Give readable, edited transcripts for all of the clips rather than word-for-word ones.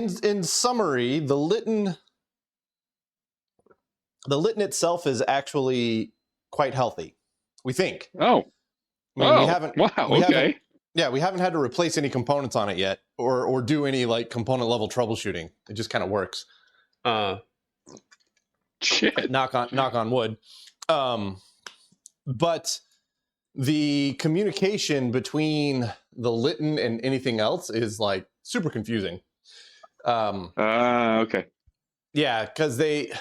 In summary, the Litton itself is actually quite healthy, we think. Oh. I mean, Oh, we haven't. wow, We okay. haven't. Yeah, we haven't had to replace any components on it yet, or do any like component level troubleshooting. It just kind of works. Shit. Knock on wood. But the communication between the Litton and anything else is like super confusing. Okay. Yeah, because they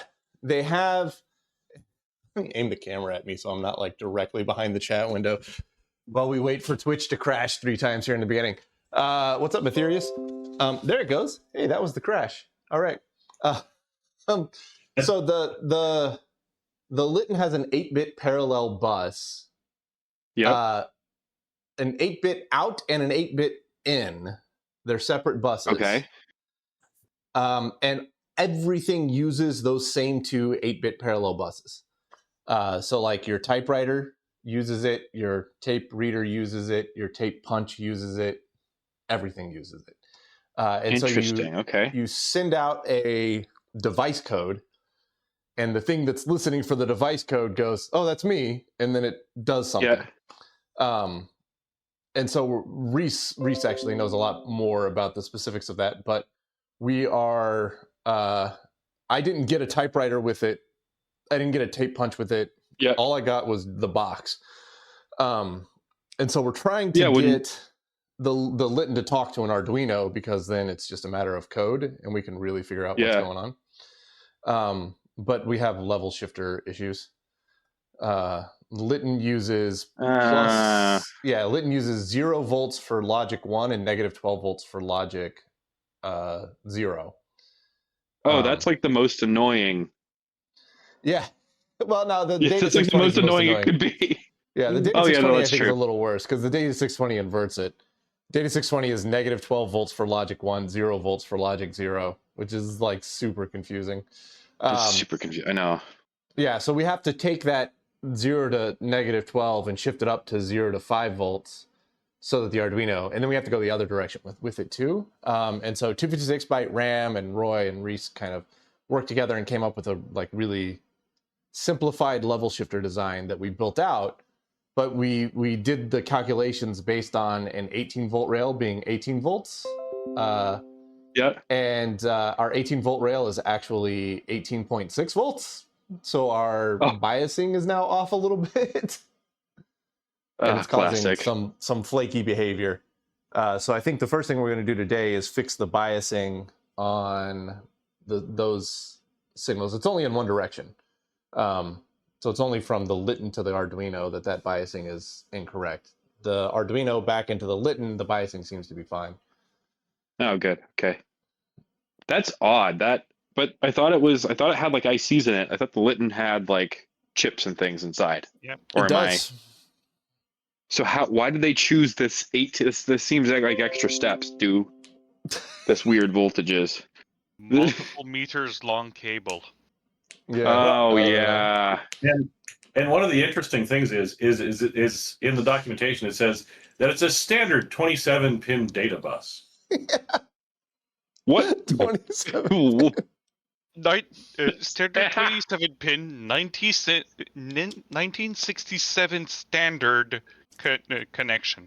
have. Let me aim the camera at me so I'm not like directly behind the chat window while we wait for Twitch to crash 3 times here in the beginning. What's up, Matherius? There it goes. Hey, that was the crash. All right. So the Litton has an 8-bit parallel bus. Yep. An 8-bit out and an 8-bit in. They're separate buses. Okay. And everything uses those same 2 8-bit parallel buses. So like your typewriter uses it, your tape reader uses it, your tape punch uses it, everything uses it. And interesting. So you send out a device code, and the thing that's listening for the device code goes, "Oh, that's me," and then it does something. Yeah. And so Reese actually knows a lot more about the specifics of that, but we are. I didn't get a typewriter with it. I didn't get a tape punch with it. Yeah. All I got was the box. And so we're trying to get the Litton to talk to an Arduino, because then it's just a matter of code and we can really figure out what's going on. But we have level shifter issues. Litton uses Litton uses 0 volts for logic 1 and negative 12 volts for logic 0. Oh, that's like the most annoying. Yeah. Well, no, the Data 620 is the most annoying it could be. Yeah, the Data 620 I think is a little worse, because the Data 620 inverts it. Data 620 is negative 12 volts for logic 1, 0 volts for logic 0, which is like super confusing. It's super confusing. I know. Yeah, so we have to take that 0 to negative 12 and shift it up to 0 to 5 volts so that the Arduino, and then we have to go the other direction with it too. And so 256-byte RAM and Roy and Reese kind of worked together and came up with a like really simplified level shifter design that we built out, but we did the calculations based on an 18-volt rail being 18 volts. And our 18-volt rail is actually 18.6 volts. So our biasing is now off a little bit. And it's causing some flaky behavior. So I think the first thing we're going to do today is fix the biasing on those signals. It's only in one direction. So it's only from the Litton to the Arduino that biasing is incorrect. The Arduino back into the Litton, the biasing seems to be fine. Oh, good. Okay. That's odd. But I thought it had like ICs in it. I thought the Litton had like chips and things inside. Yeah. Or it does. So why did they choose this this seems like extra steps do this weird voltages. Multiple meters long cable. Yeah. Oh yeah. And one of the interesting things is in the documentation it says that it's a standard 27-pin data bus. What? 27. Standard 27-pin 1967 standard connection.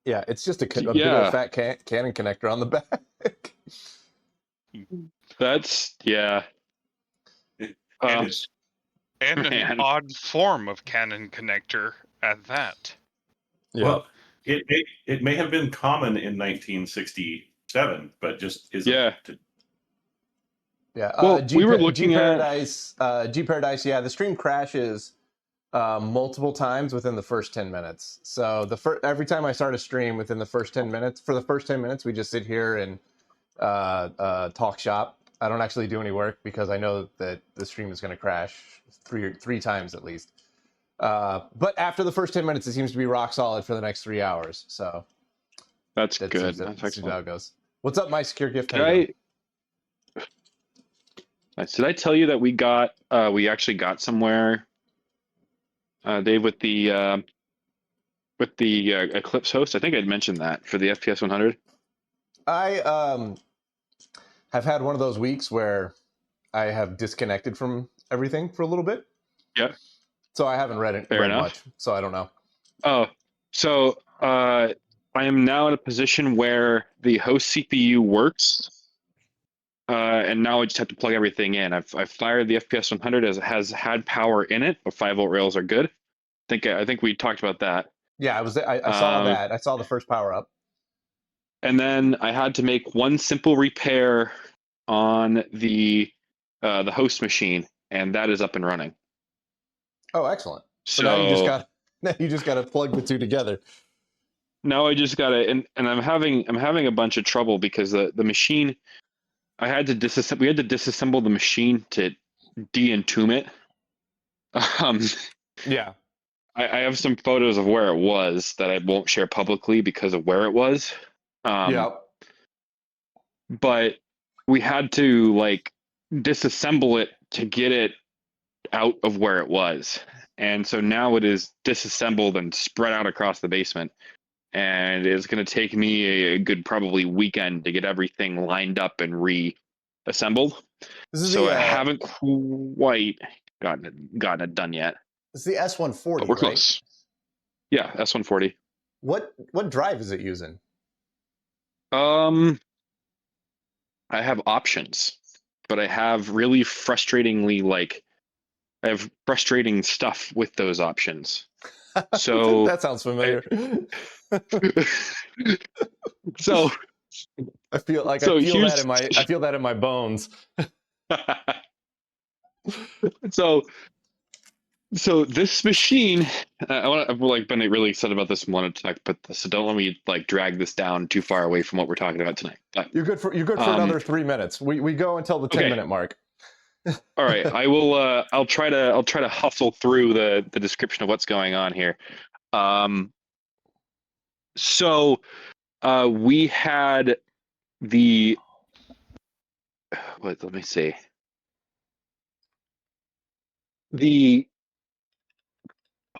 Yeah, it's just a big old fat Canon connector on the back. That's And an odd form of Canon connector at that. Yeah. Well, it may have been common in 1967, but just isn't. Yeah. Yeah. Well, we were looking G-Paradise, yeah, the stream crashes multiple times within the first 10 minutes. So every time I start a stream within the first 10 minutes, we just sit here and talk shop. I don't actually do any work because I know that the stream is going to crash three times at least. But after the first 10 minutes, it seems to be rock solid for the next 3 hours. So that's good. That's how it goes. What's up, my secure gift? Did I tell you that we actually got somewhere, Dave, with the Eclipse host? I think I'd mentioned that for the FPS 100. have had one of those weeks where I have disconnected from everything for a little bit. Yeah. So I haven't read much, so I don't know. Oh, so I am now in a position where the host CPU works, and now I just have to plug everything in. I've fired the FPS 100 as it has had power in it, but 5-volt rails are good. I think we talked about that. Yeah, I saw that. I saw the first power up. And then I had to make one simple repair on the host machine, and that is up and running. Oh, excellent! So now you just got to plug the two together. Now I just got to, and I'm having a bunch of trouble because the machine, we had to disassemble the machine to de-entomb it. Yeah. I have some photos of where it was that I won't share publicly because of where it was. Yeah. But we had to like disassemble it to get it out of where it was. And so now it is disassembled and spread out across the basement. And it's going to take me a good probably weekend to get everything lined up and reassembled. So I haven't quite gotten it done yet. It's the S140, but we're right? close. Yeah, S140. What drive is it using? I have options, but I have really frustrating stuff with those options. So that sounds familiar. So I feel that in my bones. So this machine, I've been really excited about this and wanted to talk about this. So don't let me drag this down too far away from what we're talking about tonight. But, you're good for another 3 minutes. We go until the 10-minute mark. All right, I will. I'll try to hustle through the description of what's going on here. So we had the. Let me see.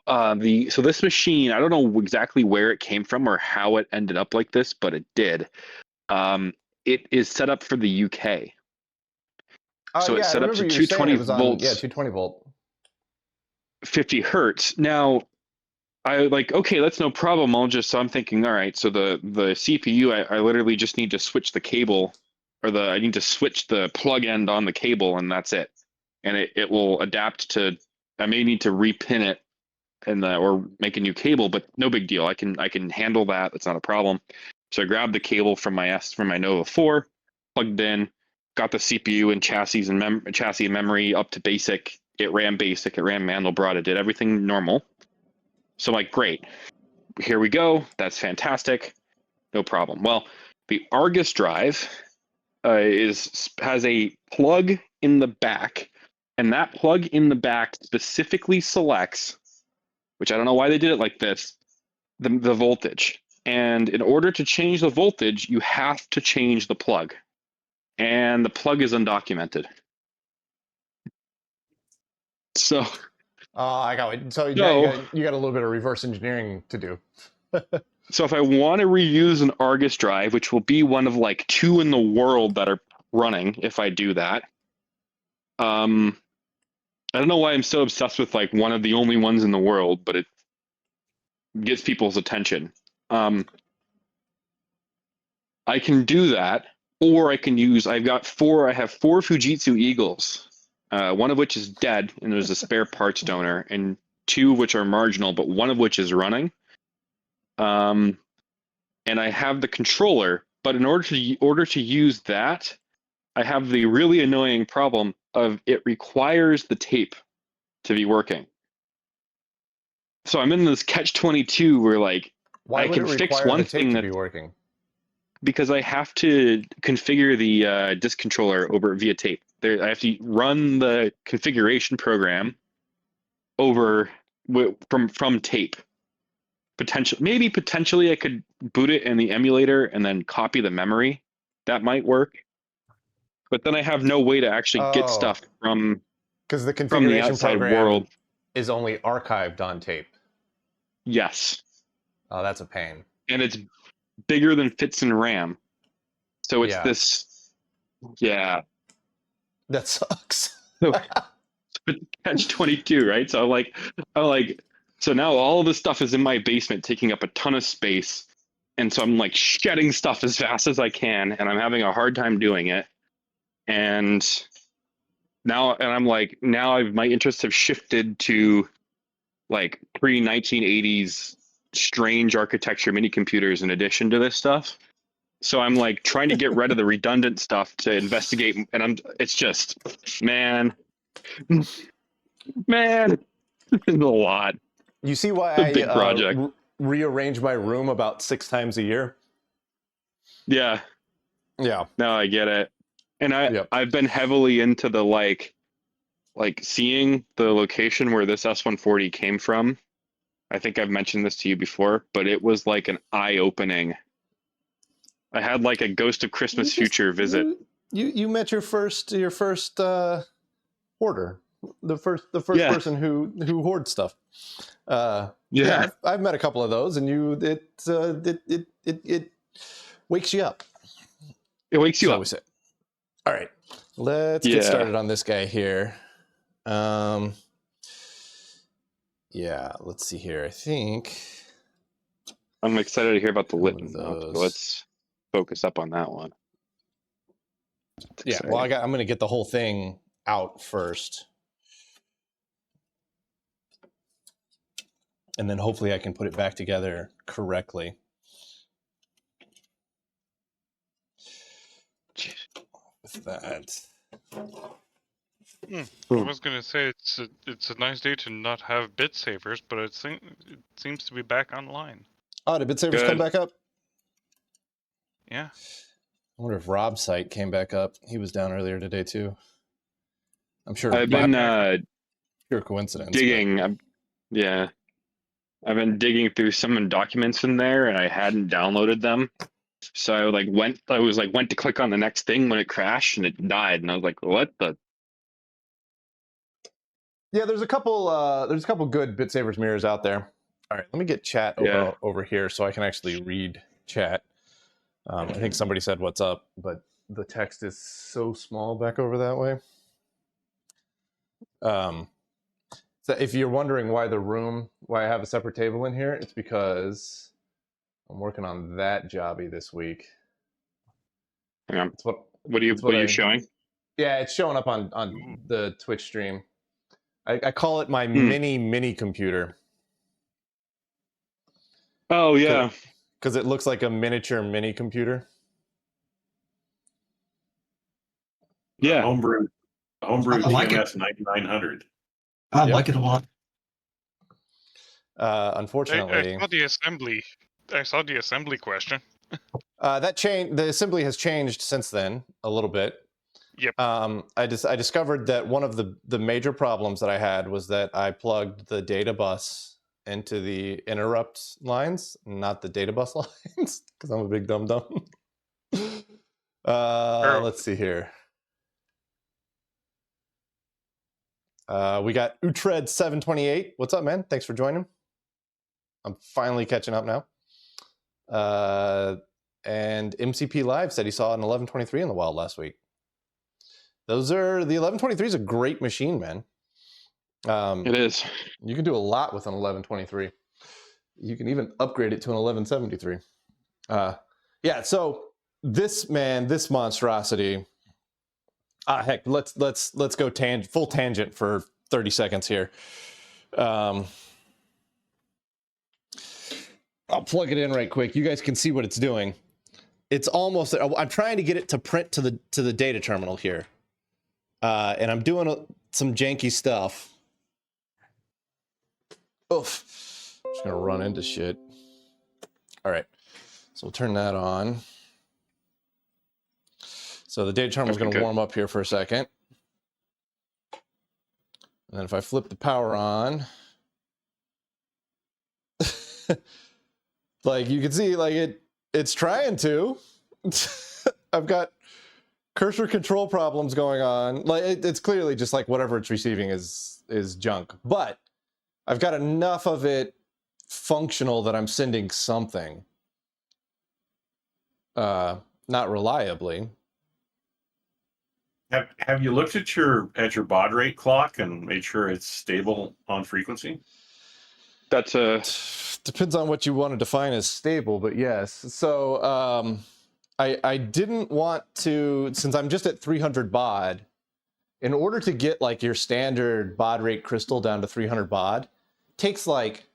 So this machine, I don't know exactly where it came from or how it ended up like this, but it did. It is set up for the UK. So it's set up to 220 volts. 220 volt. 50 hertz. Now, okay, that's no problem. I'm thinking, all right, so the CPU, I literally just need to switch the cable, I need to switch the plug end on the cable, and that's it. And it will adapt to, I may need to repin it or make a new cable, but no big deal. I can handle that. That's not a problem. So I grabbed the cable from my Nova 4, plugged in, got the CPU and chassis and memory up to basic. It ran basic. It ran Mandelbrot. It did everything normal. So I'm like, great. Here we go. That's fantastic. No problem. Well, the Argus drive has a plug in the back, and that plug in the back specifically selects, which I don't know why they did it like this, the voltage. And in order to change the voltage, you have to change the plug. And the plug is undocumented. So I got it. So you got a little bit of reverse engineering to do. So if I want to reuse an Argus drive, which will be one of 2 in the world that are running if I do that, I don't know why I'm so obsessed with one of the only ones in the world, but it gets people's attention. I can do that, or I have 4 Fujitsu Eagles, one of which is dead, and there's a spare parts donor, and 2 of which are marginal, but one of which is running. And I have the controller, but in order to use that, I have the really annoying problem of it requires the tape to be working. So I'm in this catch-22 where why I can fix one thing to be working? Because I have to configure the disk controller over via tape. I have to run the configuration program over from tape. Potentially I could boot it in the emulator and then copy the memory. That might work. But then I have no way to actually get stuff from the outside world. Is only archived on tape. Yes. Oh, that's a pain. And it's bigger than fits in RAM. So it's this Yeah. That sucks. So catch 22, right? So I'm like, so now all of this stuff is in my basement, taking up a ton of space, and so I'm like shedding stuff as fast as I can, and I'm having a hard time doing it. And I'm like, my interests have shifted to like pre 1980s strange architecture mini computers in addition to this stuff. So I'm like trying to get rid of the redundant stuff to investigate, and it's just, man, man, it's a lot. You see why It's a big project. Rearrange my room about 6 times a year? Yeah. Yeah. No, I get it. And Yep. I've been heavily into the like seeing the location where this S140 came from. I think I've mentioned this to you before, but it was like an eye-opening. I had like a Ghost of Christmas Future visit. You met your first hoarder, the first Yeah. person who hoards stuff. Yeah, I've met a couple of those, and it wakes you up. It wakes you up. All right, let's get started on this guy here. Yeah, let's see here. I think I'm excited to hear about the Litton. So let's focus up on that one. Yeah, well, I'm going to get the whole thing out first, and then hopefully I can put it back together correctly. With that. I was gonna say it's a nice day to not have bit savers, but it seems to be back online. Oh, did bit savers come back up? Yeah. I wonder if Rob's site came back up. He was down earlier today too. I'm sure. I've been pure coincidence. Digging. I've been digging through some documents in there, and I hadn't downloaded them. So I went to click on the next thing when it crashed and it died, and I was like, "What the?" Yeah, there's a couple good bit savers mirrors out there. All right, let me get chat over here so I can actually read chat. I think somebody said what's up, but the text is so small back over that way. So if you're wondering why I have a separate table in here, it's because I'm working on that jobby this week. Hang on. What are you showing? Yeah, it's showing up on the Twitch stream. I call it my mini computer. Oh yeah. Because it looks like a miniature mini computer. Yeah. Homebrew DMS 9900. I like it a lot. Unfortunately, I saw the assembly question. The assembly has changed since then a little bit. Yep. I discovered that one of the major problems that I had was that I plugged the data bus into the interrupt lines, not the data bus lines, because I'm a big dum-dum. Let's see here. We got Utred 728. What's up, man? Thanks for joining. I'm finally catching up now. And MCP Live said he saw an 1123 in the wild last week. The 1123 is a great machine, man. It is. You can do a lot with an 1123. You can even upgrade it to an 1173. Yeah. So this monstrosity. Heck, let's go full tangent for 30 seconds here. I'll plug it in right quick. You guys can see what it's doing. It's almost. I'm trying to get it to print to the data terminal here, and I'm doing some janky stuff. Oof! I'm just gonna run into shit. All right, so we'll turn that on. So the data terminal is going to warm up here for a second. And then if I flip the power on, like you can see, like it's trying to. I've got cursor control problems going on. Like it's clearly just like whatever it's receiving is junk. But I've got enough of it functional that I'm sending something. Not reliably. Have you looked at your baud rate clock and made sure it's stable on frequency? That's a depends on what you want to define as stable, but yes. So I didn't want to, since I'm just at 300 baud, in order to get like your standard baud rate crystal down to 300 baud, takes like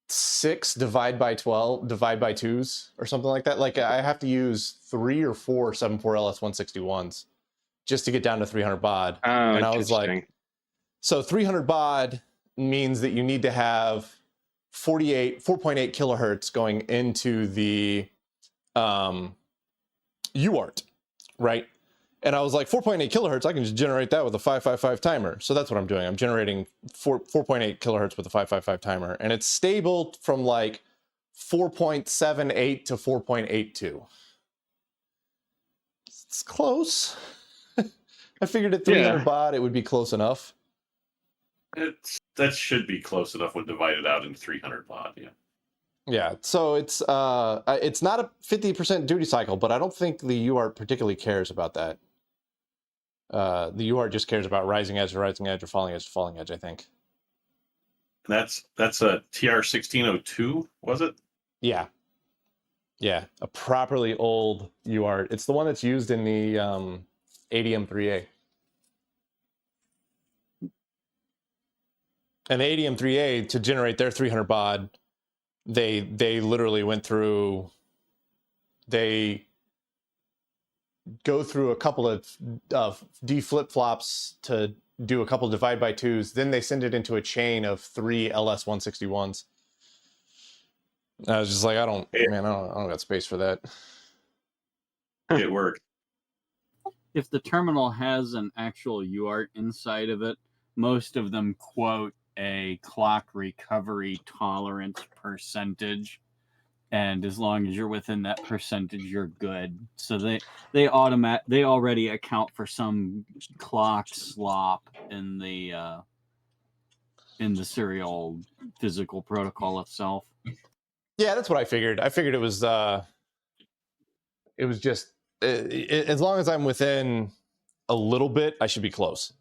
6 divide by 12 divide by 2s or something like that. Like I have to use 3 or 4 7.4 LS 161s just to get down to 300 baud. And I was like, so 300 baud means that you need to have 4.8 kilohertz going into the UART, right? And I was like, 4.8 kilohertz, I can just generate that with a 555 timer. So that's what I'm doing. I'm generating 4.8 kilohertz with a 555 timer. And it's stable from like 4.78 to 4.82. It's close. I figured at 300 baud, it would be close enough. That should be close enough when divided out into 300 baud, yeah. Yeah, so it's not a 50% duty cycle, but I don't think the UART particularly cares about that. The UART just cares about rising edge to rising edge or falling edge to falling edge, I think. And that's a TR1602, was it? Yeah. Yeah, a properly old UART. It's the one that's used in the ADM3A. And the ADM3A, to generate their 300 baud, they literally went through, they go through a couple of D flip-flops to do a couple divide by 2s, then they send it into a chain of 3 LS 161s. I was just like, I don't got space for that. It worked. If the terminal has an actual UART inside of it, most of them quote a clock recovery tolerance percentage, and as long as you're within that percentage, you're good. So they already account for some clock slop in the serial physical protocol itself. Yeah, that's what I figured. I figured it was just as long as I'm within a little bit, I should be close.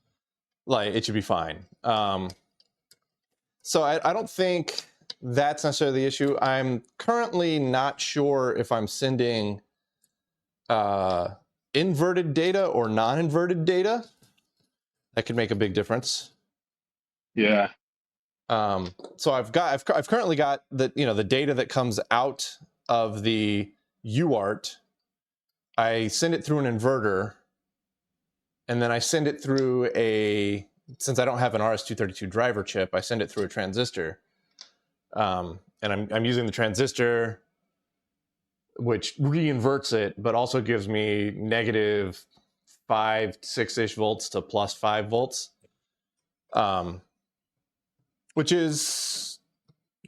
Like it should be fine. So I don't think that's necessarily the issue. I'm currently not sure if I'm sending inverted data or non-inverted data. That could make a big difference. Yeah. So I've currently got the data that comes out of the UART. I send it through an inverter, and then I send it through since I don't have an RS-232 driver chip, I send it through a transistor. And I'm using the transistor, which reinverts it, but also gives me negative 5, 6-ish volts to plus 5 volts. Which is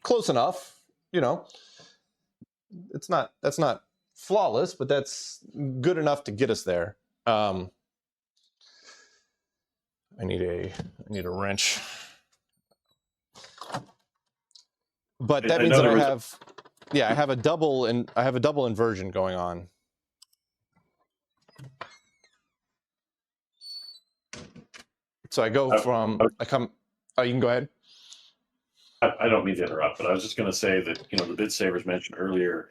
close enough, that's not flawless, but that's good enough to get us there. I need a wrench, but that means that I have a double inversion going on. So I go from you can go ahead. I don't mean to interrupt, but I was just going to say that, the bit savers mentioned earlier,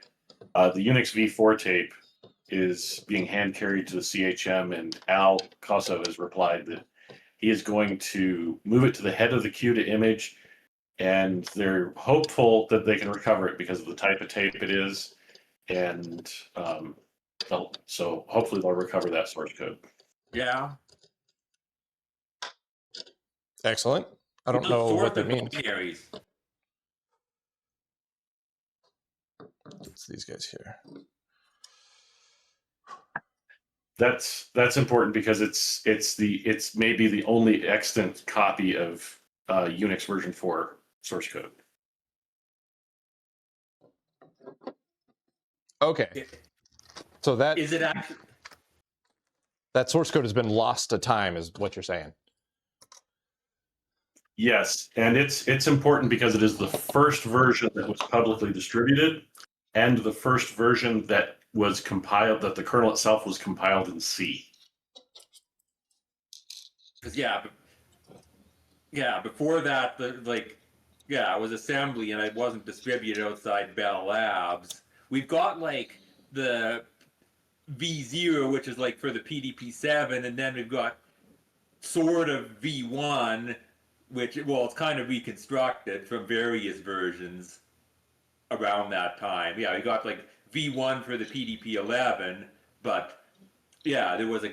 the Unix V4 tape is being hand carried to the CHM, and Al Kosso has replied that he is going to move it to the head of the queue to image, and they're hopeful that they can recover it because of the type of tape it is, and so hopefully they'll recover that source code. Yeah. Excellent. I don't know what that means. It's these guys here. That's important because it's maybe the only extant copy of Unix version 4 source code. Okay. So that is it actually that source code has been lost to time, is what you're saying. Yes, and it's important because it is the first version that was publicly distributed, and the first version that was compiled, that the kernel itself was compiled in C. because before that, it was assembly and it wasn't distributed outside Bell Labs. We've got like the V0, which is like for the PDP-7, and then we've got sort of V1, which, well, it's kind of reconstructed from various versions around that time. Yeah, we got like V1 for the PDP-11, but yeah, there was a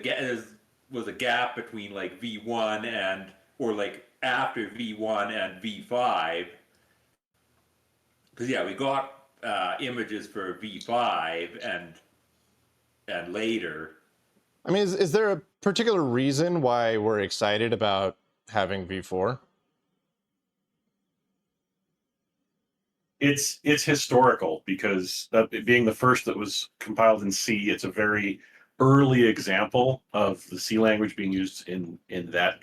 gap between like V1 or like after V1 and V5. Because yeah, we got images for V5 and later. I mean, is there a particular reason why we're excited about having V4? It's historical because it being the first that was compiled in C, it's a very early example of the C language being used in that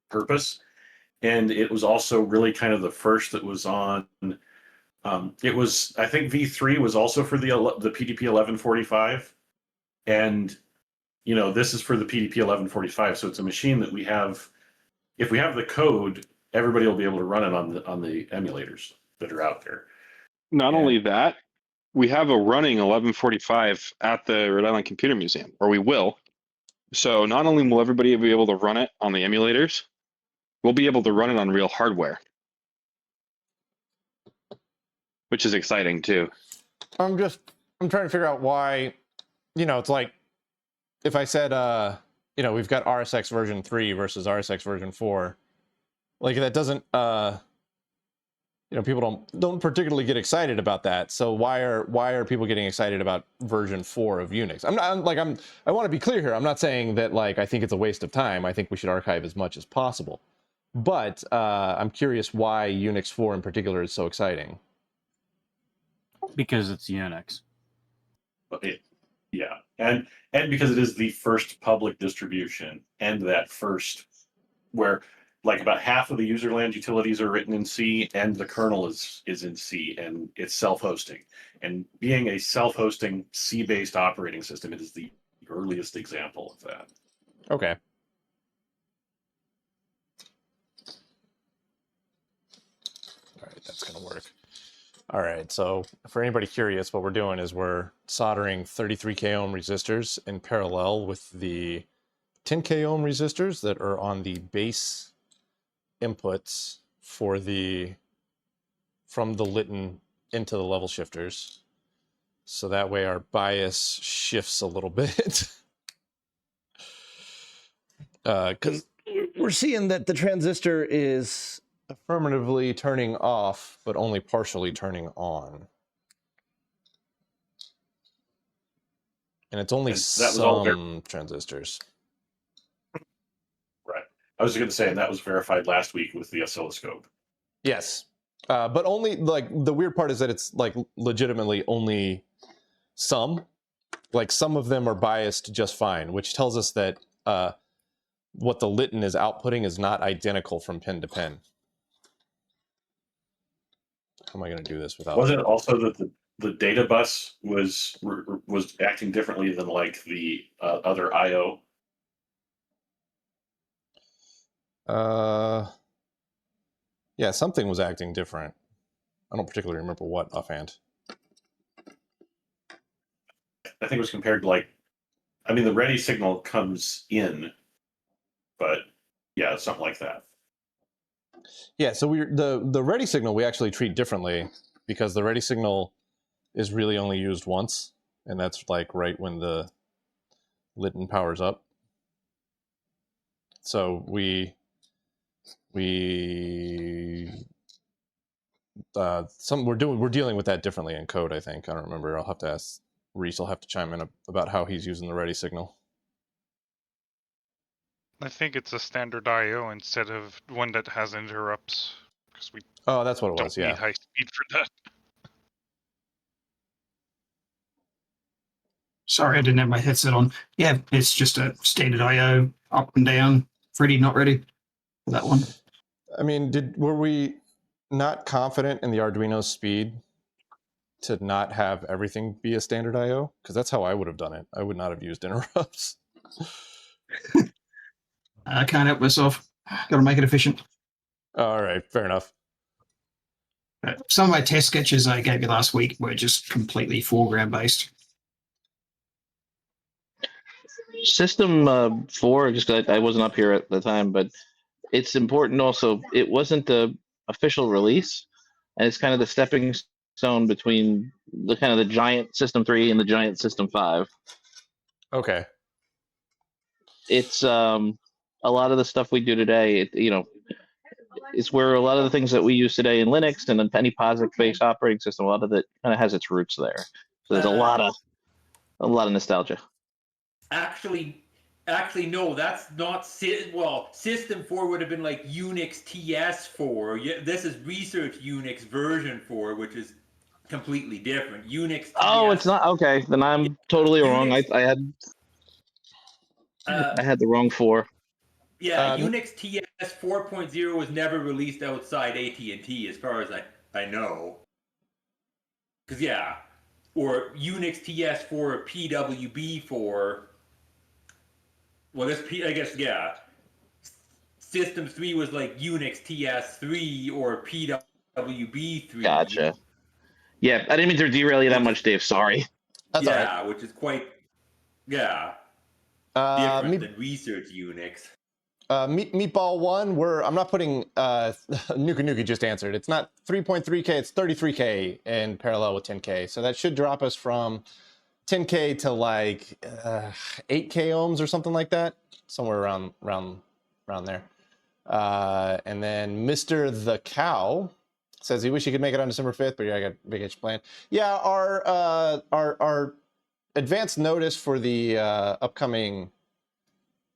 purpose. And it was also really kind of the first that was on. It was, I think V3 was also for the PDP 1145, and this is for the PDP 1145. So it's a machine that we have. If we have the code, everybody will be able to run it on the emulators that are out there. Not only that, we have a running 1145 at the Rhode Island Computer Museum, or we will. So not only will everybody be able to run it on the emulators, we'll be able to run it on real hardware, which is exciting too. I'm trying to figure out why, it's like if I said, we've got RSX version 3 versus RSX version 4, like that doesn't, people don't particularly get excited about that. So why are people getting excited about version 4 of Unix? I want to be clear here. I'm not saying that I think it's a waste of time. I think we should archive as much as possible. But I'm curious why Unix 4 in particular is so exciting. Because it's Unix. Yeah, and because it is the first public distribution, and that first where about half of the userland utilities are written in C, and the kernel is in C, and it's self-hosting. And being a self-hosting C-based operating system, it is the earliest example of that. Okay. All right, that's going to work. All right, so for anybody curious, what we're doing is we're soldering 33k ohm resistors in parallel with the 10k ohm resistors that are on the base inputs from the Litton into the level shifters. So that way our bias shifts a little bit. Because we're seeing that the transistor is affirmatively turning off, but only partially turning on. And it's only some transistors. Right. I was going to say, and that was verified last week with the oscilloscope. Yes. But only, the weird part is that it's, legitimately only some. Some of them are biased just fine, which tells us that what the Litton is outputting is not identical from pin to pin. How am I going to do this without... Wasn't it also that the data bus was acting differently than the other I/O? Yeah, something was acting different. I don't particularly remember what offhand. I think it was compared to the ready signal comes in, but yeah, something like that. Yeah, so the ready signal we actually treat differently, because the ready signal is really only used once, and that's right when the Litton powers up. So we're dealing with that differently in code, I think. I don't remember. I'll have to ask Reese. I'll have to chime in about how he's using the ready signal. I think it's a standard I/O instead of one that has interrupts, because we that's what it was. don't need high speed for that. Sorry, I didn't have my headset on. Yeah, it's just a standard I/O, up and down. Ready, not ready for that one. I mean, were we not confident in the Arduino's speed to not have everything be a standard I/O? Because that's how I would have done it. I would not have used interrupts. I can't help myself. Got to make it efficient. All right, fair enough. Some of my test sketches I gave you last week were just completely foreground based. System 4, just 'cause I wasn't up here at the time, but it's important also. It wasn't the official release, and it's kind of the stepping stone between the kind of the giant System 3 and the giant System 5. Okay. It's a lot of the stuff we do today. It's where a lot of the things that we use today in Linux and any POSIX-based operating system. A lot of it kind of has its roots there. So there's a lot of nostalgia. Actually, no, that's not. Well, System 4 would have been like Unix TS4. Yeah, this is Research Unix version 4, which is completely different. Unix TS. Oh, it's not okay. Then I'm totally wrong. I had the wrong 4. Yeah, Unix TS 4.0 was never released outside AT&T, as far as I know. Because or Unix TS4 or PWB4. Well, I guess System 3 was like Unix TS3 or PWB3. Gotcha. Yeah, I didn't mean to derail you that much, Dave. Sorry. That's all right. Which is quite different than Research Unix. Meatball 1, I'm not putting Nuka Nuka just answered. It's not 3.3K, it's 33K in parallel with 10K. So that should drop us from 10K to like 8K ohms or something like that, somewhere around there. And then Mr. the Cow says he wish he could make it on December 5th, but I got vacation planned. Yeah, our advance notice for the upcoming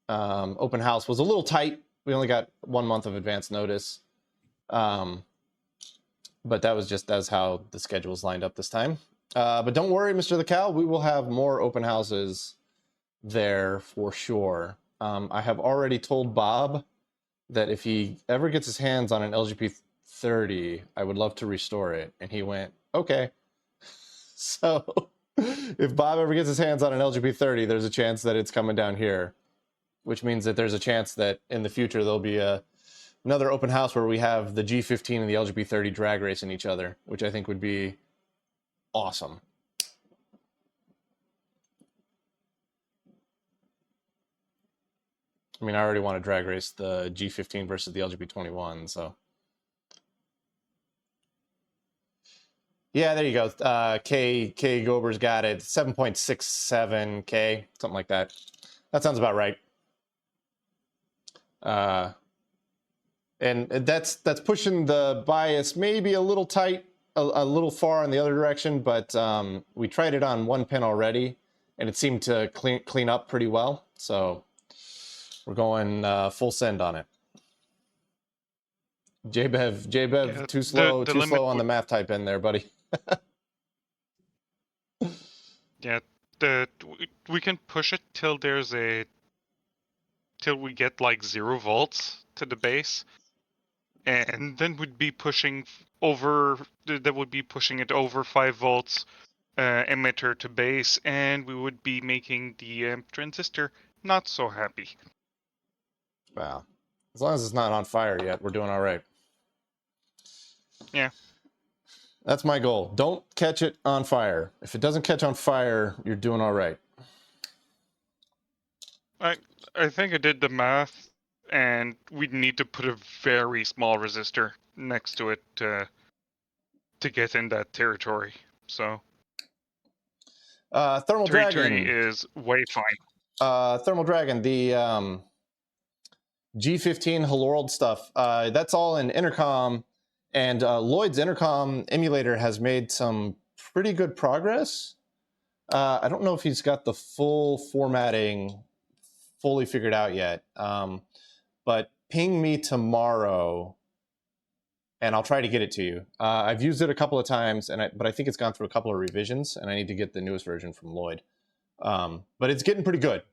open house was a little tight. We only got 1 month of advance notice, but that's how the schedule's lined up this time. But don't worry, Mr. the Cow, we will have more open houses there for sure. I have already told Bob that if he ever gets his hands on an LGP 30, I would love to restore it. And he went, okay. So if Bob ever gets his hands on an LGP 30, there's a chance that it's coming down here, which means that there's a chance that in the future there'll be another open house where we have the G15 and the LGP 30 drag racing each other, which I think would be awesome. I mean, I already want to drag race the G15 versus the LGP21, so. Yeah, there you go. K Gober's got it. 7.67K, something like that. That sounds about right. And that's pushing the bias maybe a little tight, a little far in the other direction, but we tried it on 1 pin already, and it seemed to clean up pretty well. So we're going full send on it. JBev, Yeah, too slow on the would, math type in there, buddy. Yeah, we can push it till we get like 0 volts to the base, and then we'd be pushing it over 5 volts emitter to base, and we would be making the transistor not so happy. Wow. As long as it's not on fire yet, we're doing all right. Yeah. That's my goal. Don't catch it on fire. If it doesn't catch on fire, you're doing all right. I think I did the math, and we'd need to put a very small resistor next to it to get in that territory. So Thermal Dragon is way fine. Thermal Dragon, the G15 Hello World stuff. That's all in intercom, and Lloyd's intercom emulator has made some pretty good progress. I don't know if he's got the full formatting fully figured out yet, but ping me tomorrow and I'll try to get it to you. I've used it a couple of times, but I think it's gone through a couple of revisions, and I need to get the newest version from Lloyd. But it's getting pretty good.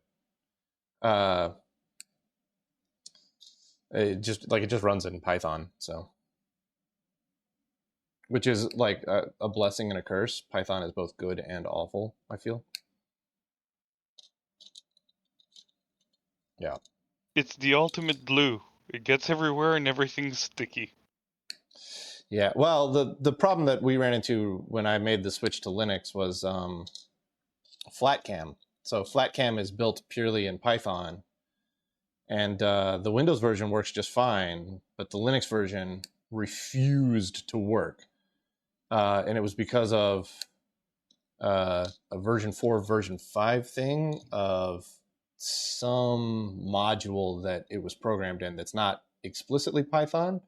It just runs in Python, so, which is like a blessing and a curse. Python is both good and awful, I feel. Yeah. It's the ultimate glue. It gets everywhere and everything's sticky. Yeah, well, the problem that we ran into when I made the switch to Linux was FlatCam. So FlatCam is built purely in Python, and the Windows version works just fine, but the Linux version refused to work, and it was because of a version 4, version 5 thing of some module that it was programmed in that's not explicitly Python.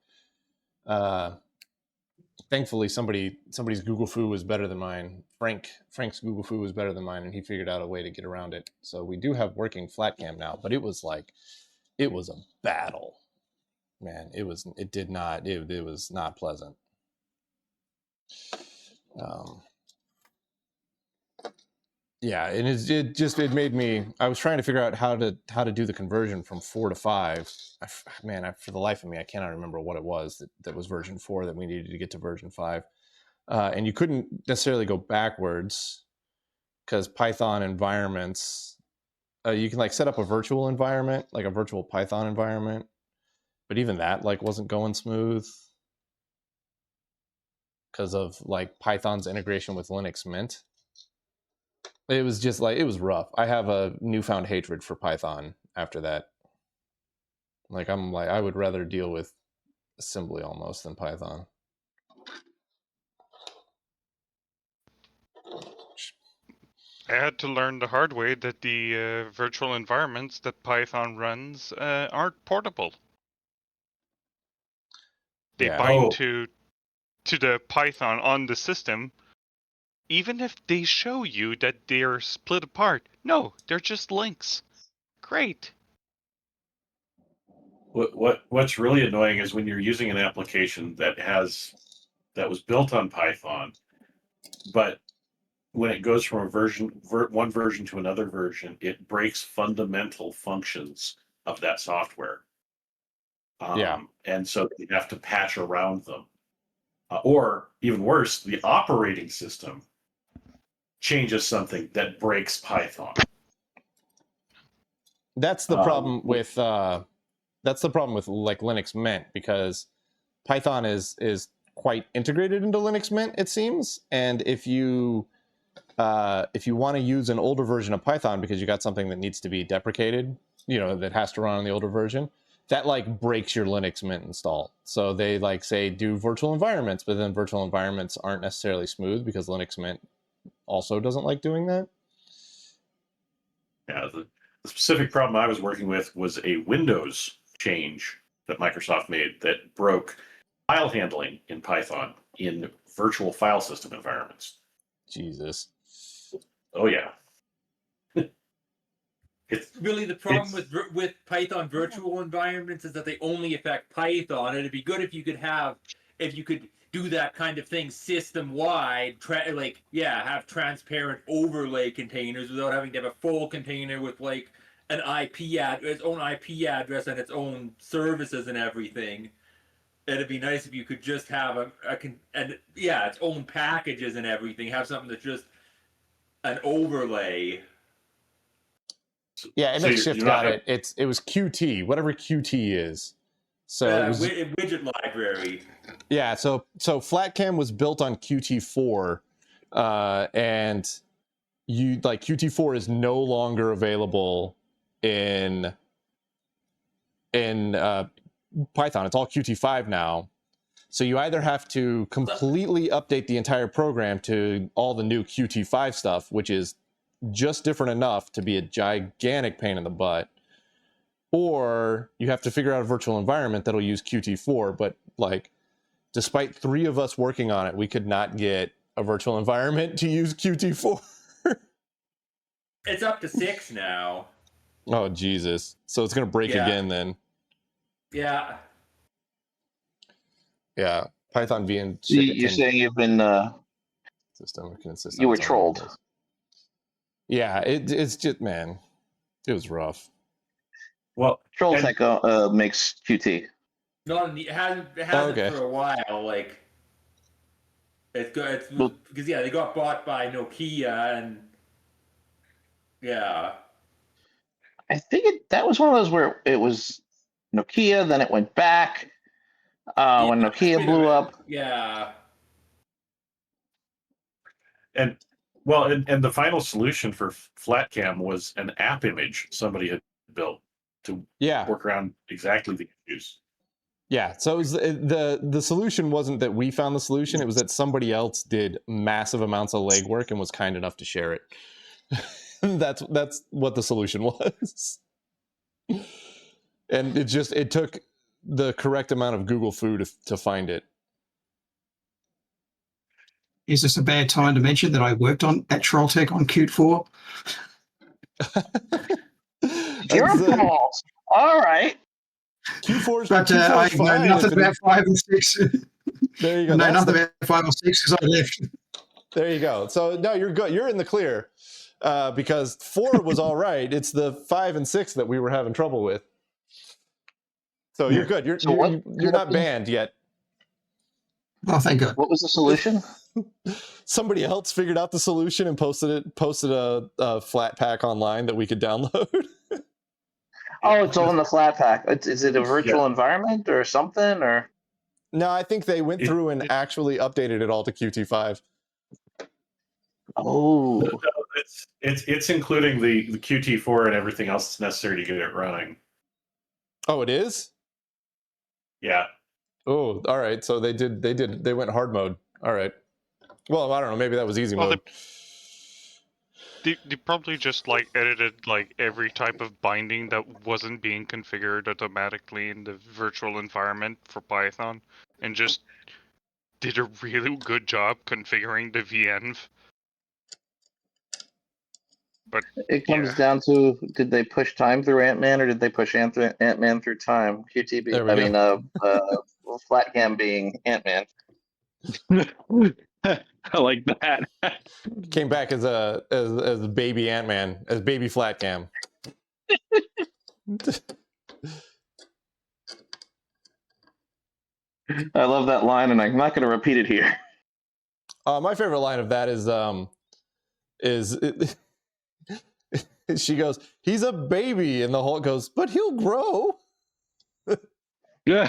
Thankfully, somebody's Google foo was better than mine. Frank's Google foo was better than mine, and he figured out a way to get around it. So we do have working FlatCam now, but it was a battle, man. It was not pleasant. Yeah, and it made me. I was trying to figure out how to do the conversion from 4 to 5. For the life of me, I cannot remember what it was that was version 4 that we needed to get to version 5. And you couldn't necessarily go backwards because Python environments, you can like set up a virtual environment, like a virtual Python environment, but even that like wasn't going smooth because of like Python's integration with Linux Mint. It was just like, it was rough. I have a newfound hatred for Python after that. I would rather deal with assembly almost than Python. I had to learn the hard way that the virtual environments that Python runs aren't portable. They bind to the Python on the system, even if they show you that they're split apart. No, they're just links. Great. What's really annoying is when you're using an application that was built on Python, but when it goes from one version to another version, it breaks fundamental functions of that software. And so you have to patch around them. Or even worse, the operating system changes something that breaks Python. That's the problem with like Linux Mint, because Python is quite integrated into Linux Mint, it seems. And if you want to use an older version of Python because you got something that needs to be deprecated, that has to run on the older version, that like breaks your Linux Mint install. So they like say do virtual environments, but then virtual environments aren't necessarily smooth because Linux Mint also doesn't like doing that. Yeah, the specific problem I was working with was a Windows change that Microsoft made that broke file handling in Python in virtual file system environments. Jesus. Oh yeah. It's really the problem with Python virtual environments is that they only affect Python, and it'd be good if you could do that kind of thing system wide, have transparent overlay containers without having to have a full container with like an its own IP address and its own services and everything. It'd be nice if you could just have its own packages and everything. Have something that's just an overlay. Yeah, MXShift got it. It was Qt, whatever Qt is. So it was widget library. Yeah, so FlatCam was built on Qt4, and Qt4 is no longer available in Python. It's all Qt5 now. So you either have to completely update the entire program to all the new Qt5 stuff, which is just different enough to be a gigantic pain in the butt, or you have to figure out a virtual environment that'll use Qt4. But like, despite 3 of us working on it, we could not get a virtual environment to use Qt4. It's up to 6 now. Oh, Jesus. So it's going to break again then. Yeah. Yeah. Python V and You're saying you've been system can insist you on were its own trolled. rules. Yeah, it's just, man, it was rough. Well, Trolltech makes Qt. No, it hasn't for a while. Like it's good. Because they got bought by Nokia, and yeah. I think that was one of those where it was Nokia, then it went back when Nokia blew up. Yeah. And well, and the final solution for FlatCam was an app image somebody had built to work around exactly the issues. Yeah, so it was, the solution wasn't that we found the solution; it was that somebody else did massive amounts of legwork and was kind enough to share it. That's what the solution was, and it took the correct amount of Google foo to find it. Is this a bad time to mention that I worked at Trolltech on Qt 4? Your balls. All right. Q4's, but Q4's I fine. know nothing about 5 or 6. There you go. I know nothing about 5 or 6 because I left. There you go. So no, you're good. You're in the clear because 4 was all right. It's the 5 and 6 that we were having trouble with. So you're good. You're not banned yet. Oh, thank God. What was the solution? Somebody else figured out the solution and posted a flat pack online that we could download. Oh, it's all in the flat pack. Is it a virtual environment or something? Or no, I think they went through and actually updated it all to Qt5. Oh, no, it's including the Qt4 and everything else that's necessary to get it running. Oh, it is? Yeah. Oh, all right. So they went hard mode. All right. Well, I don't know. Maybe that was easy mode. They probably just like edited like every type of binding that wasn't being configured automatically in the virtual environment for Python, and just did a really good job configuring the VNV. But it comes down to, did they push time through Ant-Man or did they push Ant-Man through time? FlatCam being Ant-Man. I like that. Came back as baby Ant-Man, as baby FlatCam. I love that line, and I'm not going to repeat it here. My favorite line of that is she goes, "He's a baby," and the Hulk goes, "But he'll grow." Yeah.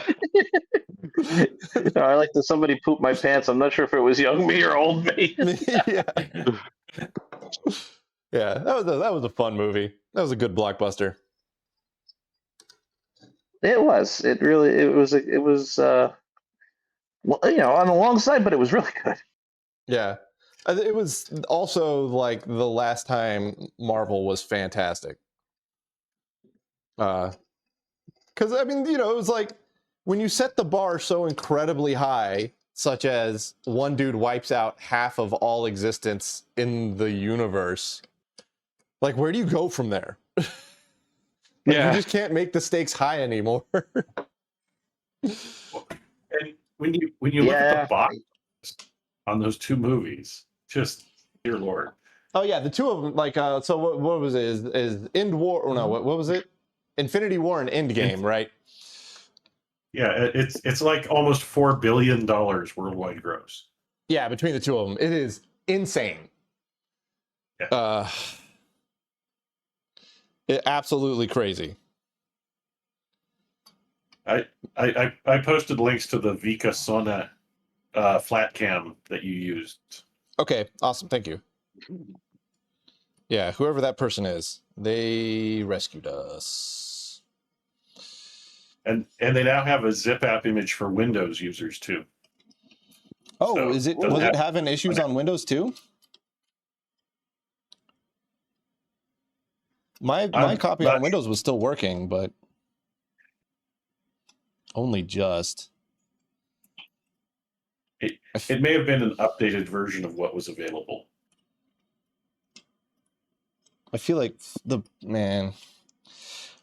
I like that somebody pooped my pants. I'm not sure if it was young me or old me. Yeah. Yeah, that was a fun movie. That was a good blockbuster. It was. It was. Well, on the long side, but it was really good. Yeah. It was also like the last time Marvel was fantastic. Because, I mean, it was like when you set the bar so incredibly high, such as one dude wipes out half of all existence in the universe, like, where do you go from there? You just can't make the stakes high anymore. And when you look at the box on those two movies, just dear Lord. Oh yeah, the two of them. Like, so what was it? Is End War? Or no, what was it? Infinity War and Endgame, right? Yeah, it's like almost $4 billion worldwide gross. Yeah, between the two of them, it is insane. Yeah. Absolutely crazy. I posted links to the Vika Sona flat cam that you used. Okay, awesome, thank you. Yeah, whoever that person is, they rescued us. And they now have a zip app image for Windows users too. Oh, so was it having issues on Windows too? My copy on Windows was still working, but only just. It may have been an updated version of what was available. I feel like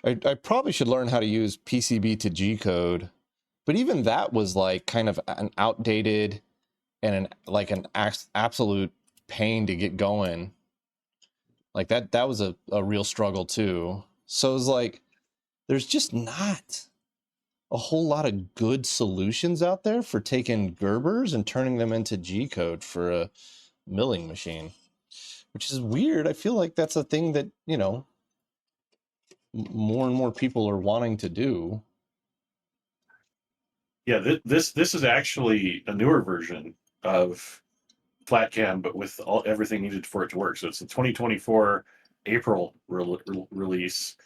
I probably should learn how to use PCB to G code, but even that was like kind of an outdated and an absolute pain to get going. Like that was a real struggle too. So it's like there's just not a whole lot of good solutions out there for taking Gerbers and turning them into G code for a milling machine, which is weird. I feel like that's a thing that, more and more people are wanting to do. Yeah, this is actually a newer version of FlatCam, but with everything needed for it to work. So it's the 2024 April release,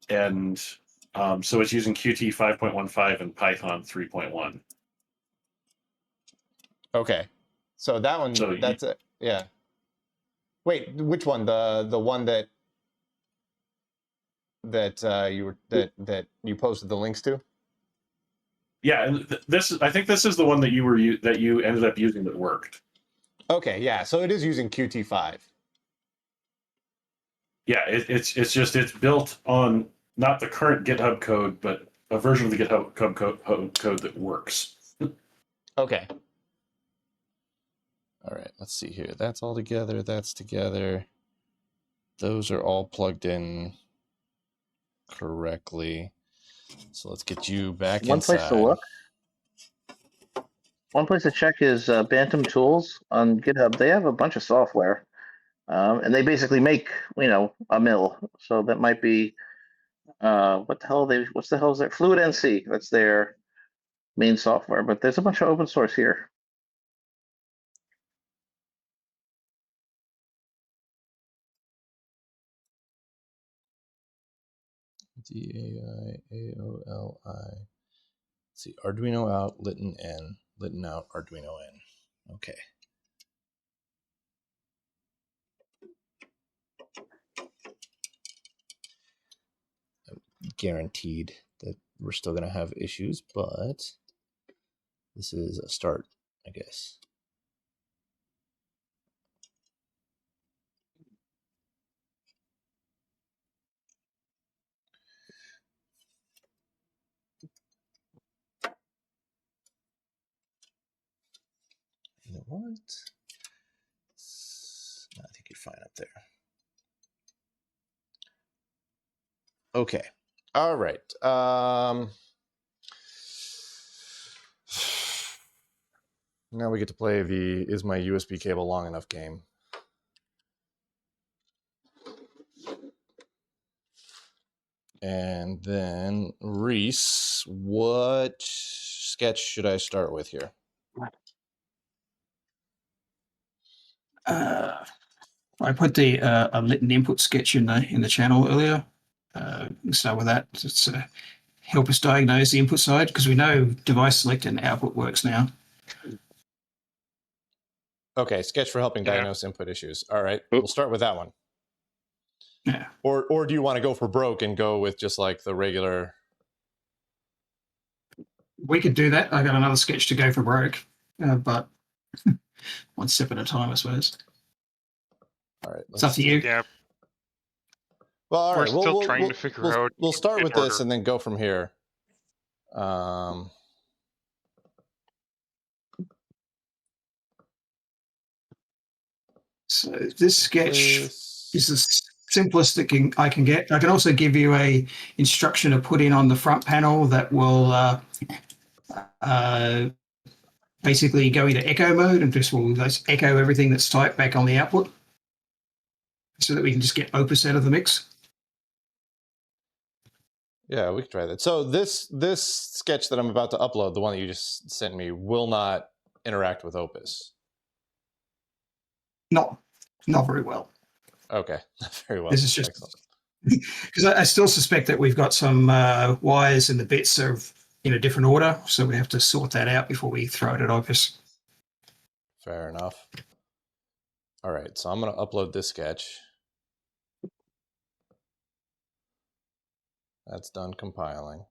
and so it's using Qt 5.15 and Python 3.1. Okay, so that one, So that's it. Yeah. Wait, which one? The one that you posted the links to? Yeah, and I think this is the one that you ended up using that worked. Okay, yeah. So it is using Qt5. Yeah, it's built on not the current GitHub code, but a version of the GitHub code that works. Okay. All right, let's see here. That's all together. That's together. Those are all plugged in correctly. So let's get you back One inside. place to look. One place to check is Bantam Tools on GitHub. They have a bunch of software, and they basically make a mill. So that might be what's the hell is that? Fluid NC. That's their main software. But there's a bunch of open source here. DAIAOLI. Let's see, Arduino out, Litton in, Litton out, Arduino in. Okay. I'm guaranteed that we're still going to have issues, but this is a start, I guess. You know what? I think you're fine up there. Okay. All right. Now we get to play the "Is my USB cable long enough" game. And then Reese, what sketch should I start with here? I put the a Litton input sketch in the channel earlier. Start with that. It's help us diagnose the input side because we know device select and output works now. Okay, sketch for helping diagnose input issues. All right, we'll start with that one. Yeah. Or do you want to go for broke and go with just like the regular? We could do that. I got another sketch to go for broke, but one step at a time, I suppose. All right, it's up to you. Yeah. Well, all We're right. still trying to figure out. We'll start with order. this and then go from here. So this sketch is the simplest that I can get. I can also give you a instruction to put in on the front panel that will basically go into echo mode and just will echo everything that's typed back on the output so that we can just get Opus out of the mix. Yeah, we can try that. So this sketch that I'm about to upload, the one that you just sent me, will not interact with Opus. Not very well. Okay, very well. This is just because I still suspect that we've got some wires and the bits are in a different order, so we have to sort that out before we throw it at Opus. Fair enough. All right, so I'm going to upload this sketch. That's done compiling.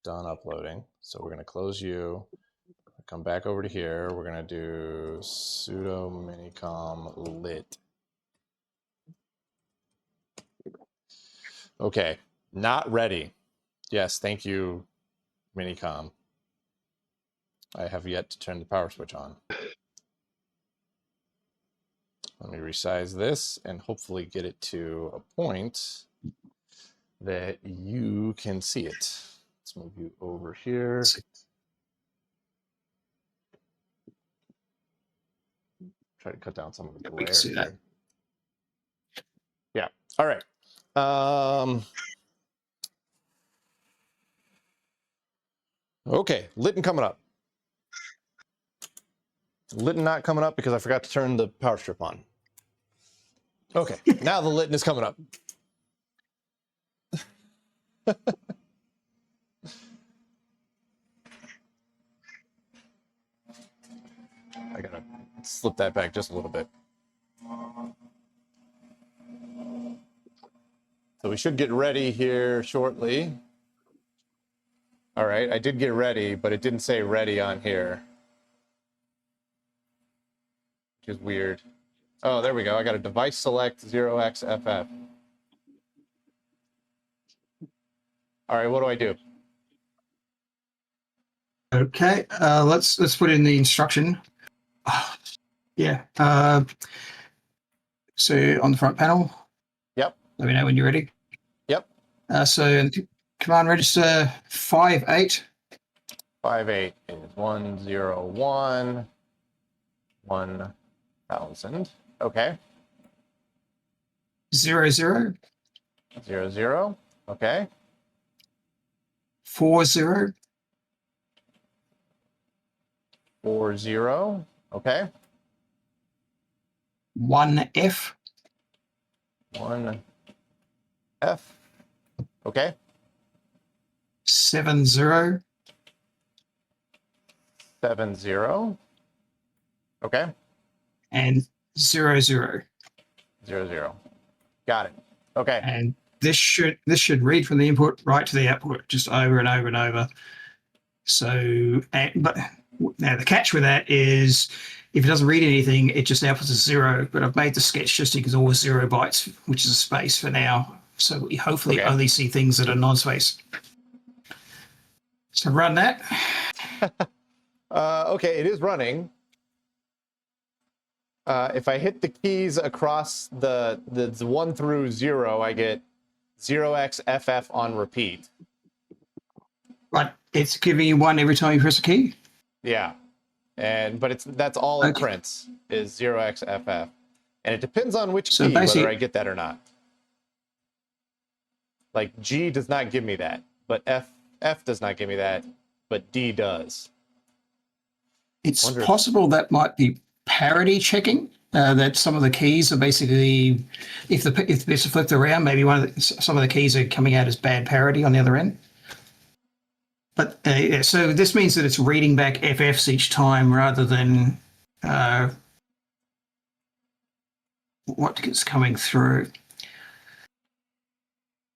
Done uploading. So we're going to close you. Come back over to here. We're going to do sudo minicom lit. Okay, not ready. Yes, thank you, minicom. I have yet to turn the power switch on. Let me resize this and hopefully get it to a point that you can see it. Let's move you over here. Try to cut down some of the glare see that. here. Yeah. All right. Okay, Litton coming up. Litton not coming up because I forgot to turn the power strip on. Okay, now the Litton is coming up. I gotta slip that back just a little bit. So we should get ready here shortly. All right, I did get ready, but it didn't say ready on here, which is weird. Oh, there we go. I got a device select 0xFF. All right, what do I do? Okay, let's put in the instruction. Yeah. So on the front panel. Yep. Let me know when you're ready. Yep. So command register 58. 58 is 101 1000. Okay. 00. 00. Okay. 40. 40. Okay. 1F. 1F. Okay. 70. 70. Okay. And 00. 00. Got it. Okay. And this should read from the input right to the output, just over and over and over. So, but now the catch with that is if it doesn't read anything, it just outputs a 0. But I've made the sketch just to ignore 0 bytes, which is a space for now. So we hopefully only see things that are non-space. So run that. Okay, it is running. If I hit the keys across the 1 through 0, I get 0xFF on repeat. Right, it's giving you 1 every time you press a key. Yeah, but that's all it prints is 0xFF, and it depends on which key whether I get that or not. Like G does not give me that, but F does not give me that, but D does. It's possible that might be parity checking. That some of the keys are basically, if the bits are flipped around, maybe some of the keys are coming out as bad parity on the other end. But yeah, so this means that it's reading back FFs each time rather than what is coming through.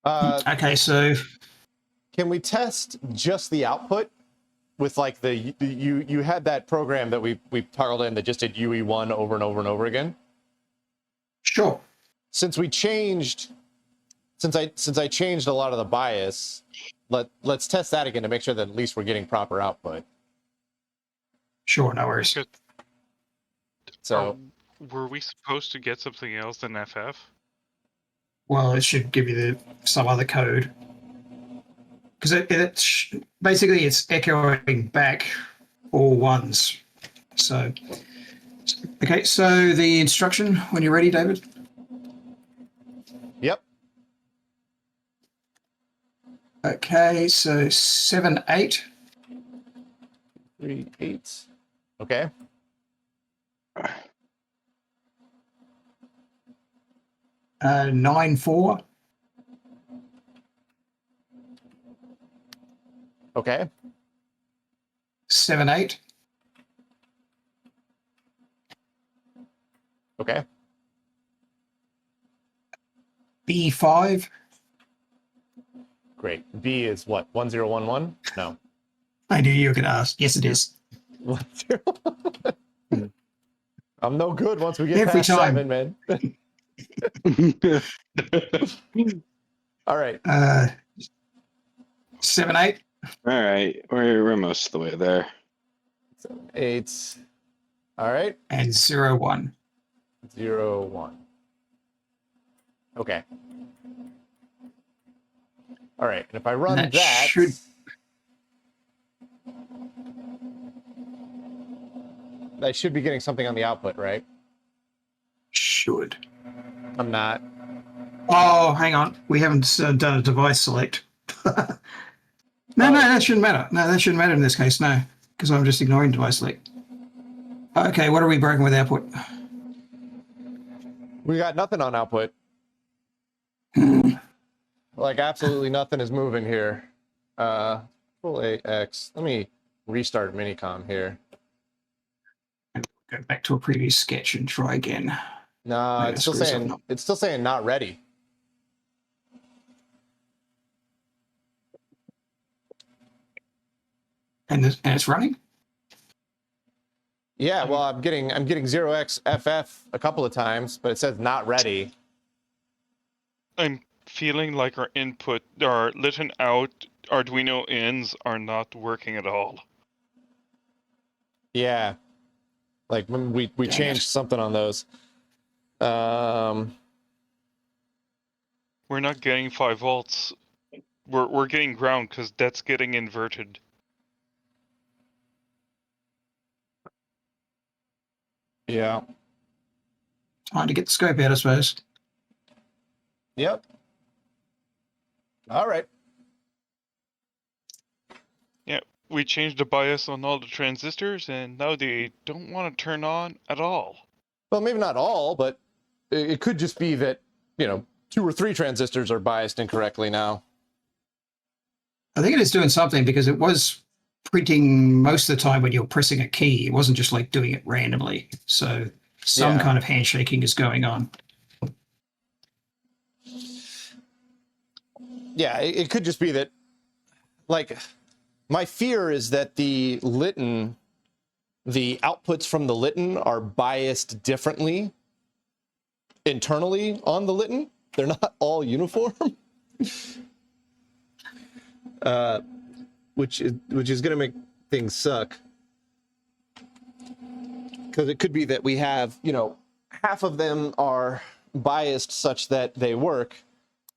Okay, so can we test just the output with like you had that program that we toggled in that just did UE1 over and over and over again? Sure. Since I changed a lot of the bias, let's test that again to make sure that at least we're getting proper output. Sure, no worries. So, were we supposed to get something else than FF? Well, it should give you some other code. Because basically it's echoing back all ones. So, okay, so the instruction, when you're ready, David. Yep. Okay, so 7-8. 3 8. Okay. 9-4. Okay. 7-8. Okay. B5. Great. B is what? 1011? No. I knew you were going to ask. Yes, it is. 10. I'm no good once we get Every past time. 7, man. All right. 7-8. All right, we're most of the way there. 7 8. All right. And 0-1. 0-1. Okay. All right. And if I run that, I should be getting something on the output, right? Should. I'm not. Oh, hang on. We haven't done a device select. No, that shouldn't matter. No, that shouldn't matter in this case, no, because I'm just ignoring device select. Okay, what are we broken with output? We got nothing on output. Like, absolutely nothing is moving here. Full AX. Let me restart Minicom here. Go back to a previous sketch and try again. No, Maybe it's still saying not ready. And it's running? Yeah, well, I'm getting 0xFF a couple of times, but it says not ready. I'm feeling like our input, our Litton out, Arduino ins are not working at all. Yeah, like when we changed something on those. We're not getting 5 volts. We're getting ground because that's getting inverted. Yeah. Time to get the scope out, I suppose. Yep. All right. Yeah, we changed the bias on all the transistors, and now they don't want to turn on at all. Well, maybe not all, but it could just be that, 2 or 3 transistors are biased incorrectly now. I think it is doing something because it was printing most of the time when you're pressing a key. It wasn't just like doing it randomly. So some kind of handshaking is going on. Yeah, it could just be that, like, my fear is that the Litton, the outputs from the Litton are biased differently internally on the Litton. They're not all uniform. Which is going to make things suck. Because it could be that we have, half of them are biased such that they work,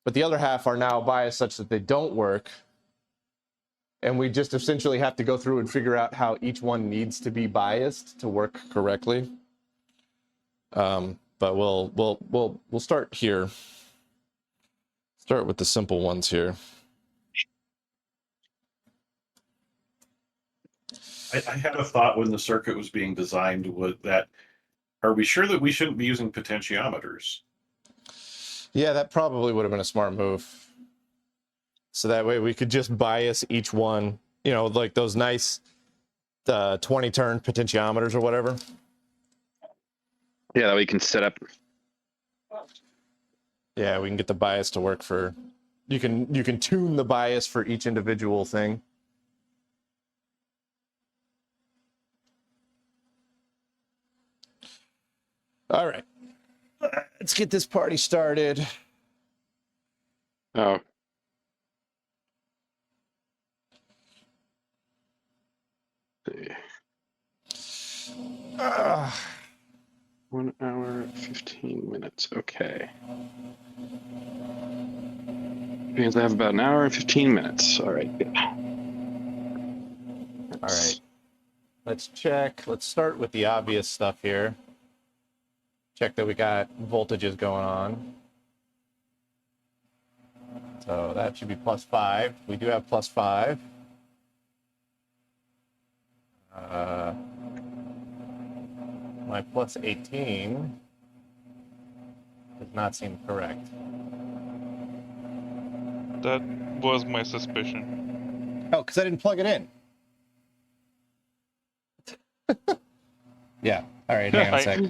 but the other half are now biased such that they don't work. And we just essentially have to go through and figure out how each one needs to be biased to work correctly. But we'll start here. Start with the simple ones here. I had a thought when the circuit was being designed was that, are we sure that we shouldn't be using potentiometers? Yeah, that probably would have been a smart move. So that way we could just bias each one, like those nice 20-turn potentiometers or whatever. Yeah, that way you can set up. Yeah, we can get the bias to work for. You can tune the bias for each individual thing. All right, let's get this party started. Oh. See. 1 hour, 15 minutes. Okay. Means I have about an hour and 15 minutes. All right. Good. All right. Let's check. Let's start with the obvious stuff here. Check that we got voltages going on. So that should be +5. We do have +5. My +18 does not seem correct. That was my suspicion. Oh, because I didn't plug it in. Yeah. All right. Hang on a sec.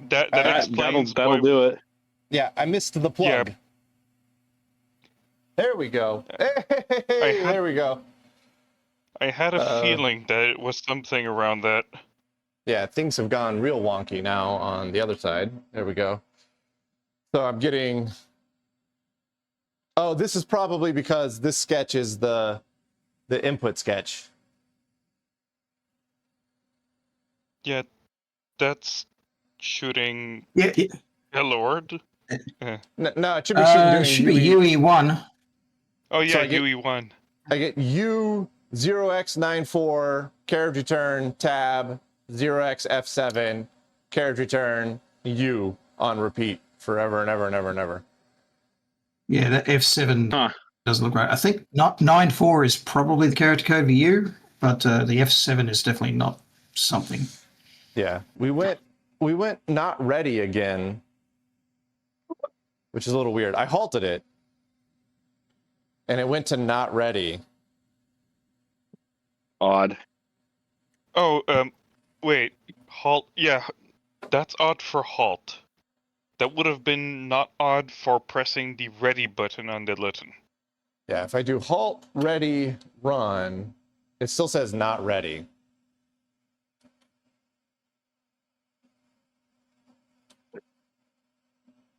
That'll do it. Yeah, I missed the plug. Yeah. There we go. Hey, there we go. I had a feeling that it was something around that. Yeah, things have gone real wonky now on the other side. There we go. So I'm getting. Oh, this is probably because this sketch is the input sketch. Yeah, that's shooting. Yeah. Lord. No, it should be shooting. It should be UE1. Oh yeah, So I get- UE1. I get U0x94 carriage return tab 0xF7 carriage return U on repeat forever and ever and ever and ever. Yeah, that F7 Huh. doesn't look right. I think not 9.4 is probably the character code for you, but the F7 is definitely not something. Yeah, we went not ready again, which is a little weird. I halted it, and it went to not ready. Odd. Oh, wait. Halt. Yeah, that's odd for halt. That would have been not odd for pressing the ready button on the Litton. Yeah, if I do halt, ready, run, it still says not ready.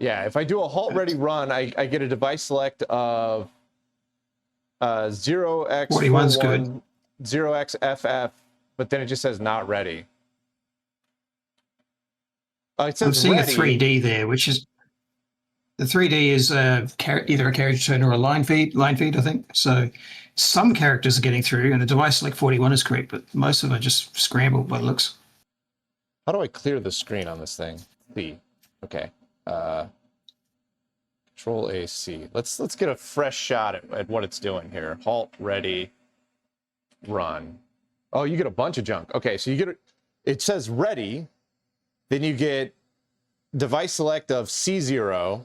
Yeah, if I do a halt, ready, run, I get a device select of 41's good. 0x41, 0xFF, but then it just says not ready. It says I'm seeing ready. a 3D there, which is the 3D is either a carriage tone or a line feed, I think. So some characters are getting through, and the device select 41 is correct, but most of them are just scrambled by the looks. How do I clear the screen on this thing? C. Okay. Control A, C. Let's get a fresh shot at what it's doing here. Halt, ready, run. Oh, you get a bunch of junk. Okay, so you get it says ready, then you get device select of C0,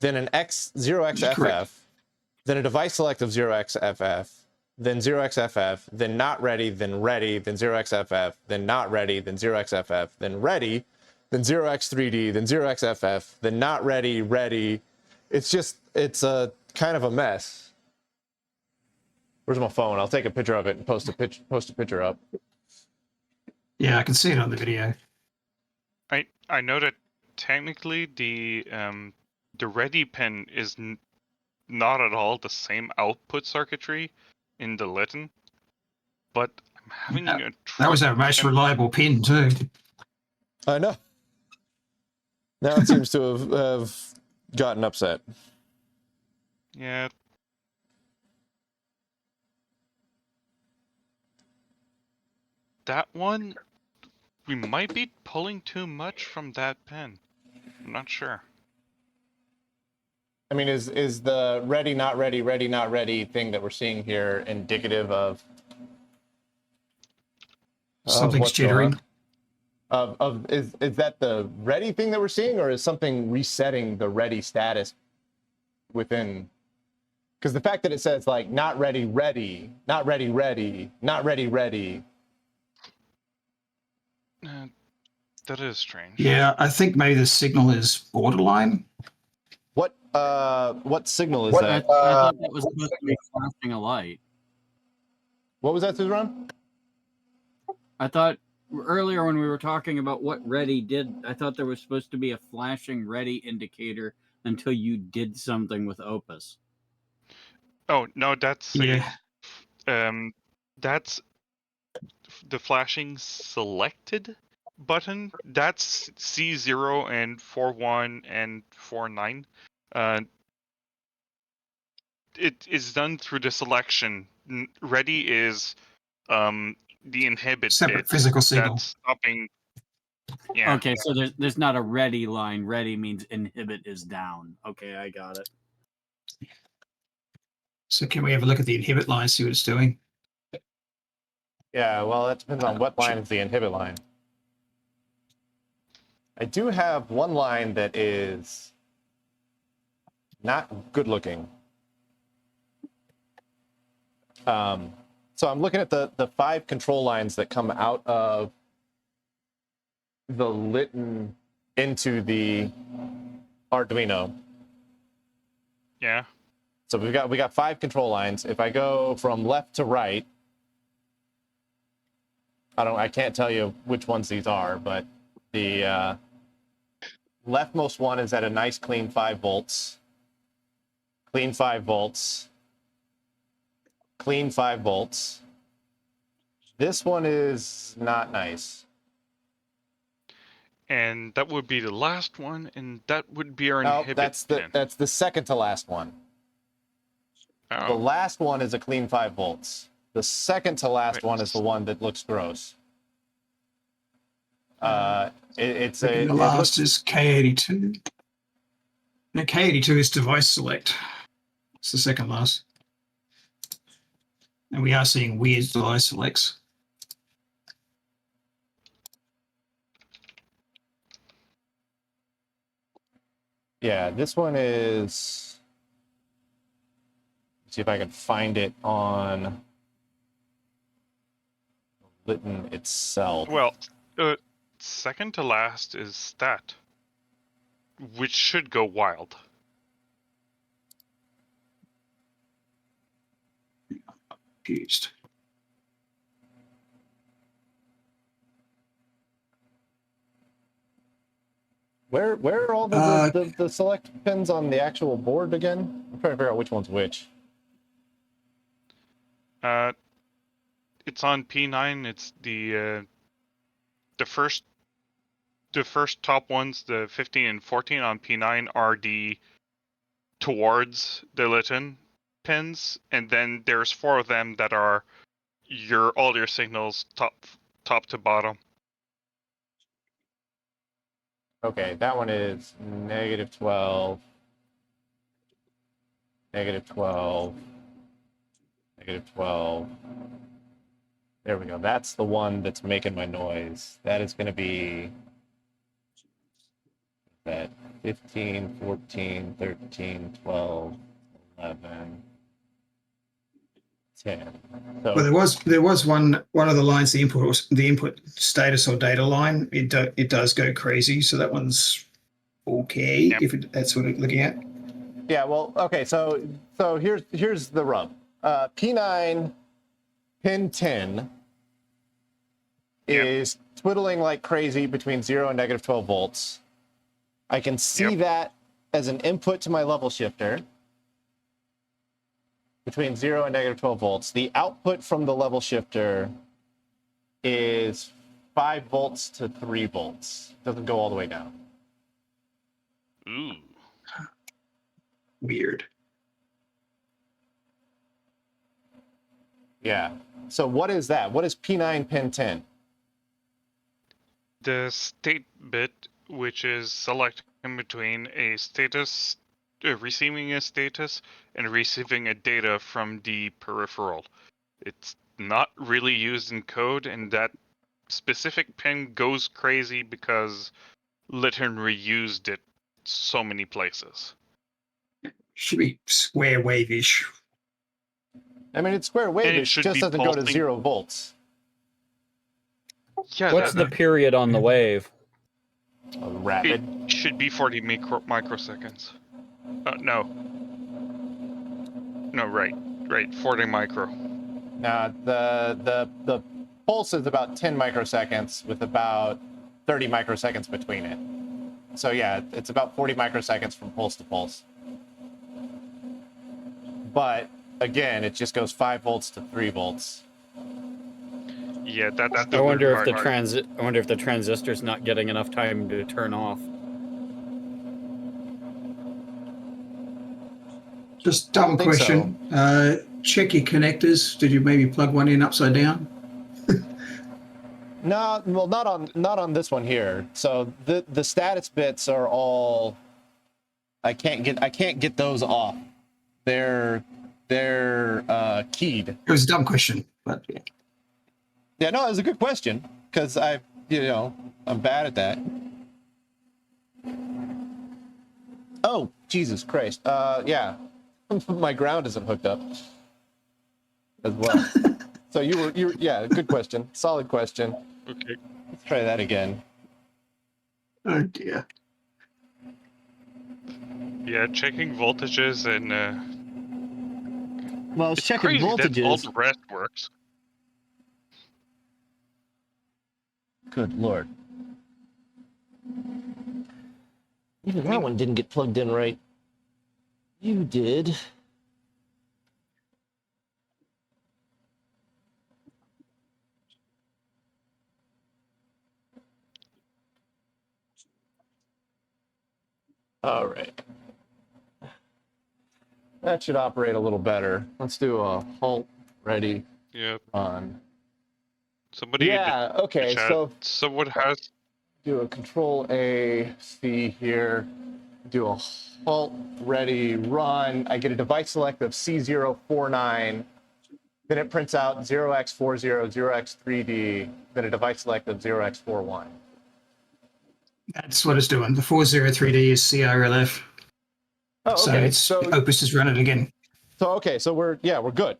then an 0xFF, then a device select of 0xFF, then 0xFF, then not ready, then 0xFF, then not ready, then 0xFF, then ready, then 0x3D, then 0xFF, then not ready, ready. It's a kind of a mess. Where's my phone? I'll take a picture of it and post a picture up. Yeah, I can see it on the video. I know that technically the ready pin is not at all the same output circuitry in the Litton, but I'm having a That was our most reliable pin too. I know. Now it seems to have gotten upset. Yeah. That one, we might be pulling too much from that pin. I'm not sure. I mean, is the ready, not ready thing that we're seeing here indicative of Something's jittering? Is that the ready thing that we're seeing, or is something resetting the ready status within? Because the fact that it says like not ready, ready, not ready, ready, not ready, ready. That is strange. Yeah, I think maybe the signal is borderline. What signal is that? I thought that was supposed to be flashing a light. What was that, Suzanne? I thought earlier when we were talking about what ready did, I thought there was supposed to be a flashing ready indicator until you did something with Opus. Oh no, that's that's the flashing selected button. That's C0 and 41 and 49. It is done through the selection. Ready is the inhibit separate bit physical signal. that's stopping. Yeah. Okay, so there's not a ready line. Ready means inhibit is down. Okay, I got it. So can we have a look at the inhibit line, see what it's doing? Yeah, well, that depends on what line is the inhibit line. I do have one line that is not good looking. So I'm looking at the 5 control lines that come out of the Litton into the Arduino. Yeah. So we got 5 control lines. If I go from left to right, I can't tell you which ones these are, but the leftmost one is at a nice clean 5 volts. Clean 5 volts. Clean 5 volts. This one is not nice. And that would be the last one, and that would be our inhibit pin. That's the second to last one. Oh. The last one is a clean 5 volts. The second to last one is the one that looks gross. The last is K82. Okay, 82 is device select. It's the second last. And we are seeing weird device selects. Yeah, this one is. Let's see if I can find it on Litton itself. Well, second to last is stat, which should go wild. Confused. Where are all the select pins on the actual board again? I'm trying to figure out which one's which. It's on P9. It's the first top ones, the 15 and 14 on P9 are the towards the Litton pins, and then there's 4 of them that are all your signals top to bottom. Okay, that one is -12, -12, -12. There we go. That's the one that's making my noise. That is going to be that 15, 14, 13, 12, 11, 10. So, Well, there was one of the lines, the input status or data line. It does go crazy. So that one's okay. Yep. If that's what we're looking at. yeah, well, okay, so here's the rub. P9 pin 10 is twiddling like crazy between 0 and -12 volts. I can see that as an input to my level shifter between 0 and -12 volts. The output from the level shifter is 5 volts to 3 volts. Doesn't go all the way down. Ooh. Weird. Yeah. So what is that? What is P9 pin 10? The state bit, which is selecting between a status, receiving a status, and receiving a data from the peripheral. It's not really used in code, and that specific pin goes crazy because Litton reused it so many places. Should be square wave-ish. I mean, it's square wave. It should just be doesn't go to pulsing. 0 volts. Yeah, What's the period on the wave? Rapid. It should be 40 microseconds. No. No, right, 40 micro. Now, the pulse is about 10 microseconds with about 30 microseconds between it. So yeah, it's about 40 microseconds from pulse to pulse. But again, it just goes 5 volts to 3 volts. Yeah, that's the I wonder weird if the part. I wonder if the transistor's not getting enough time to turn off. Just dumb question. So. Check your connectors. Did you maybe plug one in upside down? No, well, not on this one here. So the status bits are all. I can't get those off. They're keyed. It was a dumb question, but yeah. Yeah, no, it was a good question because I'm bad at that. Oh, Jesus Christ. Yeah, my ground isn't hooked up as well. So yeah, good question. Solid question. Okay. Let's try that again. Oh dear. Yeah, checking voltages and Well, I was it's checking crazy that all voltages. the rest works. Good Lord. Even that one didn't get plugged in right. You did. All right. That should operate a little better. Let's do a halt, ready, Yep. on. Somebody Yeah, okay, chat, so someone has do a control A, C here. do a halt, ready, run. I get a device select of C049. Then it prints out 0x40, 0x3D, then a device select of 0x41. That's what it's doing. The 403D is CRLF. Oh, okay. So Opus is running again. So we're good.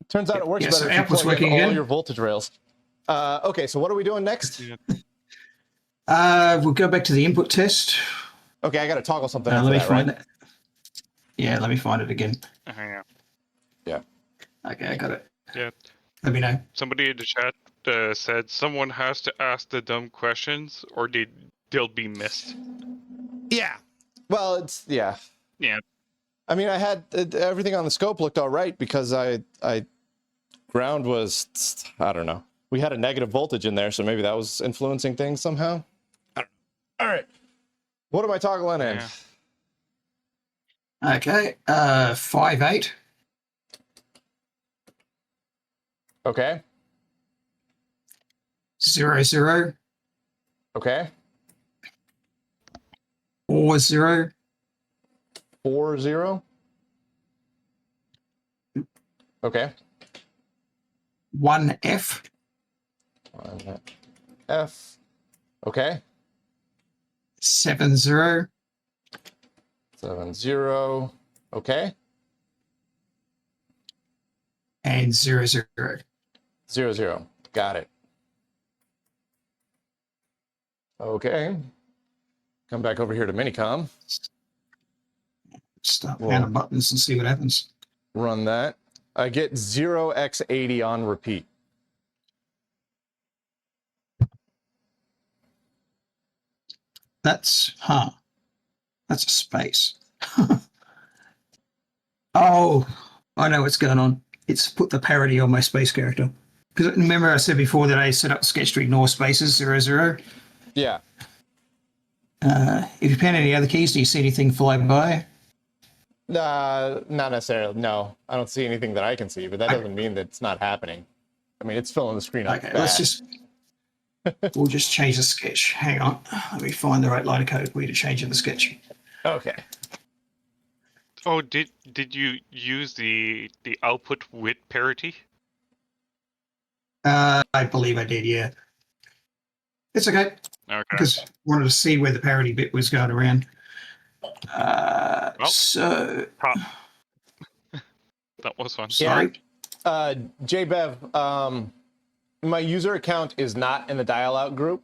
Turns out it works better so if you Apple's plug in working all again. your voltage rails. Okay, so what are we doing next? We'll go back to the input test. Okay, I got to toggle something. Let me find it. Yeah, let me find it again. Yeah. Okay, I got it. Yeah. Let me know. Somebody in the chat said someone has to ask the dumb questions or they'll be missed. Yeah. Well, Yeah. I mean, I had everything on the scope looked all right because I ground was, I don't know. We had a negative voltage in there, so maybe that was influencing things somehow. I don't know. All right. What am I toggling in? Yeah. Okay, 5.8. Okay. 0.0. Okay. 4.0. 4.0. Okay. 1F. 1F. Okay. 7.0. 7.0. Okay. And 0.0. 0.0. Got it. Okay. Come back over here to Minicom. Start Whoa. counting buttons and see what happens. Run that. I get 0x80 on repeat. That's a space. Oh, I know what's going on. It's put the parity on my space character. Because remember I said before that I set up Sketch to ignore spaces, 0.0. Yeah. If you pan any other keys, do you see anything fly by? Not necessarily. No, I don't see anything that I can see, but that doesn't mean that it's not happening. I mean, it's filling the screen up. Okay, we'll just change the sketch. Hang on. Let me find the right line of code for you to change in the sketch. Okay. Oh, did you use the output with parity? I believe I did, yeah. It's okay. Okay. Because I wanted to see where the parity bit was going around. Well, so that was fun. Sorry. JBev, my user account is not in the dial out group,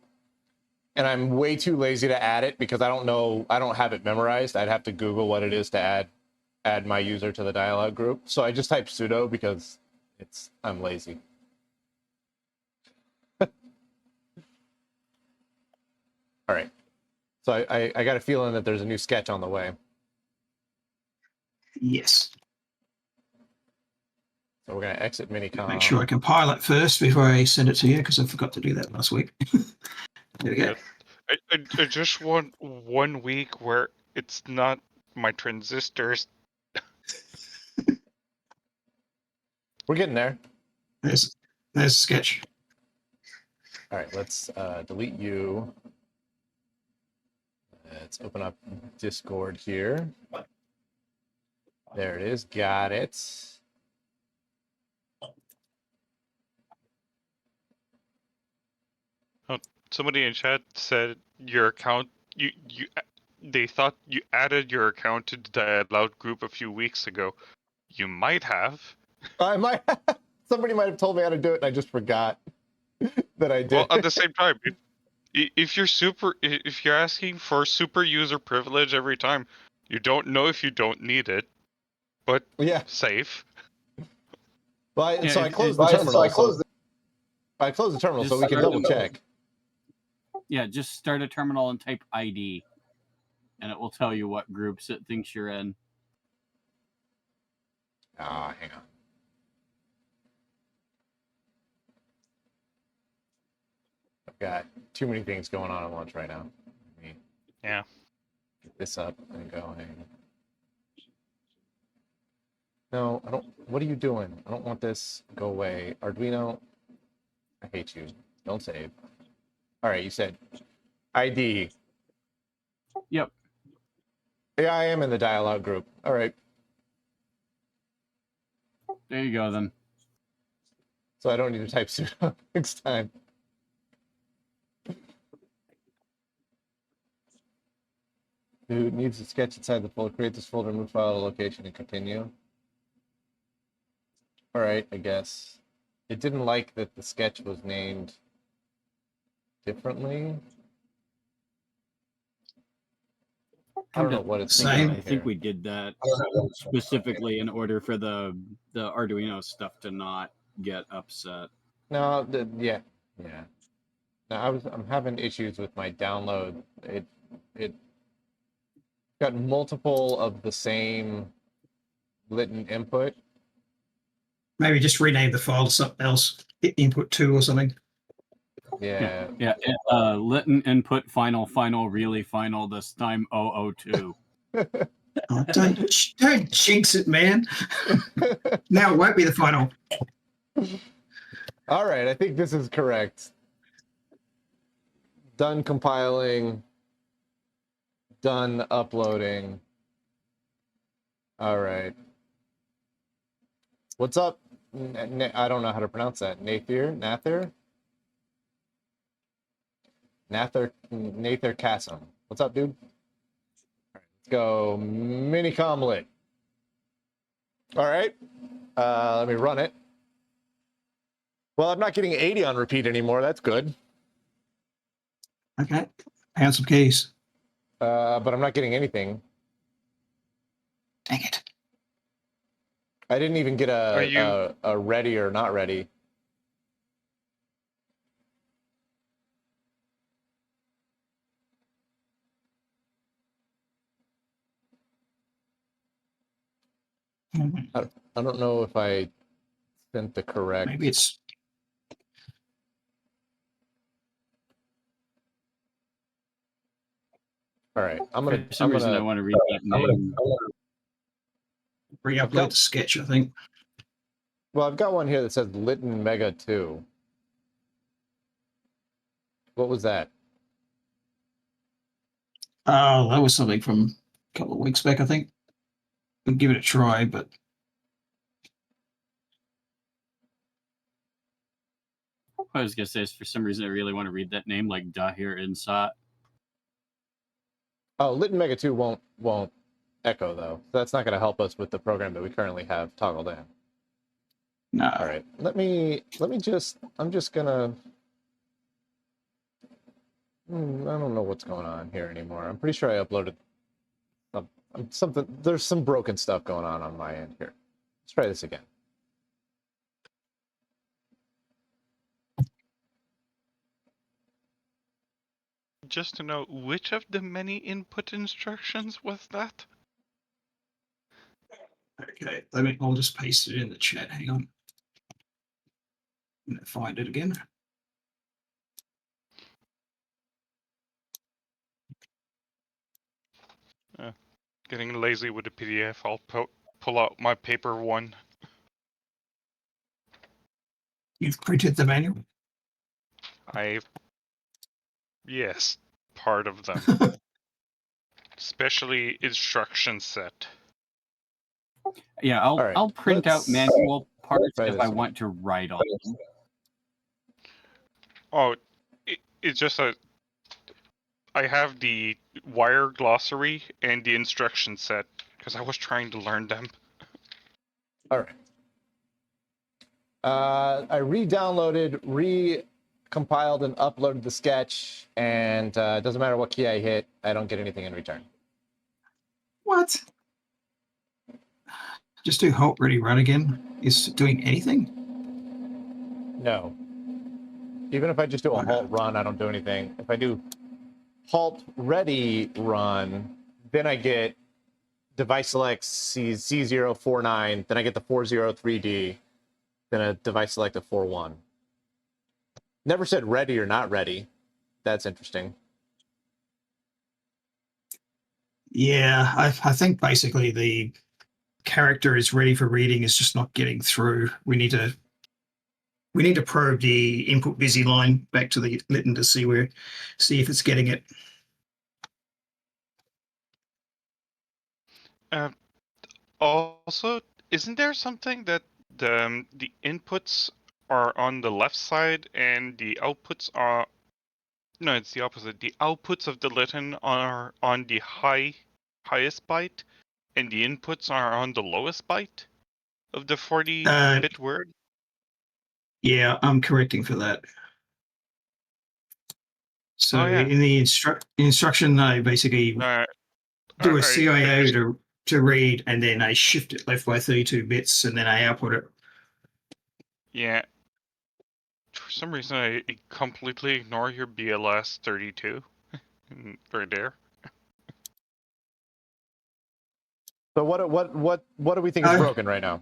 and I'm way too lazy to add it because I don't have it memorized. I'd have to Google what it is to add my user to the dial out group. So I just type sudo because I'm lazy. All right. So I got a feeling that there's a new sketch on the way. Yes. So we're going to exit Minicom. Make sure I compile it first before I send it to you, because I forgot to do that last week. There we go. I just want 1 week where it's not my transistors. We're getting there. There's a sketch. All right, let's delete you. Let's open up Discord here. There it is. Got it. Somebody in chat said your account. They thought you added your account to the dial out group a few weeks ago. You might have. I might. Somebody might have told me how to do it, and I just forgot that I did. Well, at the same time, if you're asking for super user privilege every time, you don't know if you don't need it, but yeah, safe. Well, so I closed the terminal. I closed the terminal so we can double check. Yeah, just start a terminal and type ID, and it will tell you what groups it thinks you're in. Hang on. I've got too many things going on at once right now. Yeah. Get this up and going. No, I don't. What are you doing? I don't want this. Go away. Arduino, I hate you. Don't save. All right, you said ID. Yep. Yeah, I am in the dialogue group. All right. There you go, then. So I don't need to type sudo next time. Who needs to sketch inside the folder? Create this folder, move file location, and continue. All right, I guess. It didn't like that the sketch was named differently. I don't know what it's Same. I think we did that specifically in order for the Arduino stuff to not get upset. No, yeah. No, I'm having issues with my download. It got multiple of the same Litton input. Maybe just rename the file to something else, input 2 or something. Yeah. Litton input final, really final, this time 002. Oh, don't jinx it, man. Now it won't be the final. All right, I think this is correct. Done compiling. Done uploading. All right. What's up? I don't know how to pronounce that. Nather Kassam. What's up, dude? All right, let's go minicomlit. All right. Let me run it. Well, I'm not getting 80 on repeat anymore. That's good. Okay. And some keys. But I'm not getting anything. Dang it. I didn't even get a ready or not ready. I don't know if I sent the correct. Maybe it's. All right. For some reason, I want to read that name. Re-upload the sketch, I think. Well, I've got one here that says Litton Mega 2. What was that? Oh, that was something from a couple of weeks back, I think. We'll give it a try, but I was gonna say, for some reason, I really want to read that name, like Dahir Insat. Oh, Litton Mega 2 won't echo though. So that's not going to help us with the program that we currently have toggled in. no. All right. I'm just gonna. I don't know what's going on here anymore. I'm pretty sure I uploaded something. There's some broken stuff going on my end here. Let's try this again. Just to know, which of the many input instructions was that? Okay, I'll just paste it in the chat. Hang on. I'm going to find it again. Getting lazy with the PDF. I'll pull out my paper one. You've printed the manual? Yes, part of them. Especially instruction set. Yeah, I'll print out manual parts if I want to write on them. Oh, it's just I have the wire glossary and the instruction set because I was trying to learn them. All right. I re-downloaded, recompiled, and uploaded the sketch, and it doesn't matter what key I hit, I don't get anything in return. What? Just do halt ready run again. Is it doing anything? No. Even if I just do a halt run, I don't do anything. If I do halt ready run, then I get device select C049, then I get the 403D, then a device select of 41. Never said ready or not ready. That's interesting. Yeah, I think basically the character is ready for reading, is just not getting through. We need to probe the input busy line back to the Litton to see if it's getting it. Also, isn't there something that the inputs are on the left side and the outputs are... No, it's the opposite. The outputs of the Litton are on the highest byte, and the inputs are on the lowest byte of the 40-bit word? Yeah, I'm correcting for that. So yeah. in the instruction, I basically do a CIO to read, and then I shift it left by 32 bits, and then I output it. Yeah. For some reason, I completely ignore your BLS 32 right there. So what do we think is broken right now?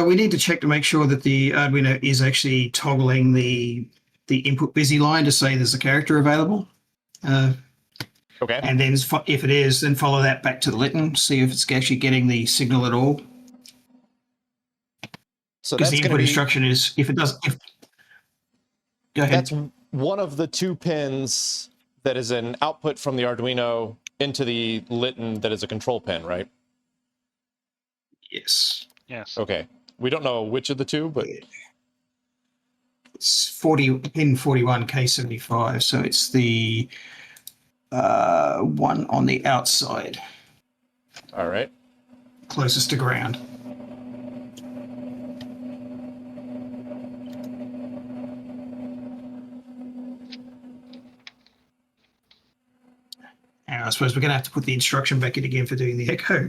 We need to check to make sure that the Arduino is actually toggling the input busy line to say there's a character available. Okay. And then if it is, then follow that back to the Litton, see if it's actually getting the signal at all. So because that's the input instruction is if it does. Go ahead. That's one of the 2 pins that is an output from the Arduino into the Litton that is a control pin, right? Yes. Yes. Okay. We don't know which of the 2, but it's pin 41 K75, so it's the one on the outside. All right. Closest to ground. And I suppose we're going to have to put the instruction back in again for doing the echo.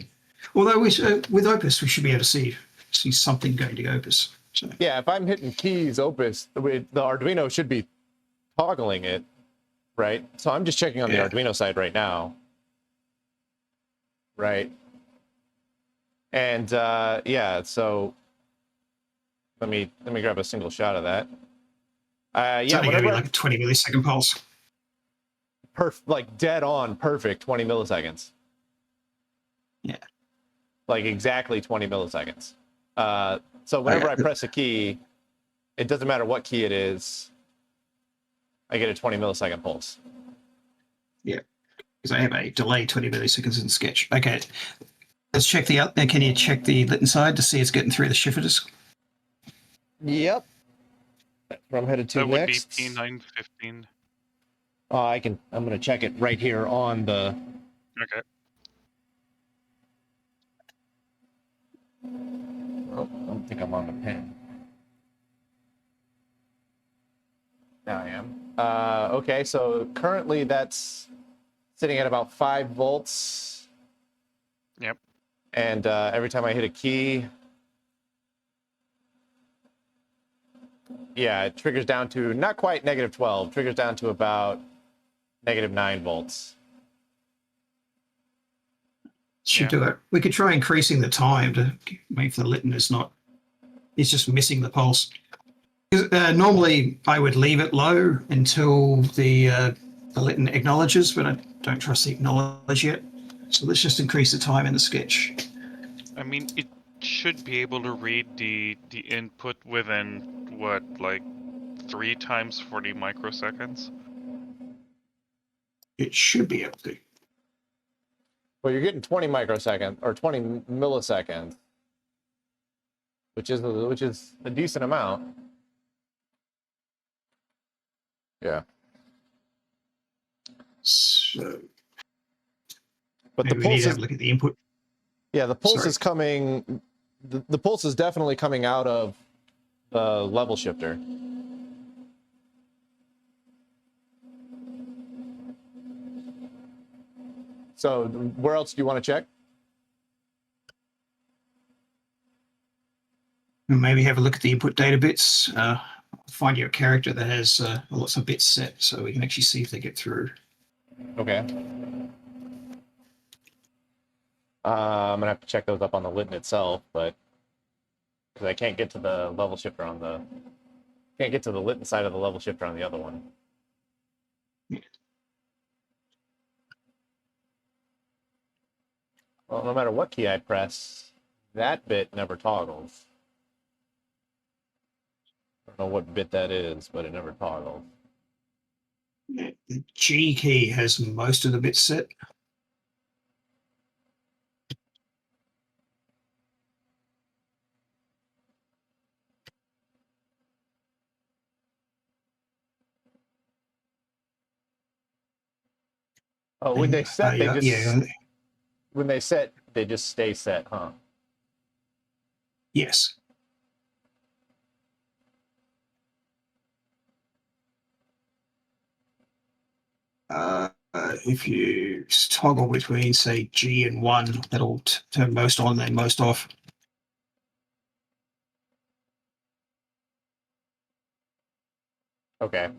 Although with Opus, we should be able to see something going to Opus. So. Yeah, if I'm hitting keys Opus, the Arduino should be toggling it, right? So I'm just checking on the Arduino side right now. Right. And yeah, so let me grab a single shot of that. Yeah, it's only going to be like a 20 millisecond pulse. Like dead on perfect 20 milliseconds. Yeah. Like exactly 20 milliseconds. So whenever I press a key, it doesn't matter what key it is, I get a 20 millisecond pulse. Yeah, because I have a delay 20 milliseconds in Sketch. Okay, let's check the can you check the Litton side to see it's getting through the shifters? Yep. I'm headed to that next. That would be P915. I'm going to check it right here on the... Okay. Oh, I don't think I'm on the pin. Now I am. Okay, so currently that's sitting at about 5 volts. Yep. And every time I hit a key, yeah, it triggers down to not quite -12, triggers down to about -9 volts. Should do it. We could try increasing the time to make the Litton is just missing the pulse. Normally I would leave it low until the Litton acknowledges, but I don't trust the acknowledge yet. So let's just increase the time in the Sketch. I mean, it should be able to read the input within what, like 3 times 40 microseconds. It should be able to. Well, you're getting 20 microseconds or 20 milliseconds, which is a decent amount. Yeah. So, but the pulse we need to have a look at the input. Yeah, the pulse is coming. The pulse is definitely coming out of the level shifter. So where else do you want to check? Maybe have a look at the input data bits. Find your character that has lots of bits set, so we can actually see if they get through. Okay. I'm gonna have to check those up on the Litton itself, but because I can't get to the level shifter on the Litton side of the level shifter on the other one. Yeah. Well, no matter what key I press, that bit never toggles. I don't know what bit that is, but it never toggles. The G key has most of the bits set. Oh, when they set, they just yeah, when they set, they just stay set, huh? yes. If you toggle between, say, G and 1, that'll turn most on and most off. Okay.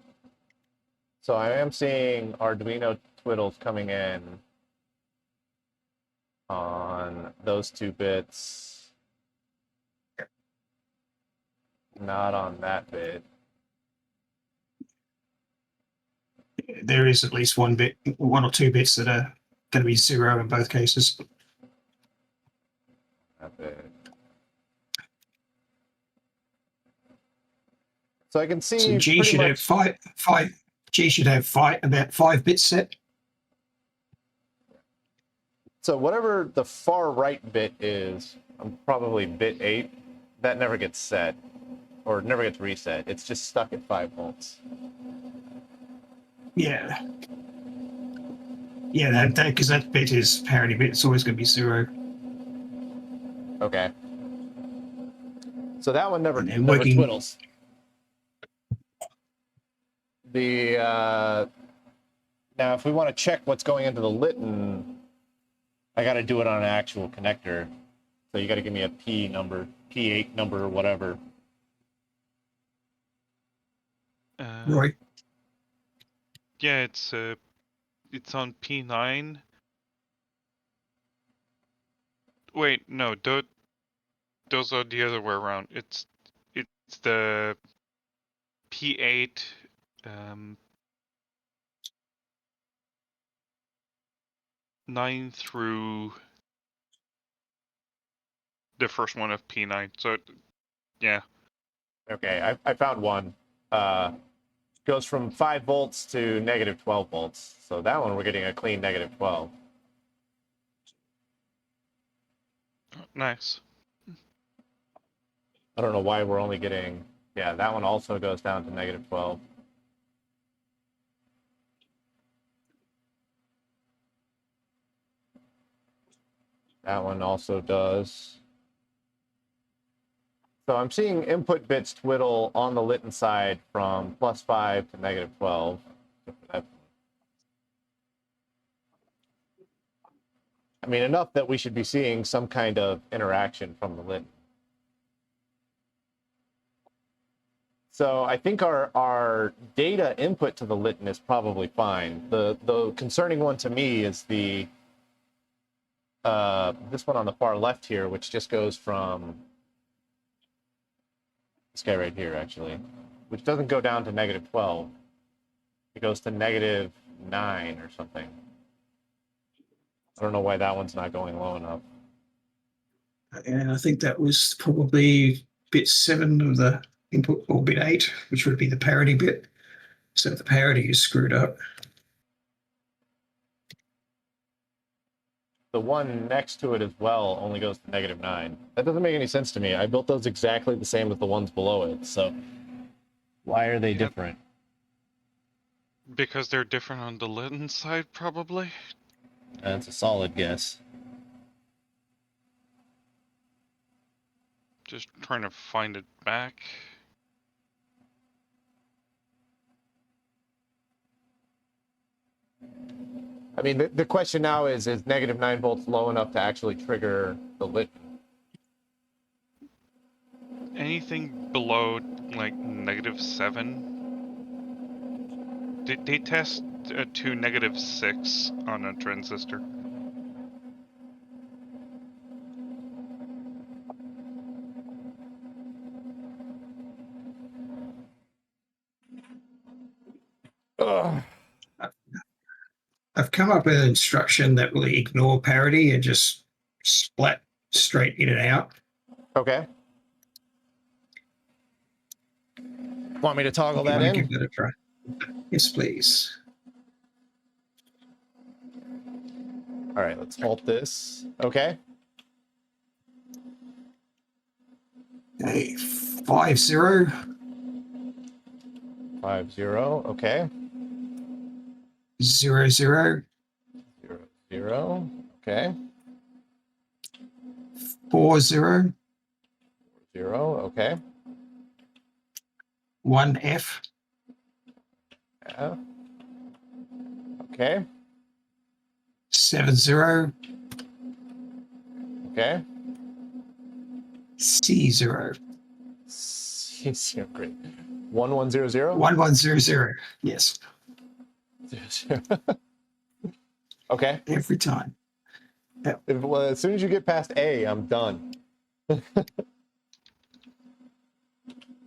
So I am seeing Arduino twiddles coming in on those 2 bits. Not on that bit. There is at least 1 or 2 bits that are going to be 0 in both cases. That bit. So I can see So G pretty should much... have five. G should have about 5 bits set. So whatever the far right bit is, probably bit 8, that never gets set or never gets reset. It's just stuck at 5 volts. Yeah. Yeah, that because that bit is parity bit. It's always going to be 0. Okay. So that one never working... twiddles. The now, if we want to check what's going into the Litton, I got to do it on an actual connector. So you got to give me a P number, P8 number, or whatever. Roy? Yeah, it's on P9. Wait, no, those are the other way around. It's the P8 9 through the first one of P9. So yeah. Okay, I found one. Goes from 5 volts to negative 12 volts. So that one we're getting a clean negative 12. Nice. I don't know why we're only getting... Yeah, that one also goes down to negative 12. That one also does. So I'm seeing input bits twiddle on the Litton side from +5 to negative 12. I mean, enough that we should be seeing some kind of interaction from the Litton. So I think our data input to the Litton is probably fine. The concerning one to me is the this one on the far left here, which just goes from this guy right here, actually, which doesn't go down to negative 12. It goes to negative 9 or something. I don't know why that one's not going low enough. And I think that was probably bit 7 of the input, or bit 8, which would be the parity bit. So if the parity is screwed up. The one next to it as well only goes to negative 9. That doesn't make any sense to me. I built those exactly the same as the ones below it, so why are they different? Because they're different on the Litton side, probably. That's a solid guess. Just trying to find it back. I mean, the question now is negative 9 volts low enough to actually trigger the Litton? Anything below, like, -7. They test to -6 on a transistor. Ugh. I've come up with an instruction that will ignore parity and just splat straight in and out. Okay. Want me to toggle that in? Give that a try. Yes, please. All right, let's halt this. Okay. Okay, 5-0. 5-0. Okay. 0-0. 0. Okay. 4 0 0. Okay. 1 F F. Okay. 7 0 Okay. C 0 Great. 1100. 1100. Yes, Okay. every time. Well, as soon as you get past A, I'm done.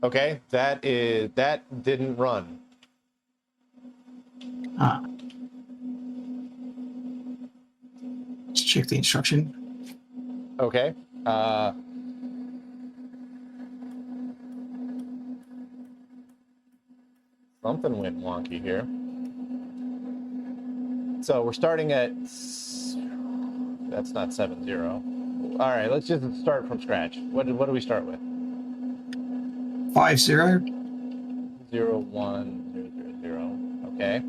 Okay, that didn't run. Let's check the instruction. Okay. Something went wonky here. So we're starting at, that's not 7-0. All right, let's just start from scratch. What do we start with? 5 0 0 1 0 0 0. Okay.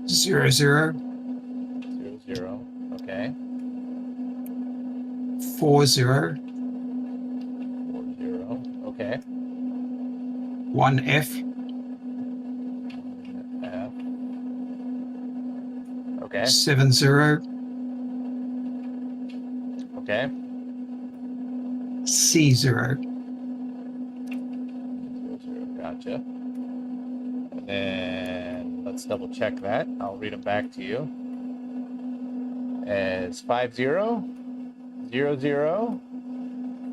0 0 0 0. Okay. 4 0 4 0. Okay. 1 F F. Okay. 7 0 Okay. C 0 0 0. Gotcha. And then let's double check that. I'll read them back to you. As 5 0 0 0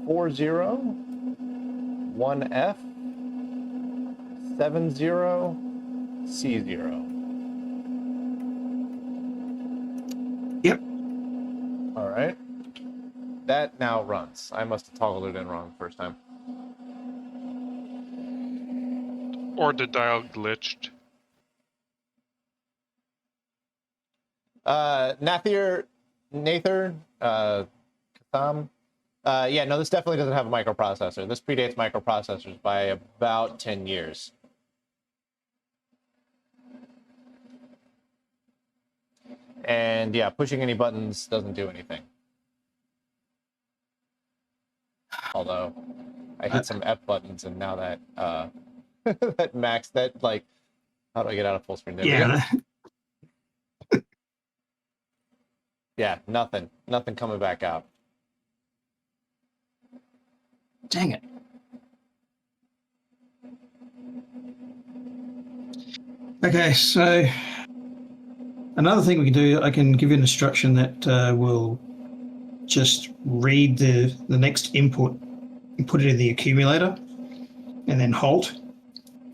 4 0 1 F 7 0 C 0. Yep. All right. That now runs. I must have toggled it in wrong the first time. Or the dial glitched. Nather, Katham. Yeah, no, this definitely doesn't have a microprocessor. This predates microprocessors by about 10 years. And yeah, pushing any buttons doesn't do anything. Although I hit some F buttons and now that that max, that like, how do I get out of full screen? There we go. Yeah. Yeah, nothing coming back out. Dang it. Okay, so another thing we can do, I can give you an instruction that will just read the next input and put it in the accumulator and then halt.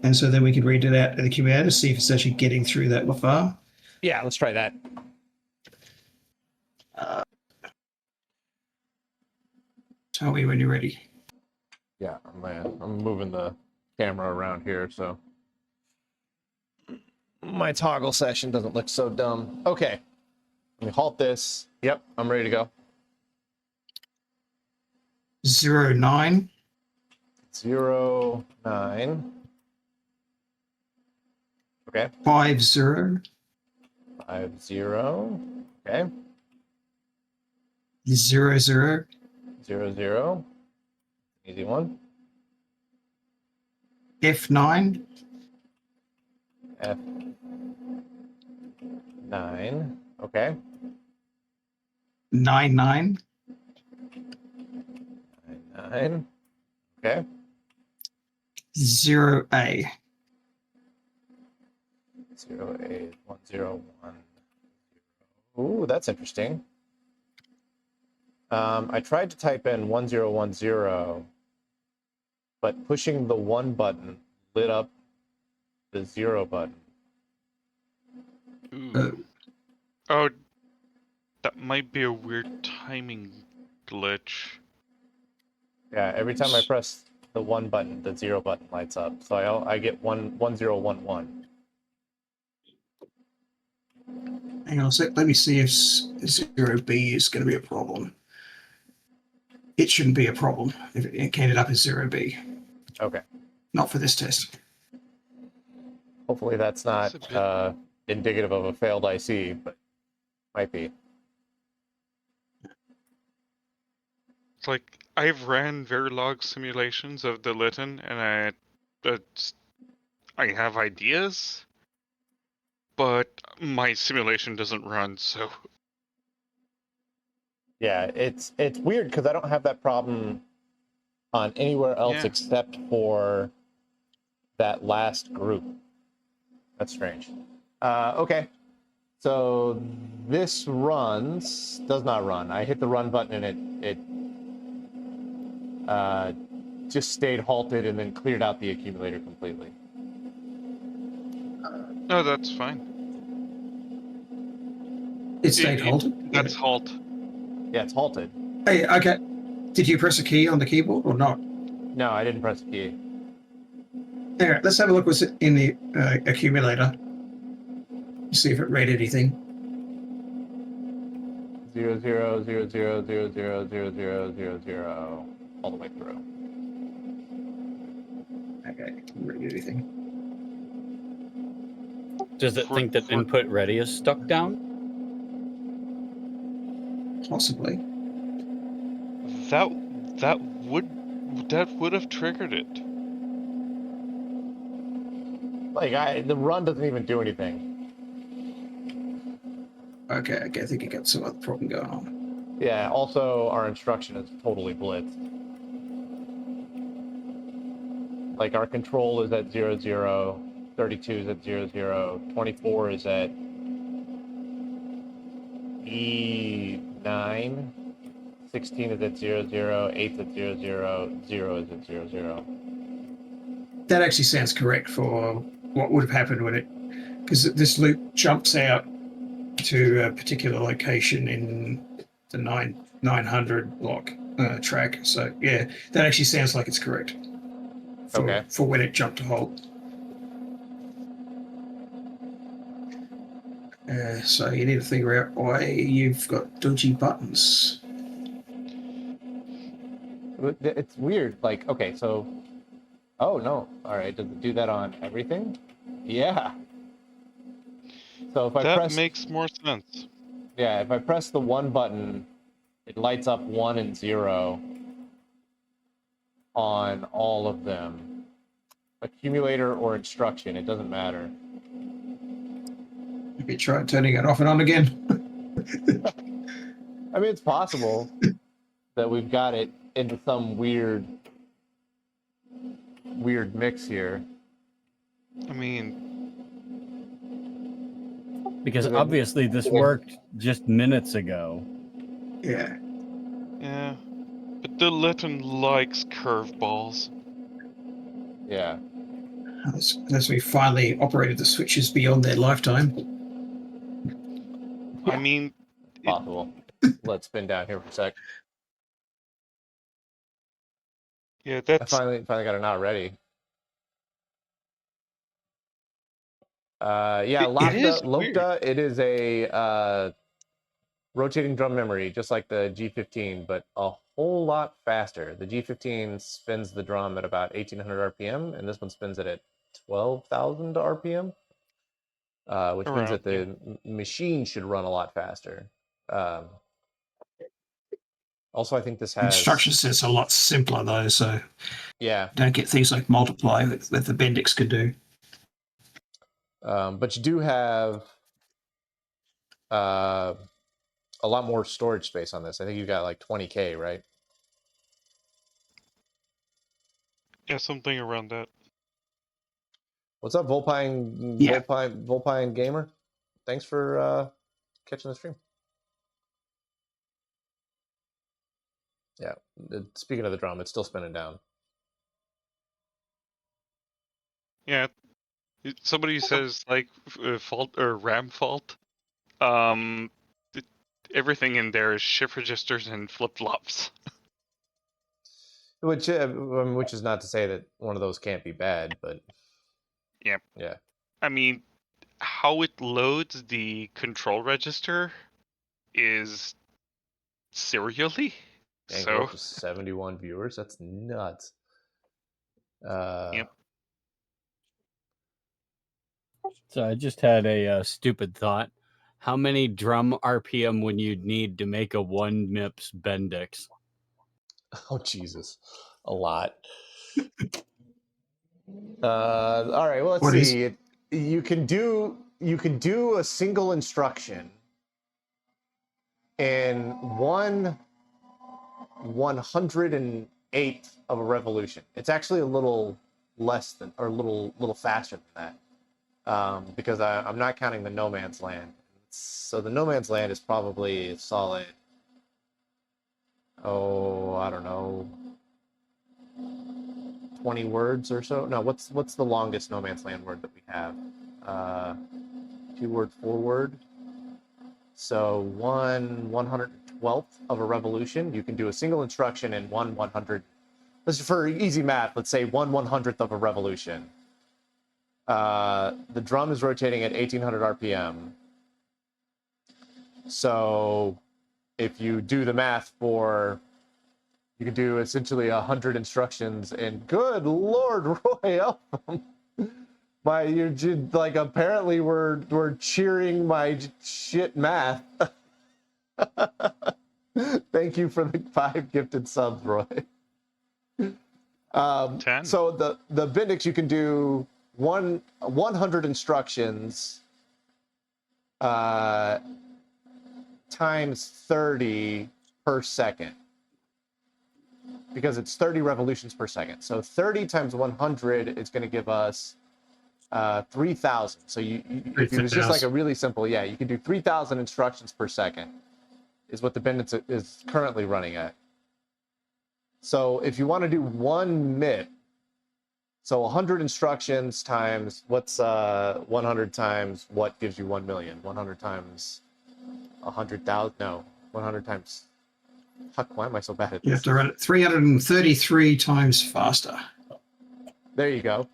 And so then we can read it out of the accumulator, see if it's actually getting through that far. Yeah, let's try that. Tell me when you're ready. Yeah, I'm moving the camera around here, so my toggle session doesn't look so dumb. Okay, let me halt this. Yep, I'm ready to go. 09 0 9. Okay. 50 50. Okay. 00 0 0. Easy one. F9 F9. Okay. 99 9. Okay. 0A 0 8 1 0 1. Ooh, that's interesting. I tried to type in 1010, but pushing the 1 button lit up the 0 button. Oh, that might be a weird timing glitch. Yeah, every time I press the 1 button, the 0 button lights up. So I get 1011. Hang on a sec. Let me see if 0B is going to be a problem. It shouldn't be a problem if it ended up as 0B. Okay. Not for this test. Hopefully that's not indicative of a failed IC, but Might be. It's like I've ran Verilog simulations of the Litton, and I have ideas, but my simulation doesn't run. So Yeah, it's weird because I don't have that problem on anywhere else Yeah. except for that last group. That's strange. Okay, so this does not run. I hit the run button and it just stayed halted and then cleared out the accumulator completely. no, that's fine. It stayed halted. That's halt. Yeah, it's halted. Hey, okay. Did you press a key on the keyboard or not? No, I didn't press the key. All right, let's have a look what's in the accumulator. See if it read anything. 0 0 0 0 0 0 0 0 0 0 all the way through. Okay, didn't read anything. Does it think that input ready is stuck down? Possibly. That would have triggered it. Like the run doesn't even do anything. Okay, I think you got some other problem going on. Yeah, also our instruction is totally blitzed. Like our control is at 0 0, 32 is at 0 0, 24 is at E9, 16 is at 0 0, 8 is at 0 0, 0 is at 0 0. That actually sounds correct for what would have happened when it, because this loop jumps out to a particular location in the 900 block track. So yeah, that actually sounds like it's correct for when it jumped to halt. So you need to figure out why you've got dodgy buttons. It's weird. Like, okay, so, oh no, all right, does it do that on everything? Yeah. So if I that press, makes more sense. yeah, if I press the 1 button, it lights up 1 and 0 on all of them. Accumulator or instruction, it doesn't matter. Maybe try turning it off and on again. I mean, it's possible that we've got it into some weird mix here. I mean, because obviously this worked just minutes ago. Yeah. Yeah. But the Litton likes curveballs. Yeah. Unless we finally operated the switches beyond their lifetime. I mean, possible. Let's spin down here for a sec. Yeah, that's. I finally got it not ready. Yeah, Lopta, it is a rotating drum memory, just like the G15, but a whole lot faster. The G15 spins the drum at about 1800 RPM, and this one spins it at 12,000 RPM, which means that the machine should run a lot faster. Also, I think this has instruction set's a lot simpler though, so yeah, don't get things like multiply that the Bendix could do. But you do have a lot more storage space on this. I think you've got like 20K, right? Yeah, something around that. What's up, Volpine? Yeah. Volpine Gamer. Thanks for catching the stream. Yeah. Speaking of the drum, it's still spinning down. Yeah. Somebody says like fault or RAM fault. Everything in there is shift registers and flip flops. Which is not to say that one of those can't be bad, but yeah. Yeah. I mean, how it loads the control register is serially. Dang, So up to 71 viewers. That's nuts. Yep. So I just had a stupid thought. How many drum RPM would you need to make a 1 MIPS Bendix? Oh Jesus, a lot. All right. Well, let's see. You can do a single instruction in 1/108th of a revolution. It's actually a little less than, or a little faster than that, because I'm not counting the no man's land. So the no man's land is probably a solid, I don't know, 20 words or so. No, what's the longest no man's land word that we have? 2-word, 4-word. So 1/112th of a revolution. You can do a single instruction in 1/100. This is for easy math. Let's say 1/100th of a revolution. The drum is rotating at 1800 RPM. So if you do the math for, you can do essentially 100 instructions, and good Lord, Roy, help them. You're like, apparently we're cheering my shit math. Thank you for the 5 gifted subs, Roy. 10. So the Bendix, you can do 100 instructions times 30 per second, because it's 30 revolutions per second. So 30 times 100 is going to give us 3,000. So if it was just like a really simple, you can do 3,000 instructions per second is what the Bendix is currently running at. So if you want to do 1 MIP, so 100 instructions times, what's 100 times what gives you 1 million? 100 times 100,000? No, 100 times. Fuck, why am I so bad at this? You have to run it 333 times faster. There you go.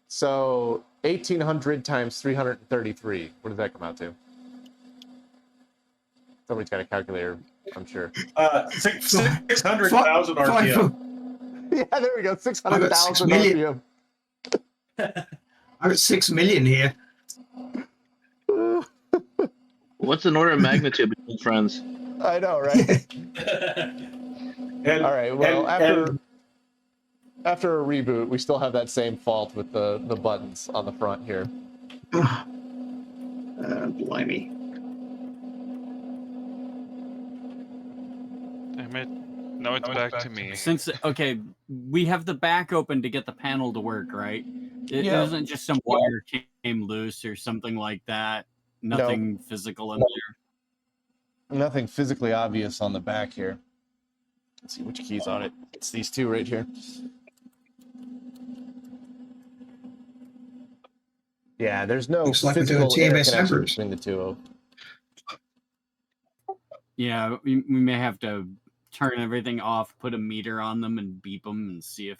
So 1,800 times 333. What does that come out to? Somebody's got a calculator, I'm sure. 600,000 RPM. Yeah, there we go. 600,000 RPM. I got 6 million here. What's an order of magnitude between friends? I know, right? All right. Well, after a reboot, we still have that same fault with the buttons on the front here. Blimey. Damn it. No, it's back to me. We have the back open to get the panel to work, right? It isn't just some wire came loose or something like that. Nothing physical in there. Nothing physically obvious on the back here. Let's see which key's on it. It's these two right here. Yeah, there's no physical interconnection between the two. Yeah, we may have to turn everything off, put a meter on them, and beep them and see if.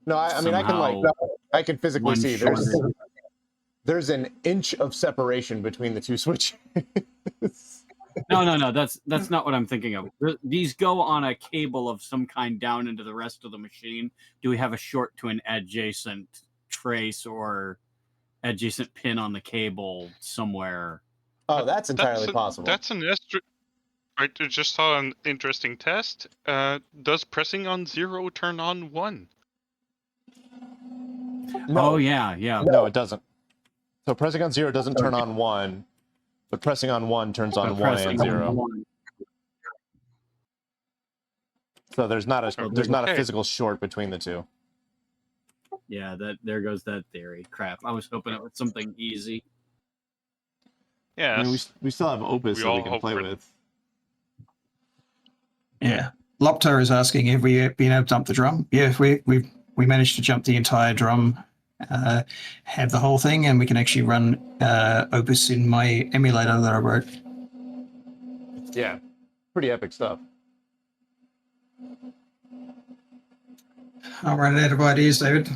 No, I mean, I can physically see there's an inch of separation between the two switches. No. That's not what I'm thinking of. These go on a cable of some kind down into the rest of the machine. Do we have a short to an adjacent trace or adjacent pin on the cable somewhere? Oh, that's entirely possible. That's I just saw an interesting test. Does pressing on 0 turn on 1? No. Oh, yeah. No, it doesn't. So pressing on 0 doesn't turn on 1, but pressing on 1 turns on 1 and 0. So there's not a physical short between the two. Yeah, there goes that theory. Crap. I was hoping it was something easy. Yeah. I mean, we still have Opus that we can play with. Yeah. Lopter is asking, have we been able to dump the drum? Yeah, we managed to jump the entire drum, have the whole thing, and we can actually run Opus in my emulator that I wrote. Yeah, pretty epic stuff. I'm running out of ideas, David.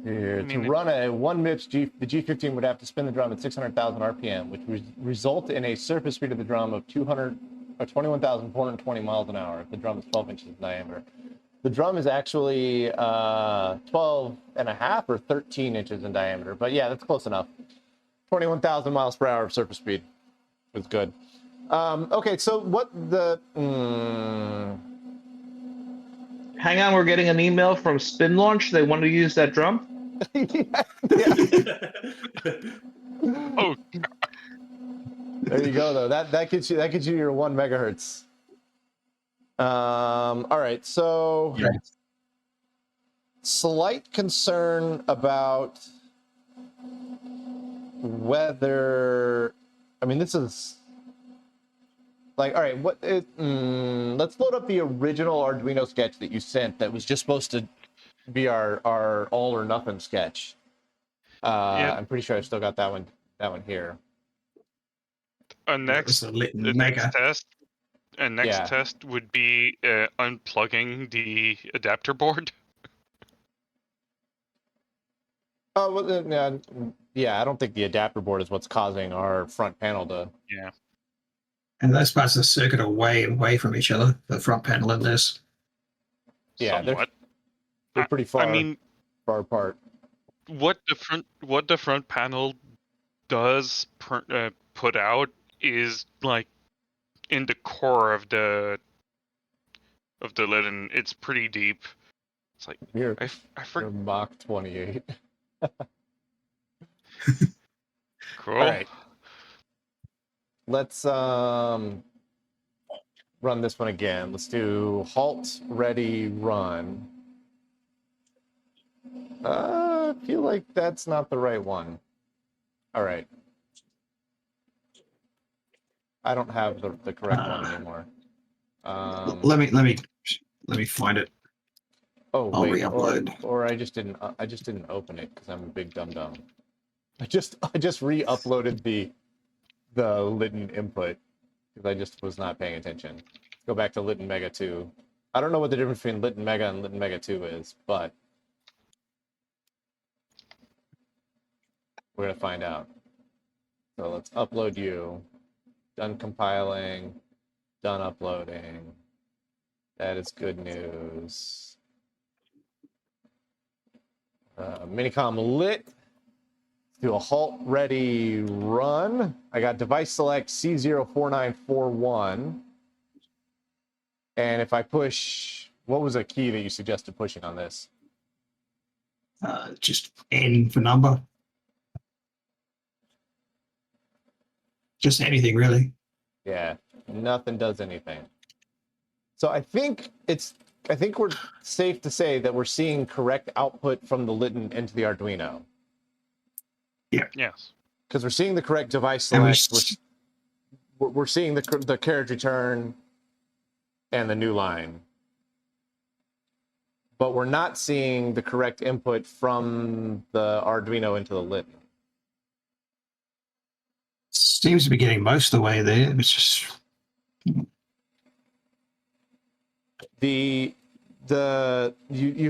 Here, to run a 1 MIPS, the G15 would have to spin the drum at 600,000 RPM, which would result in a surface speed of the drum of 21,420 miles an hour if the drum is 12 inches in diameter. The drum is actually 12 and a half or 13 inches in diameter, but yeah, that's close enough. 21,000 miles per hour of surface speed. It's good. Okay, so what the... Hang on, we're getting an email from Spin Launch. They want to use that drum. yeah. Oh, There you go, though. That gets you your 1 megahertz. All right, so slight concern about whether, I mean, this is like, all right, let's load up the original Arduino sketch that you sent that was just supposed to be our all or nothing sketch. Yeah. I'm pretty sure I've still got that one here. A next test test would be unplugging the adapter board. Oh, well, yeah, I don't think the adapter board is what's causing our front panel to... Yeah. And those parts of the circuit are way from each other, the front panel and this. Yeah, somewhat. They're pretty far, I mean, far apart. What the front panel does put out is like in the core of the Litton. It's pretty deep. It's like You're forget. Mach 28. Cool. All right. Let's run this one again. Let's do halt, ready, run. I feel like that's not the right one. All right. I don't have the correct one anymore. Let me find it. Oh I'll wait, re-upload. or I just didn't open it because I'm a big dum dum. I just re-uploaded the Litton input because I just was not paying attention. Let's go back to Litton Mega 2. I don't know what the difference between Litton Mega and Litton Mega 2 is, but we're gonna find out. So let's upload you. Done compiling. Done uploading. That is good news. Minicom lit. Let's do a halt, ready, run. I got device select C04941. And if I push, what was a key that you suggested pushing on this? Just N for number. Just anything, really. Yeah, nothing does anything. So I think we're safe to say that we're seeing correct output from the Litton into the Arduino. Yeah. Yes. Because we're seeing the correct device select. We're seeing the carriage return and the new line. But we're not seeing the correct input from the Arduino into the Litton. Seems to be getting most of the way there. It's just you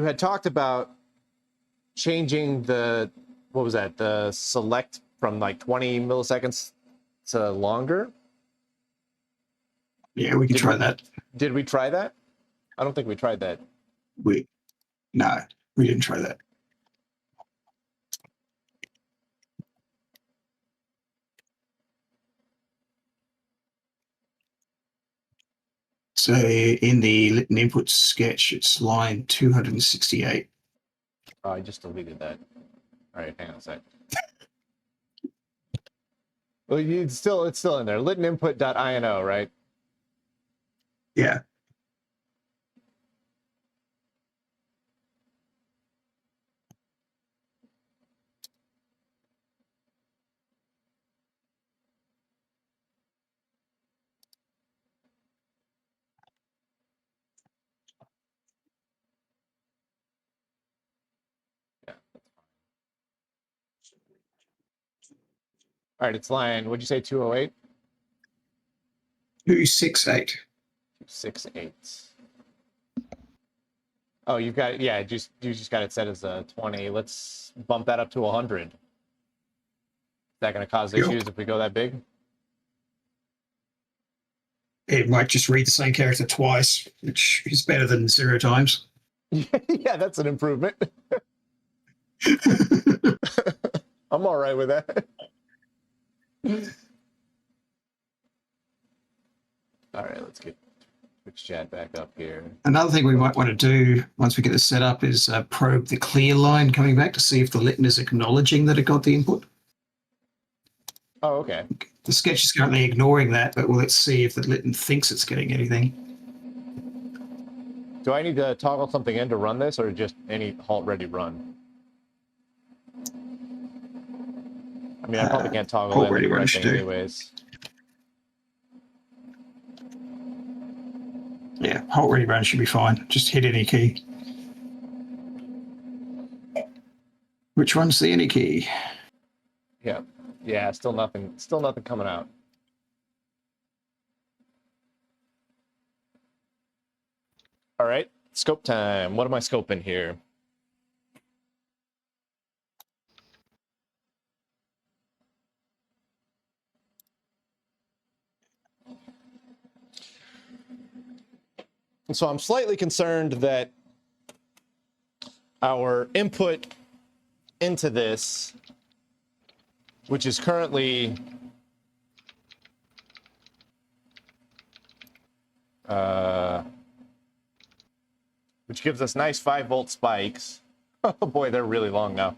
had talked about changing the select from like 20 milliseconds to longer. Yeah, we can try that. Did we try that? I don't think we tried that. No, we didn't try that. So in the Litton input sketch, it's line 268. Oh, I just deleted that. All right, hang on a sec. Well, it's still in there. Littoninput.ino, right? Yeah. All right, it's line, what'd you say, 208? 268. 268. Oh, you've got it. Yeah, you just got it set as a 20. Let's bump that up to 100. Is that going to cause issues if we go that big? It might just read the same character twice, which is better than 0 times. Yeah, that's an improvement. I'm all right with that. All right, let's get Twitch chat back up here. Another thing we might want to do once we get this set up is probe the clear line coming back to see if the Litton is acknowledging that it got the input. Oh, okay. The sketch is currently ignoring that, but let's see if the Litton thinks it's getting anything. Do I need to toggle something in to run this, or just any halt ready run? I mean, I probably can't toggle halt in the ready run correct should thing do. anyways. Yeah, halt ready run should be fine. Just hit any key. Which one's the any key? Yeah. Yeah, still nothing coming out. All right, scope time. What am I scoping here? So I'm slightly concerned that our input into this, which is currently which gives us nice 5-volt spikes. Oh boy, they're really long now.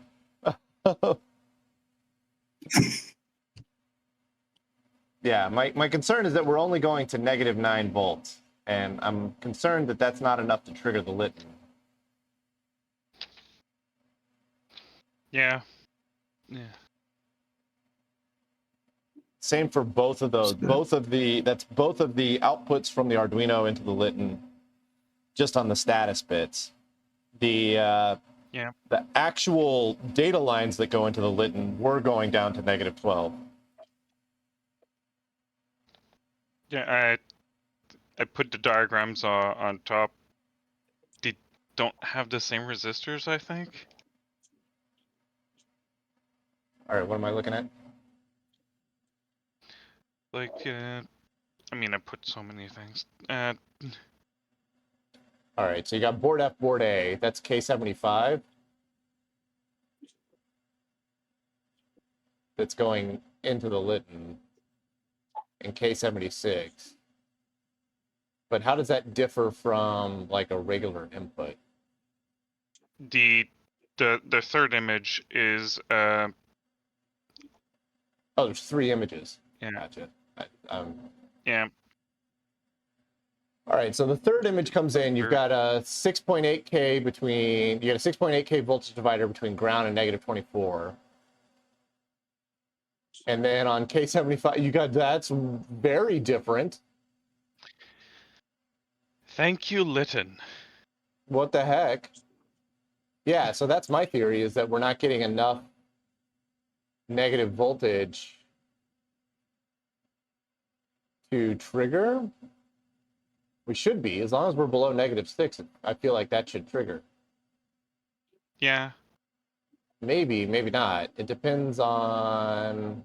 Yeah, my concern is that we're only going to -9 volts, and I'm concerned that that's not enough to trigger the Litton. Yeah. Yeah. Same for both of those. That's both of the outputs from the Arduino into the Litton, just on the status bits. The actual data lines that go into the Litton were going down to -12. Yeah, I put the diagrams on top. They don't have the same resistors, I think. All right, what am I looking at? Like, I mean, I put so many things. All right, so you got board F, board A. That's K75. That's going into the Litton, and K76. But how does that differ from like a regular input? The third image is Oh, there's 3 images. yeah. Gotcha. Yeah. All right, so the third image comes in. You've got a 6.8K between. You got a 6.8K voltage divider between ground and -24. And then on K75, you got that's very different. Thank you, Litton. What the heck? Yeah, so that's my theory, is that we're not getting enough negative voltage to trigger. We should be, as long as we're below -6. I feel like that should trigger. Yeah. Maybe, maybe not. It depends on,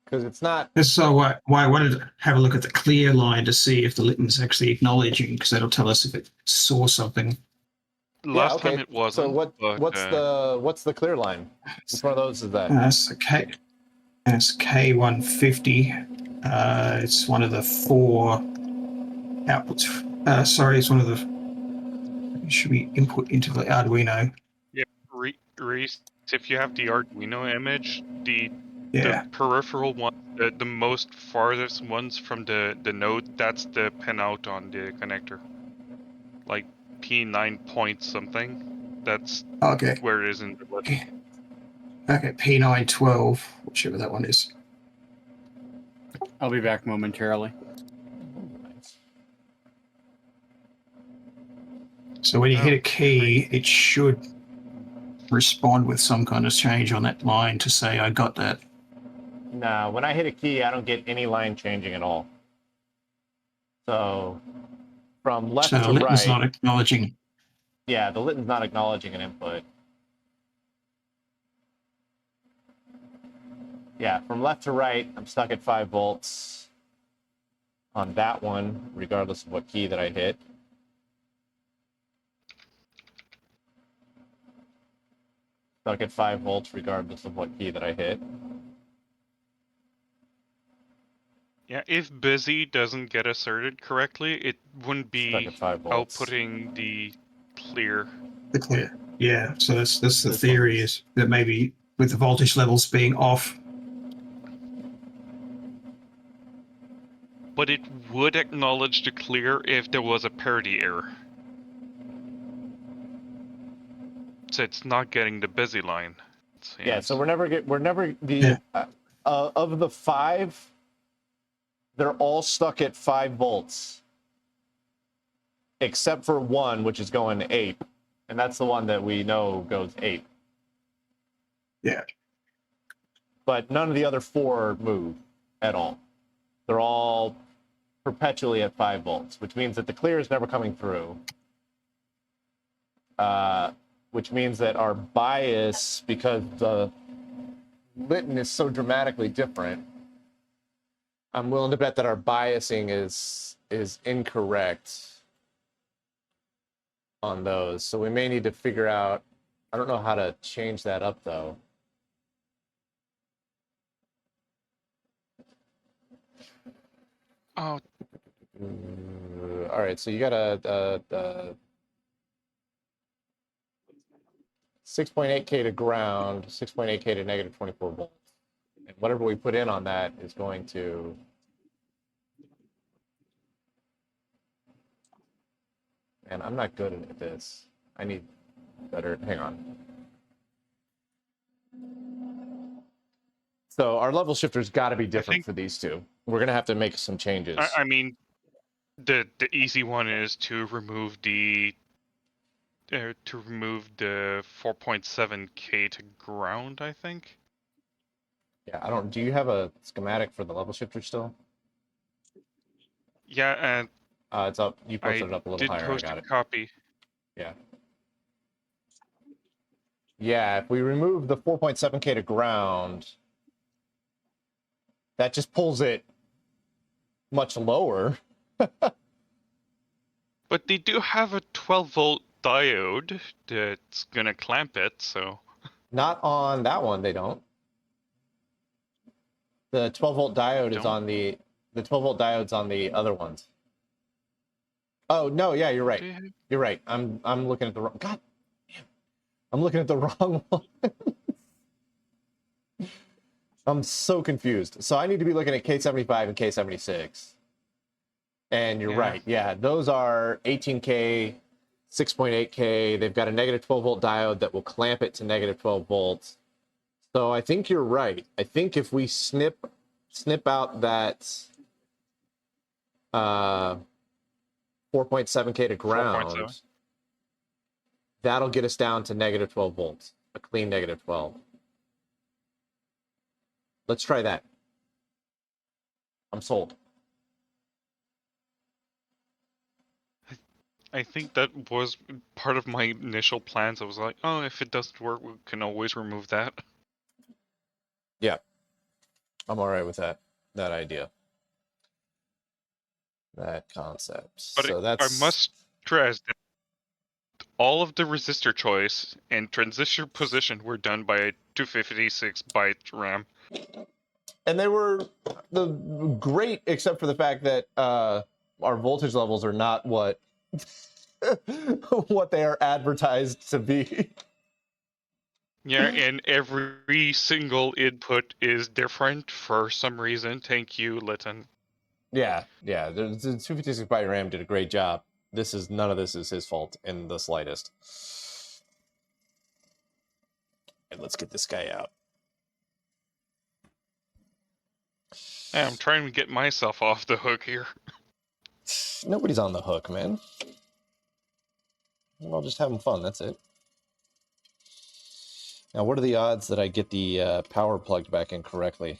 because it's not. That's why I wanted to have a look at the clear line to see if the Litton's actually acknowledging, because that'll tell us if it saw something. Last time it wasn't. So what's the clear line? Which one of those is that? That's K150. It's one of the 4 outputs. Sorry, it's one of the. It should be input into the Arduino. Yeah, Reese, if you have the Arduino image, the Yeah. peripheral one, the most farthest ones from the node, that's the pin out on the connector. Like P9 point something. That's Okay. where it is in the list. Okay, P912, whichever that one is. I'll be back momentarily. So when you hit a key, it should respond with some kind of change on that line to say, I got that. No, when I hit a key, I don't get any line changing at all. So from left to right. So the Litton's not acknowledging. Yeah, the Litton's not acknowledging an input. Yeah, from left to right, I'm stuck at 5 volts on that one, regardless of what key that I hit. stuck at 5 volts regardless of what key that I hit. Yeah, if busy doesn't get asserted correctly, it wouldn't be Stuck at 5 volts. outputting the clear. The clear. Yeah, so that's the This theory one's- is that maybe with the voltage levels being off. But it would acknowledge the clear if there was a parity error. So it's not getting the busy line. Yeah, so we're never the Yeah. Of the 5, they're all stuck at 5 volts. Except for one, which is going ape. And that's the one that we know goes ape. Yeah. But none of the other 4 move at all. They're all perpetually at 5 volts, which means that the clear is never coming through. Which means that our bias, because the Litton is so dramatically different, I'm willing to bet that our biasing is incorrect on those. So we may need to figure out, I don't know how to change that up though. Oh, All right, so you got a 6.8K to ground, 6.8K to negative 24 volts. And whatever we put in on that is going to... Man, I'm not good at this. I need better... Hang on. So our level shifter's got to be different for these two. We're going to have to make some changes. I mean, the easy one is to remove the 4.7K to ground, I think. Yeah, I don't... Do you have a schematic for the level shifter still? Yeah, and it's up. You posted it up a little did higher. post I got a it. copy. Yeah. Yeah, if we remove the 4.7K to ground, that just pulls it much lower. But they do have a 12-volt diode that's gonna clamp it, so... Not on that one, they don't. The 12-volt diode is on the 12-volt diode's on the other ones. Oh, no, yeah, you're right. You're right. I'm looking at the wrong... God damn. I'm looking at the wrong one. I'm so confused. So I need to be looking at K75 and K76. And you're right. Yeah, those are 18K, 6.8K. They've got a negative 12-volt diode that will clamp it to negative 12 volts. So I think you're right. I think if we snip out that 4.7K to ground, that'll get us down to negative 12 volts, a clean negative 12. Let's try that. I'm sold. I think that was part of my initial plans. I was like, oh, if it doesn't work, we can always remove that. Yeah. I'm all right with that idea. That concept. But so that's... I must stress that all of the resistor choice and transistor position were done by a 256-byte RAM. And they were great, except for the fact that our voltage levels are not what what they are advertised to be. Yeah, and every single input is different for some reason. Thank you, Litton. Yeah. The 256-byte RAM did a great job. None of this is his fault in the slightest. And let's get this guy out. I'm trying to get myself off the hook here. Nobody's on the hook, man. We're all just having fun, that's it. Now, what are the odds that I get the power plugged back in correctly?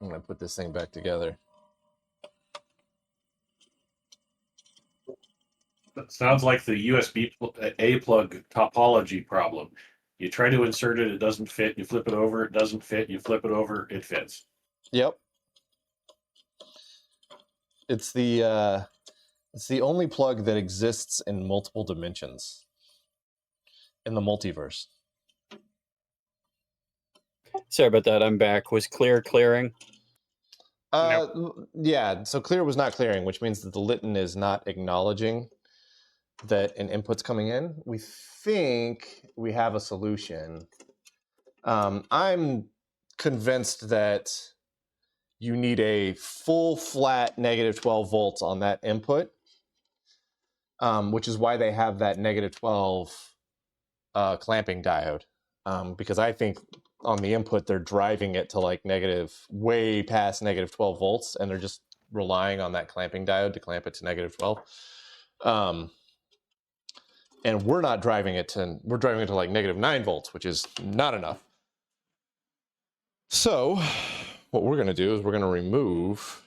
I'm going to put this thing back together. That sounds like the USB A plug topology problem. You try to insert it, it doesn't fit. You flip it over, it doesn't fit. You flip it over, it fits. Yep. It's the It's the only plug that exists in multiple dimensions in the multiverse. Sorry about that. I'm back. Was clearing? Yeah, so clear was not clearing, which means that the Litton is not acknowledging that an input's coming in. We think we have a solution. I'm convinced that you need a full flat negative 12 volts on that input, which is why they have that negative 12 clamping diode. Because I think on the input, they're driving it to like way past negative 12 volts, and they're just relying on that clamping diode to clamp it to negative 12. And we're driving it to like negative 9 volts, which is not enough. So what we're going to do is we're going to remove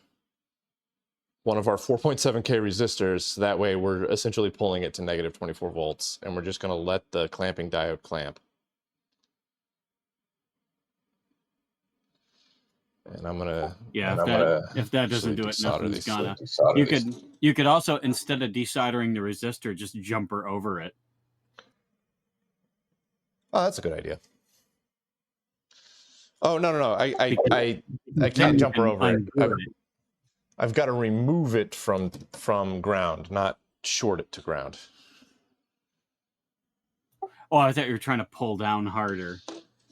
one of our 4.7K resistors. So that way we're essentially pulling it to negative 24 volts, and we're just going to let the clamping diode clamp. And I'm gonna if that doesn't do it, nothing's gonna. You could also, instead of desoldering the resistor, just jumper over it. Oh, that's a good idea. Oh no! I can't jumper over it. I've got to remove it from ground, not short it to ground. Oh, I thought you were trying to pull down harder.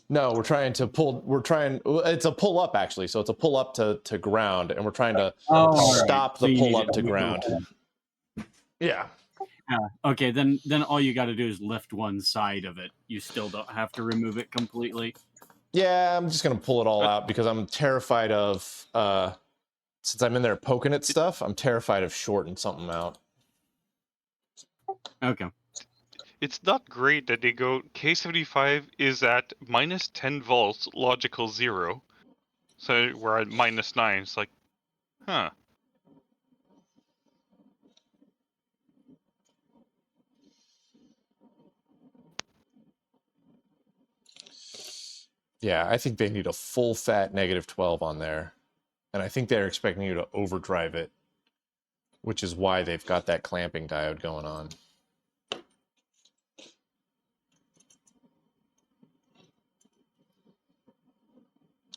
No, it's a pull up actually. So it's a pull up to ground, and we're trying to stop the pull up to ground. Yeah. Okay, then all you got to do is lift one side of it. You still don't have to remove it completely. Yeah, I'm just going to pull it all out because I'm terrified of, since I'm in there poking at stuff, I'm terrified of shorting something out. Okay. It's not great that they go, K75 is at minus 10 volts, logical 0. So we're at minus 9. It's like, huh. Yeah, I think they need a full fat negative 12 on there. And I think they're expecting you to overdrive it, which is why they've got that clamping diode going on.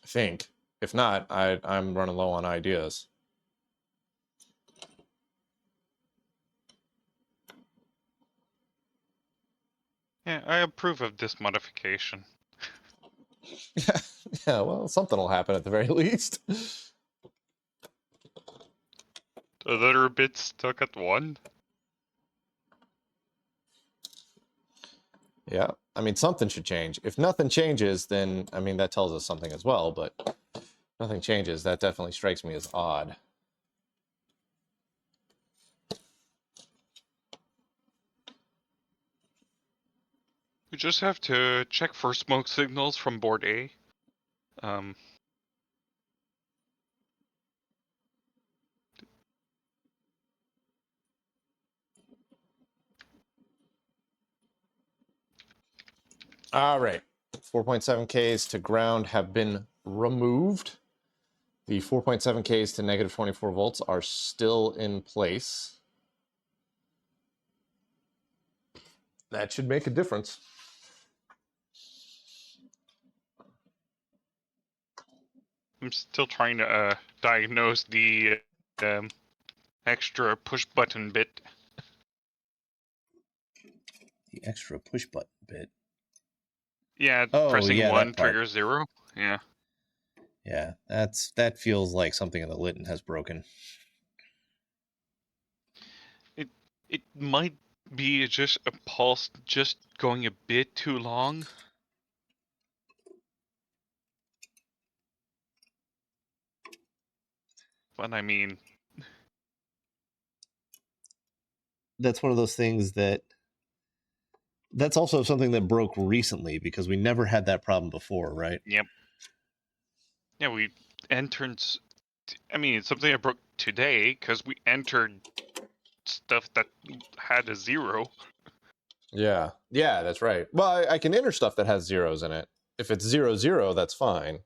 I think. If not, I'm running low on ideas. Yeah, I approve of this modification. Yeah, well, something will happen at the very least. The other bit stuck at 1? Yeah, I mean, something should change. If nothing changes, then, I mean, that tells us something as well, but if nothing changes, that definitely strikes me as odd. We just have to check for smoke signals from board A. All right, 4.7Ks to ground have been removed. The 4.7Ks to negative 24 volts are still in place. That should make a difference. I'm still trying to diagnose the extra push button bit. The extra push button bit? Yeah, pressing 1 triggers 0. Yeah. Yeah, that feels like something in the Litton has broken. It might be just a pulse just going a bit too long. But I mean, that's one of those things that's also something that broke recently because we never had that problem before, right? Yep. Yeah, we entered. I mean, it's something that broke today because we entered stuff that had a 0. Yeah, that's right. Well, I can enter stuff that has zeros in it. If it's 0, 0, that's fine.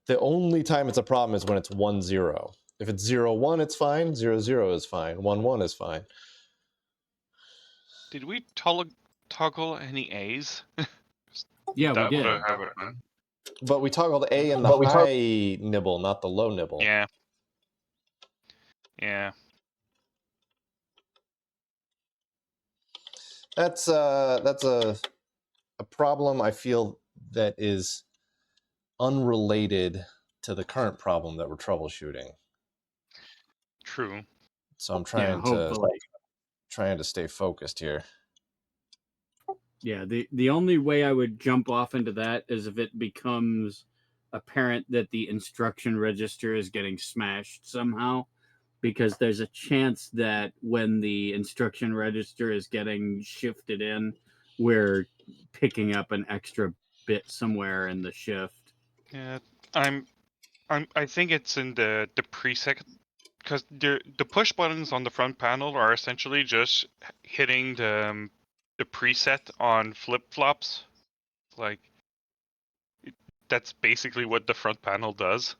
The only time it's a problem is when it's 1, 0. If it's 0-1, it's fine. 0-0 is fine. 1-1 is fine. Did we toggle any A's? Yeah, That we would did. have it, man. But we toggle the A and the high nibble, not the low nibble. Yeah. Yeah. That's a problem I feel that is unrelated to the current problem that we're troubleshooting. True. So I'm Yeah, hopefully. trying to stay focused here. Yeah, the only way I would jump off into that is if it becomes apparent that the instruction register is getting smashed somehow, because there's a chance that when the instruction register is getting shifted in, we're picking up an extra bit somewhere in the shift. Yeah, I think it's in the preset, because the push buttons on the front panel are essentially just hitting the preset on flip flops. Like that's basically what the front panel does.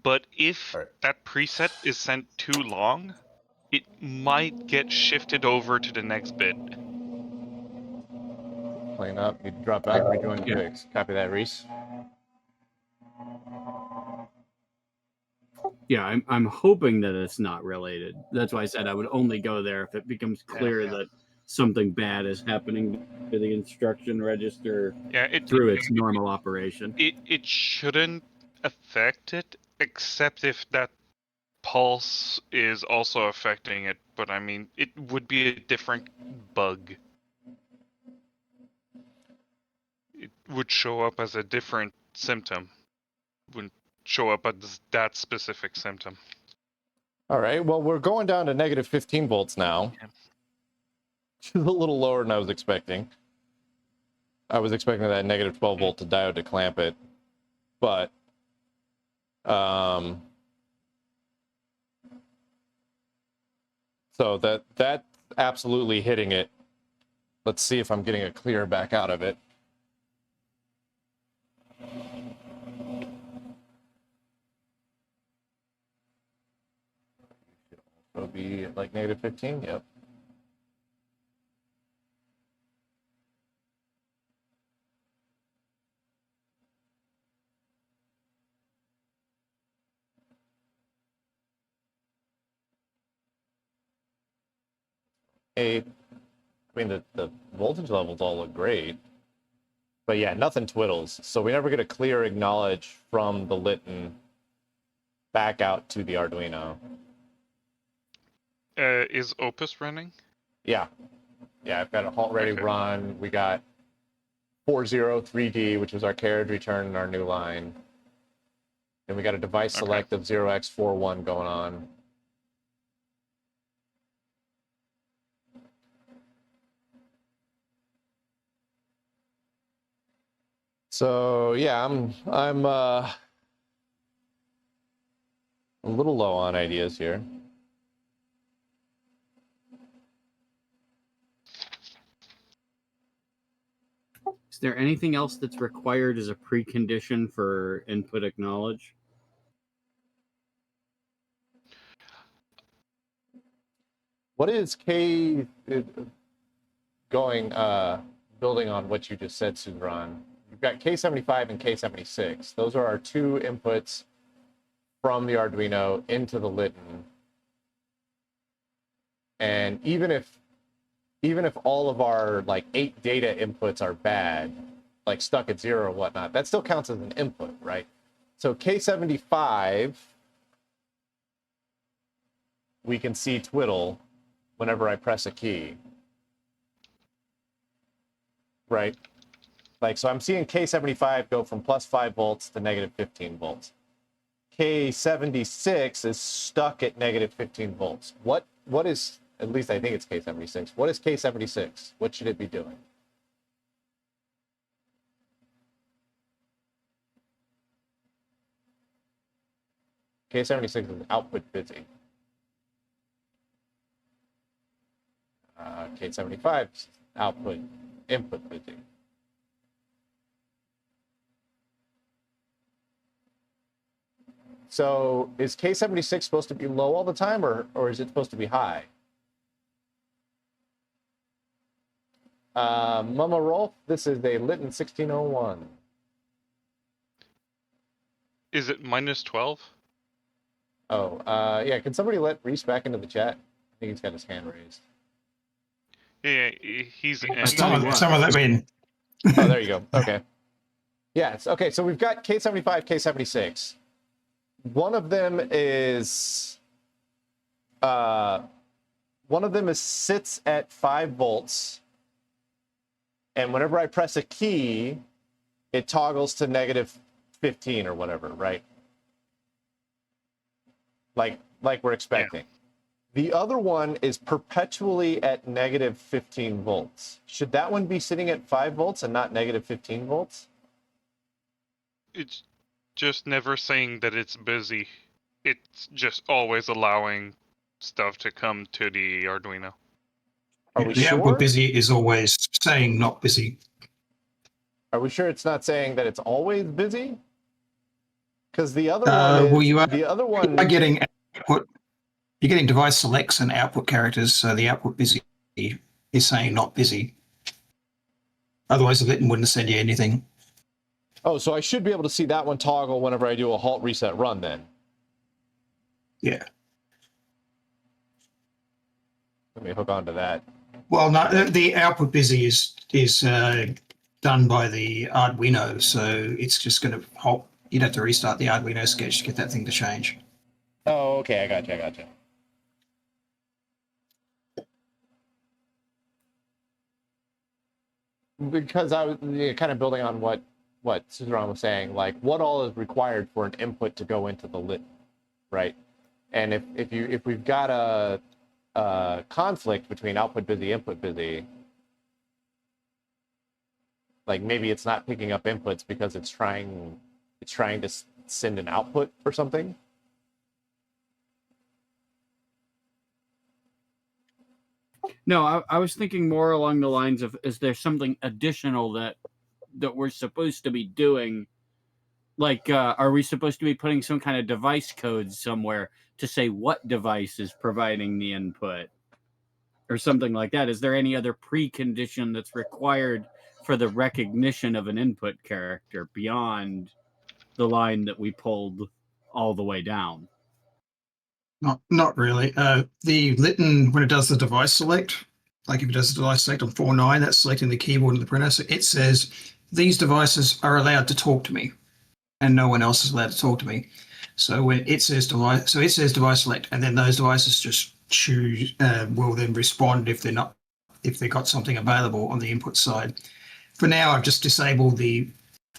But if that preset is sent too long, it might get shifted over to the next bit. Playing up, you drop out, rejoin the fix. Copy that, Reese. Yeah, I'm hoping that it's not related. That's why I said I would only go there if it becomes clear that something bad is happening to the instruction register through its normal operation. It shouldn't affect it, except if that pulse is also affecting it. But I mean, it would be a different bug. It would show up as a different symptom. Wouldn't show up as that specific symptom. All right, well, we're going down to negative 15 volts now. Yeah. Which is a little lower than I was expecting. I was expecting that negative 12 volt to diode to clamp it. But, so that's absolutely hitting it. Let's see if I'm getting a clear back out of it. It'll be like negative 15, yep. I mean, the voltage levels all look great. But yeah, nothing twiddles. So we never get a clear acknowledge from the Litton back out to the Arduino. Is Opus running? Yeah. Yeah, I've got a halt ready run. We got 403D, which was our carriage return in our new line. And we got a device select of 0x41 going on. So yeah, I'm a little low on ideas here. Is there anything else that's required as a precondition for input acknowledge? What is K going building on what you just said, Sudran? You've got K75 and K76. Those are our two inputs from the Arduino into the Litton. And even if all of our like 8 data inputs are bad, like stuck at 0 or whatnot, that still counts as an input, right? So K75, we can see twiddle whenever I press a key, right? Like, so I'm seeing K75 go from plus 5 volts to negative 15 volts. K76 is stuck at negative 15 volts. What is, at least I think it's K76. What is K76? What should it be doing? K76 is output busy. K75 is input busy. So is K76 supposed to be low all the time, or is it supposed to be high? Mama Rolf, this is a Litton 1601. Is it -12? Oh, yeah. Can somebody let Reese back into the chat? I think he's got his hand raised. Yeah, he's in. Someone let me in. Oh, there you go. Okay. Yeah. Okay. So we've got K75, K76. One of them is sits at 5 volts, and whenever I press a key, it toggles to -15 or whatever, right? Like we're expecting. Yeah. The other one is perpetually at -15 volts. Should that one be sitting at 5 volts and not -15 volts? It's just never saying that it's busy. It's just always allowing stuff to come to the Arduino. Are we the sure? output busy is always saying not busy. Are we sure it's not saying that it's always busy? Because the other one is, well, you are getting output. You're getting device selects and output characters, so the output busy is saying not busy. Otherwise, the Litton wouldn't send you anything. Oh, so I should be able to see that one toggle whenever I do a halt, reset, run then. Yeah. Let me hook on to that. Well, no, the output busy is done by the Arduino, so it's just going to halt. You'd have to restart the Arduino sketch to get that thing to change. Oh, okay, I gotcha. Because I was kind of building on what Suzerain was saying, like what all is required for an input to go into the Litton, right? And if we've got a conflict between output busy, input busy, like maybe it's not picking up inputs because it's trying to send an output or something. No, I was thinking more along the lines of, is there something additional that we're supposed to be doing? Like, are we supposed to be putting some kind of device code somewhere to say what device is providing the input? Or something like that? Is there any other precondition that's required for the recognition of an input character beyond the line that we pulled all the way down? Not really. The Litton, when it does the device select, like if it does the device select on 4.9, that's selecting the keyboard and the printer. So it says these devices are allowed to talk to me, and no one else is allowed to talk to me. So when it says device, it says device select, and then those devices just choose will then respond if they got something available on the input side. For now, I've just disabled the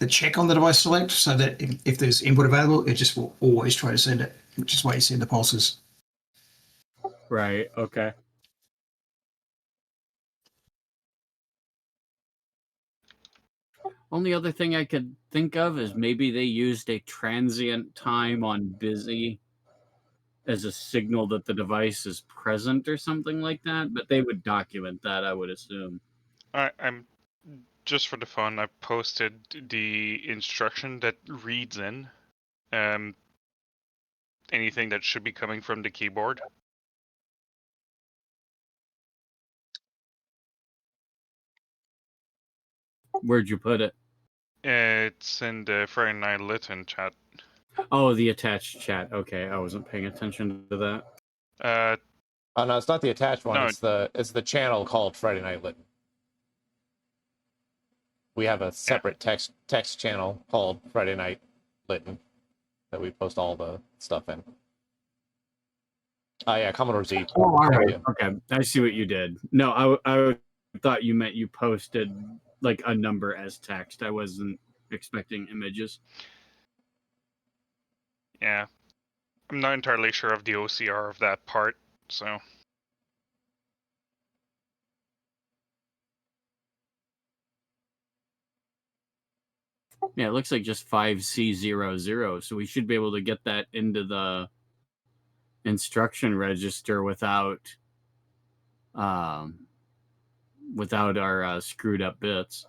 check on the device select so that if there's input available, it just will always try to send it, which is why you send the pulses. Right. Okay. Only other thing I could think of is maybe they used a transient time on busy as a signal that the device is present or something like that, but they would document that, I would assume. I'm just for the fun, I posted the instruction that reads in anything that should be coming from the keyboard. Where'd you put it? It's in the Friday Night Litton chat. Oh, the attached chat. Okay, I wasn't paying attention to that. Oh no, it's not the attached one. No. It's the channel called Friday Night Litton. We have a separate text channel called Friday Night Litton that we post all the stuff in. Oh yeah, Commodore Z. Oh, all right. Okay, I see what you did. No, I thought you meant you posted like a number as text. I wasn't expecting images. Yeah. I'm not entirely sure of the OCR of that part, so. Yeah, it looks like just 5C00, so we should be able to get that into the instruction register without our screwed up bits.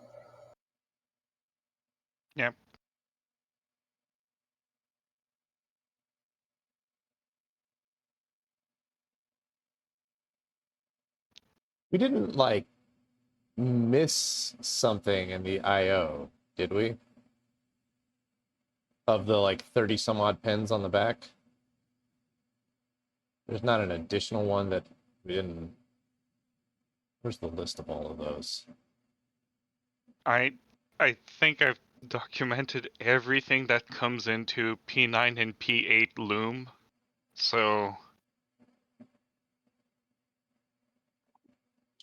Yeah. We didn't like miss something in the IO, did we? Of the like 30 some odd pins on the back. There's not an additional one that we didn't. Where's the list of all of those? I think I've documented everything that comes into P9 and P8 loom. So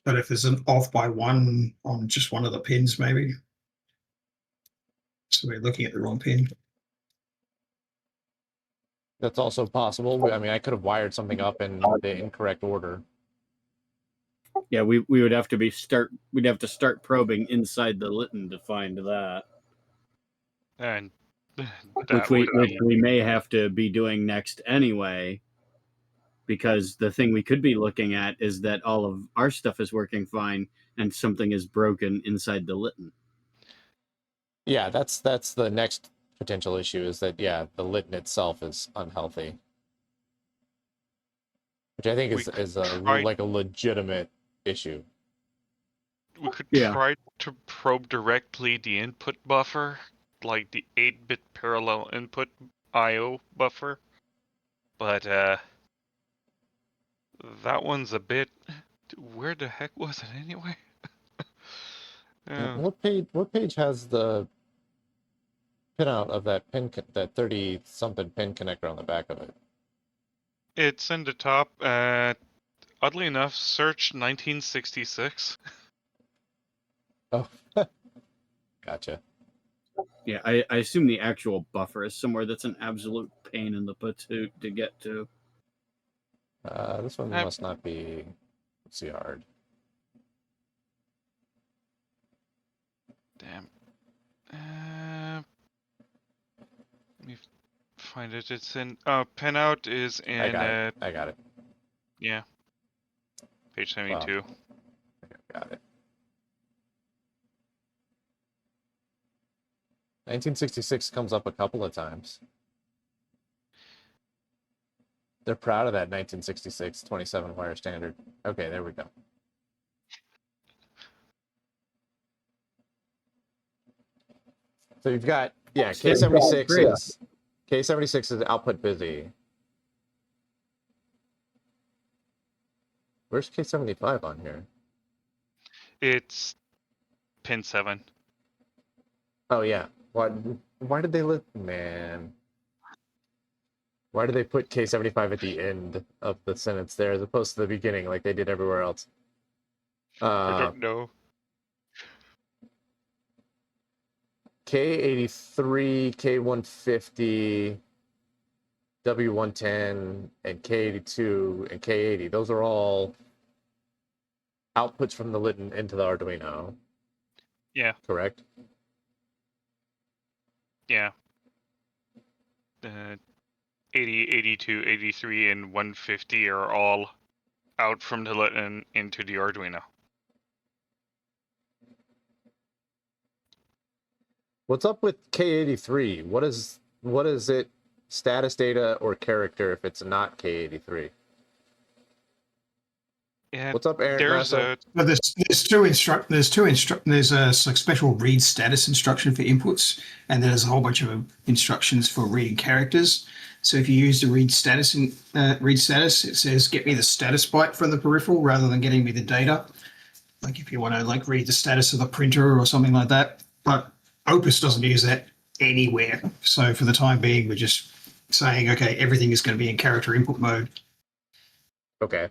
But if there's an off by one on just one of the pins, maybe. So we're looking at the wrong pin. That's also possible. I mean, I could have wired something up in the incorrect order. Yeah, we would have to we'd have to start probing inside the Litton to find that. and Which we may have to be doing next anyway, because the thing we could be looking at is that all of our stuff is working fine and something is broken inside the Litton. Yeah, that's the next potential issue, is that, yeah, the Litton itself is unhealthy. Which I think is like a legitimate issue. We could try to probe directly the input buffer, like the 8-bit parallel input I/O buffer, but that one's a bit. Where the heck was it anyway? What page has the pinout of that that 30 something pin connector on the back of it? It's in the top. Oddly enough, search 1966. Oh, gotcha. Yeah, I assume the actual buffer is somewhere that's an absolute pain in the patoot to get to. This one must not be too hard. Damn. Let me find it. It's in. Pinout is in. I got it. Yeah. Page 72. Wow. Got it. 1966 comes up a couple of times. They're proud of that 1966 27 wire standard. Okay, there we go. So you've got, yeah, K76 is output busy. Where's K75 on here? It's pin 7. Oh yeah. Why did they man? Why did they put K75 at the end of the sentence there as opposed to the beginning like they did everywhere else? I don't know. K83, K150, W110, and K82 and K80. Those are all outputs from the Litton into the Arduino. Yeah. Correct? Yeah. 80, 82, 83, and 150 are all out from the Litton into the Arduino. What's up with K83? What is it, status data or character if it's not K83? Yeah, what's up, Aaron? There's a special read status instruction for inputs, and there's a whole bunch of instructions for reading characters. So if you use the read status, it says get me the status byte from the peripheral rather than getting me the data. Like if you want to like read the status of the printer or something like that. But Opus doesn't use that anywhere. So for the time being, we're just saying, okay, everything is going to be in character input mode. Okay.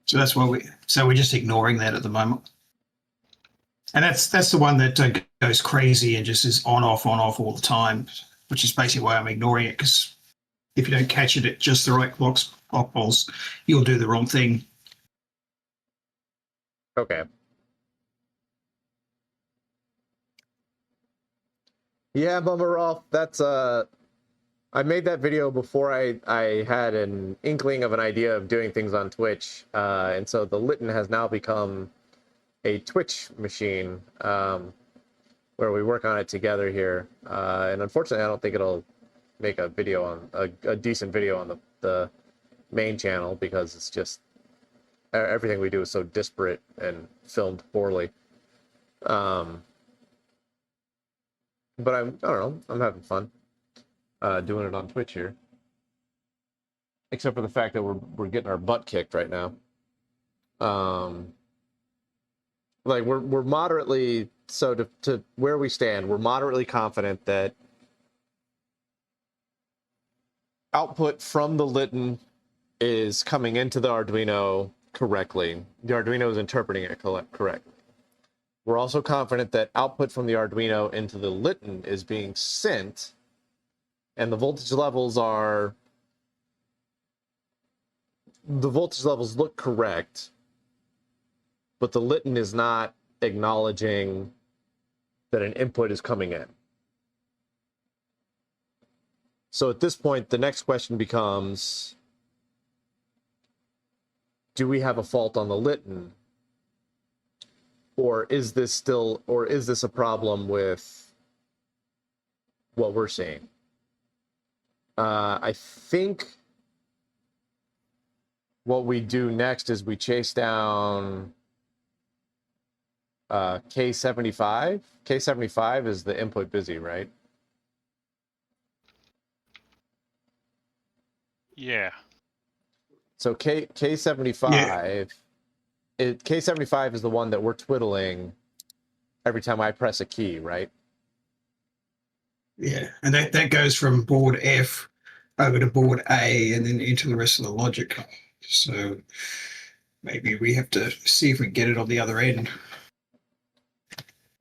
So that's why we're just ignoring that at the moment. And that's the one that goes crazy and just is on off all the time, which is basically why I'm ignoring it, because if you don't catch it at just the right clock pulse, you'll do the wrong thing. Okay. Yeah, Bummer Rolf, that's I made that video before I had an inkling of an idea of doing things on Twitch, and so the Litton has now become a Twitch machine where we work on it together here. And unfortunately, I don't think it'll make a video on a decent video on the main channel because it's just everything we do is so disparate and filmed poorly. But I don't know, I'm having fun doing it on Twitch here. Except for the fact that we're getting our butt kicked right now. Like we're moderately, so to where we stand, we're moderately confident that output from the Litton is coming into the Arduino correctly. The Arduino is interpreting it correctly. We're also confident that output from the Arduino into the Litton is being sent, and the voltage levels look correct, but the Litton is not acknowledging that an input is coming in. So at this point, the next question becomes, do we have a fault on the Litton? Or is this a problem with what we're seeing? I think what we do next is we chase down K75. K75 is the input busy, right? Yeah. So K75, K75 is the one that we're twiddling every time I press a key, right? Yeah, and that goes from board F over to board A and then into the rest of the logic. So maybe we have to see if we can get it on the other end.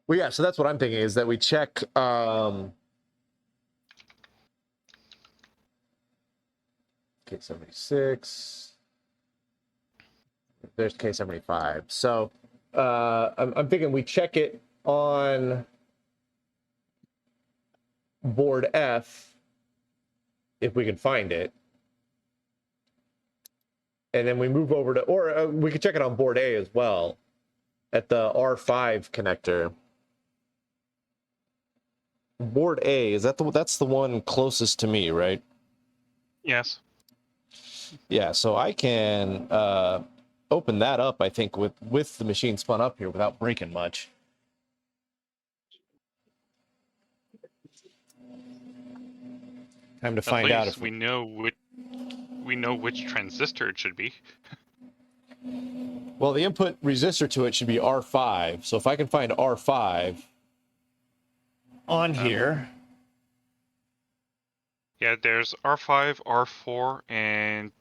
Well, yeah, so that's what I'm thinking, is that we check K76. There's K75. So I'm thinking we check it on board F if we can find it. And then we move over to, or we could check it on board A as well at the R5 connector. Board A, that's the one closest to me, right? Yes. Yeah, so I can open that up, I think, with the machine spun up here without breaking much. Time to find out if we know which transistor it should be. Well, the input resistor to it should be R5. So if I can find R5 on here. Yeah, there's R5, R4, and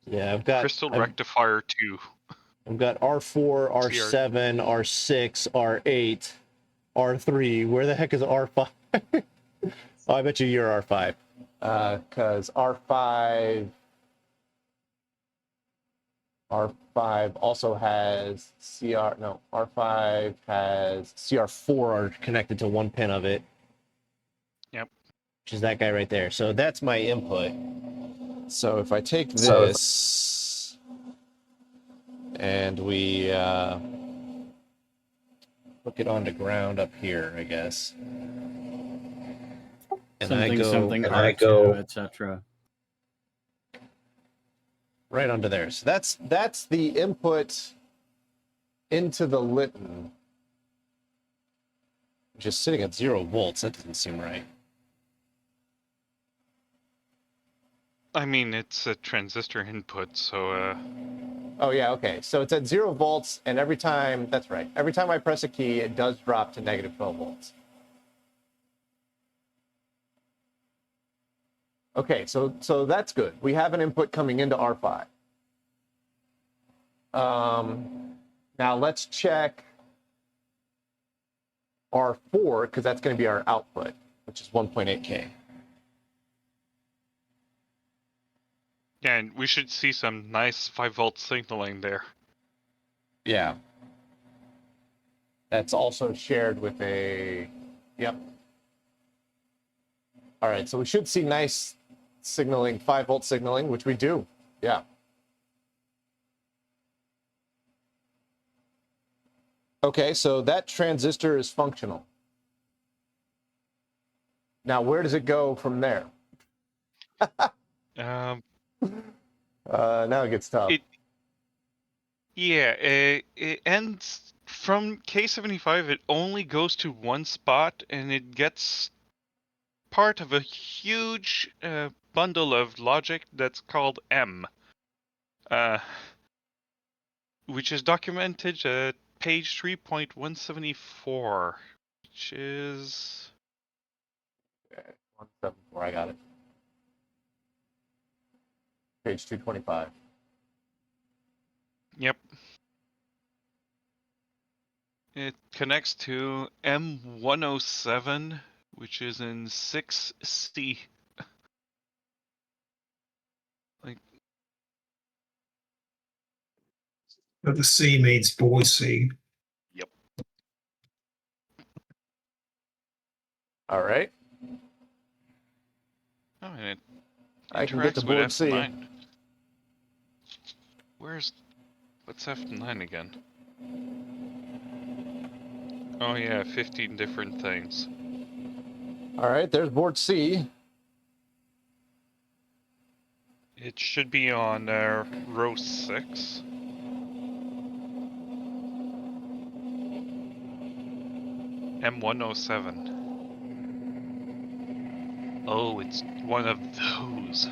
yeah, I've got crystal rectifier 2. I've got R4, R7, R6, R8, R3. Where the heck is R5? Oh, I bet you you're R5. Because R5 also has R5 has CR4 connected to one pin of it. Yep. Which is that guy right there. So that's my input. So if I take this and we hook it onto ground up here, I guess. And I go, etc. Right under there. So that's the input into the Litton, which is sitting at 0 volts. That doesn't seem right. I mean, it's a transistor input, so Oh yeah, okay. So it's at 0 volts, and every time I press a key, it does drop to negative 12 volts. Okay, so that's good. We have an input coming into R5. Now let's check R4, because that's going to be our output, which is 1.8K. yeah, and we should see some nice 5-volt signaling there. Yeah. That's also shared with a, yep. All right, so we should see nice signaling, 5-volt signaling, which we do. Yeah. Okay, so that transistor is functional. Now, where does it go from there? Now it gets tough. Yeah, it ends from K75. It only goes to one spot, and it gets part of a huge bundle of logic that's called M, uh, which is documented at page 3.174, which is 174. I got it. Page 225. Yep. It connects to M107, which is in 6C. Like, But the C means board C. yep. All right. Oh, and it I can get to interacts with board C. F9. What's F9 again? Oh yeah, 15 different things. All right, there's board C. It should be on row 6. M107. Oh, it's one of those.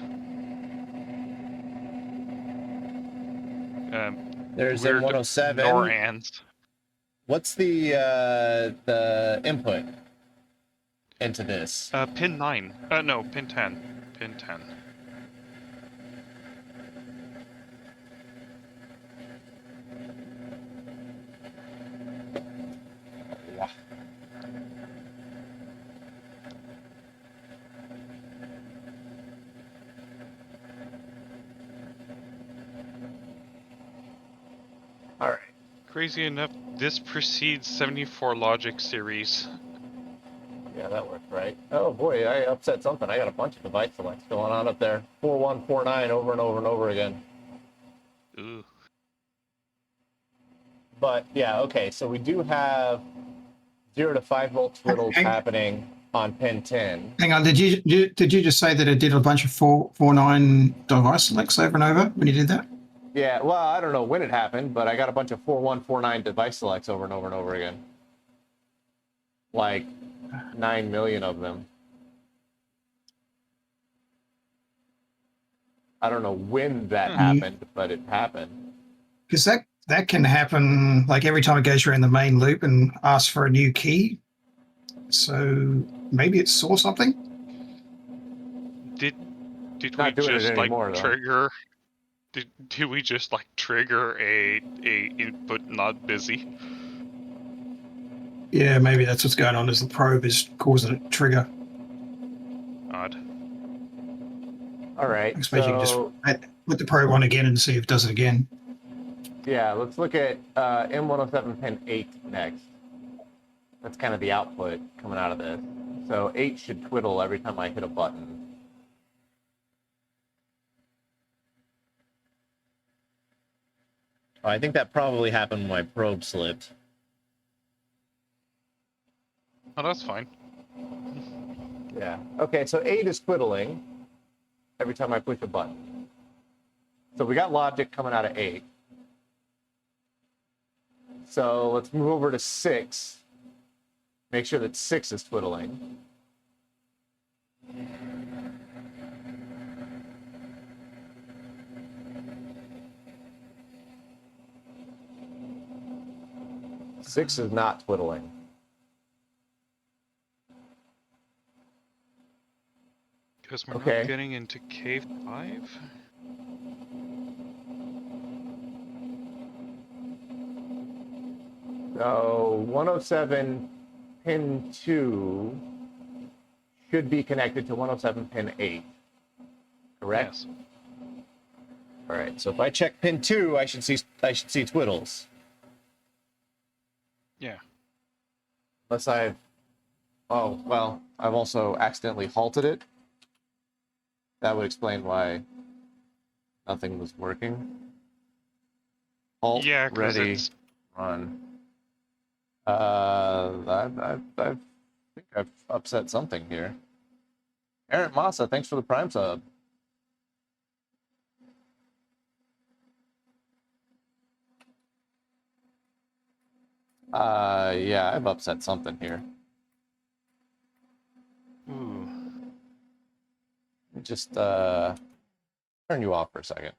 There's Weird M107. NORANs. What's the input into this? Pin 9. No, pin 10. Pin 10. All right. Crazy enough, this precedes 74 logic series. Yeah, that worked right. Oh boy, I upset something. I got a bunch of device selects going on up there. 4149 over and over and over again. Ooh. But yeah, okay. So we do have 0 to 5 volt twiddles happening on pin 10. Hang on, did you just say that it did a bunch of 449 device selects over and over when you did that? Yeah, well, I don't know when it happened, but I got a bunch of 4149 device selects over and over and over again. Like 9 million of them. I don't know when that happened, but it happened. Because that can happen like every time it goes around the main loop and asks for a new key. So maybe it saw something. Did Not we doing just it anymore, like though. trigger? Did we just like trigger a input not busy? Yeah, maybe that's what's going on. Is the probe is causing it to trigger. Odd. All right. I suppose you can just put the probe on again and see if it does it again. Yeah, let's look at M107 pin 8 next. That's kind of the output coming out of this. So 8 should twiddle every time I hit a button. Oh, I think that probably happened when my probe slipped. Oh, that's fine. Yeah. Okay, so 8 is twiddling every time I push a button. So we got logic coming out of 8. So let's move over to 6. Make sure that 6 is twiddling. Six is not twiddling. Because we're not getting into K5? So 107 pin 2 should be connected to 107 pin 8. Correct? Yes. All right. So if I check pin 2, I should see twiddles. Yeah. Unless I've also accidentally halted it. That would explain why nothing was working. Halt, Yeah, ready, it's... run. I think I've upset something here. Aaron Massa, thanks for the Prime sub. Yeah, I've upset something here. Ooh. Just turn you off for a second.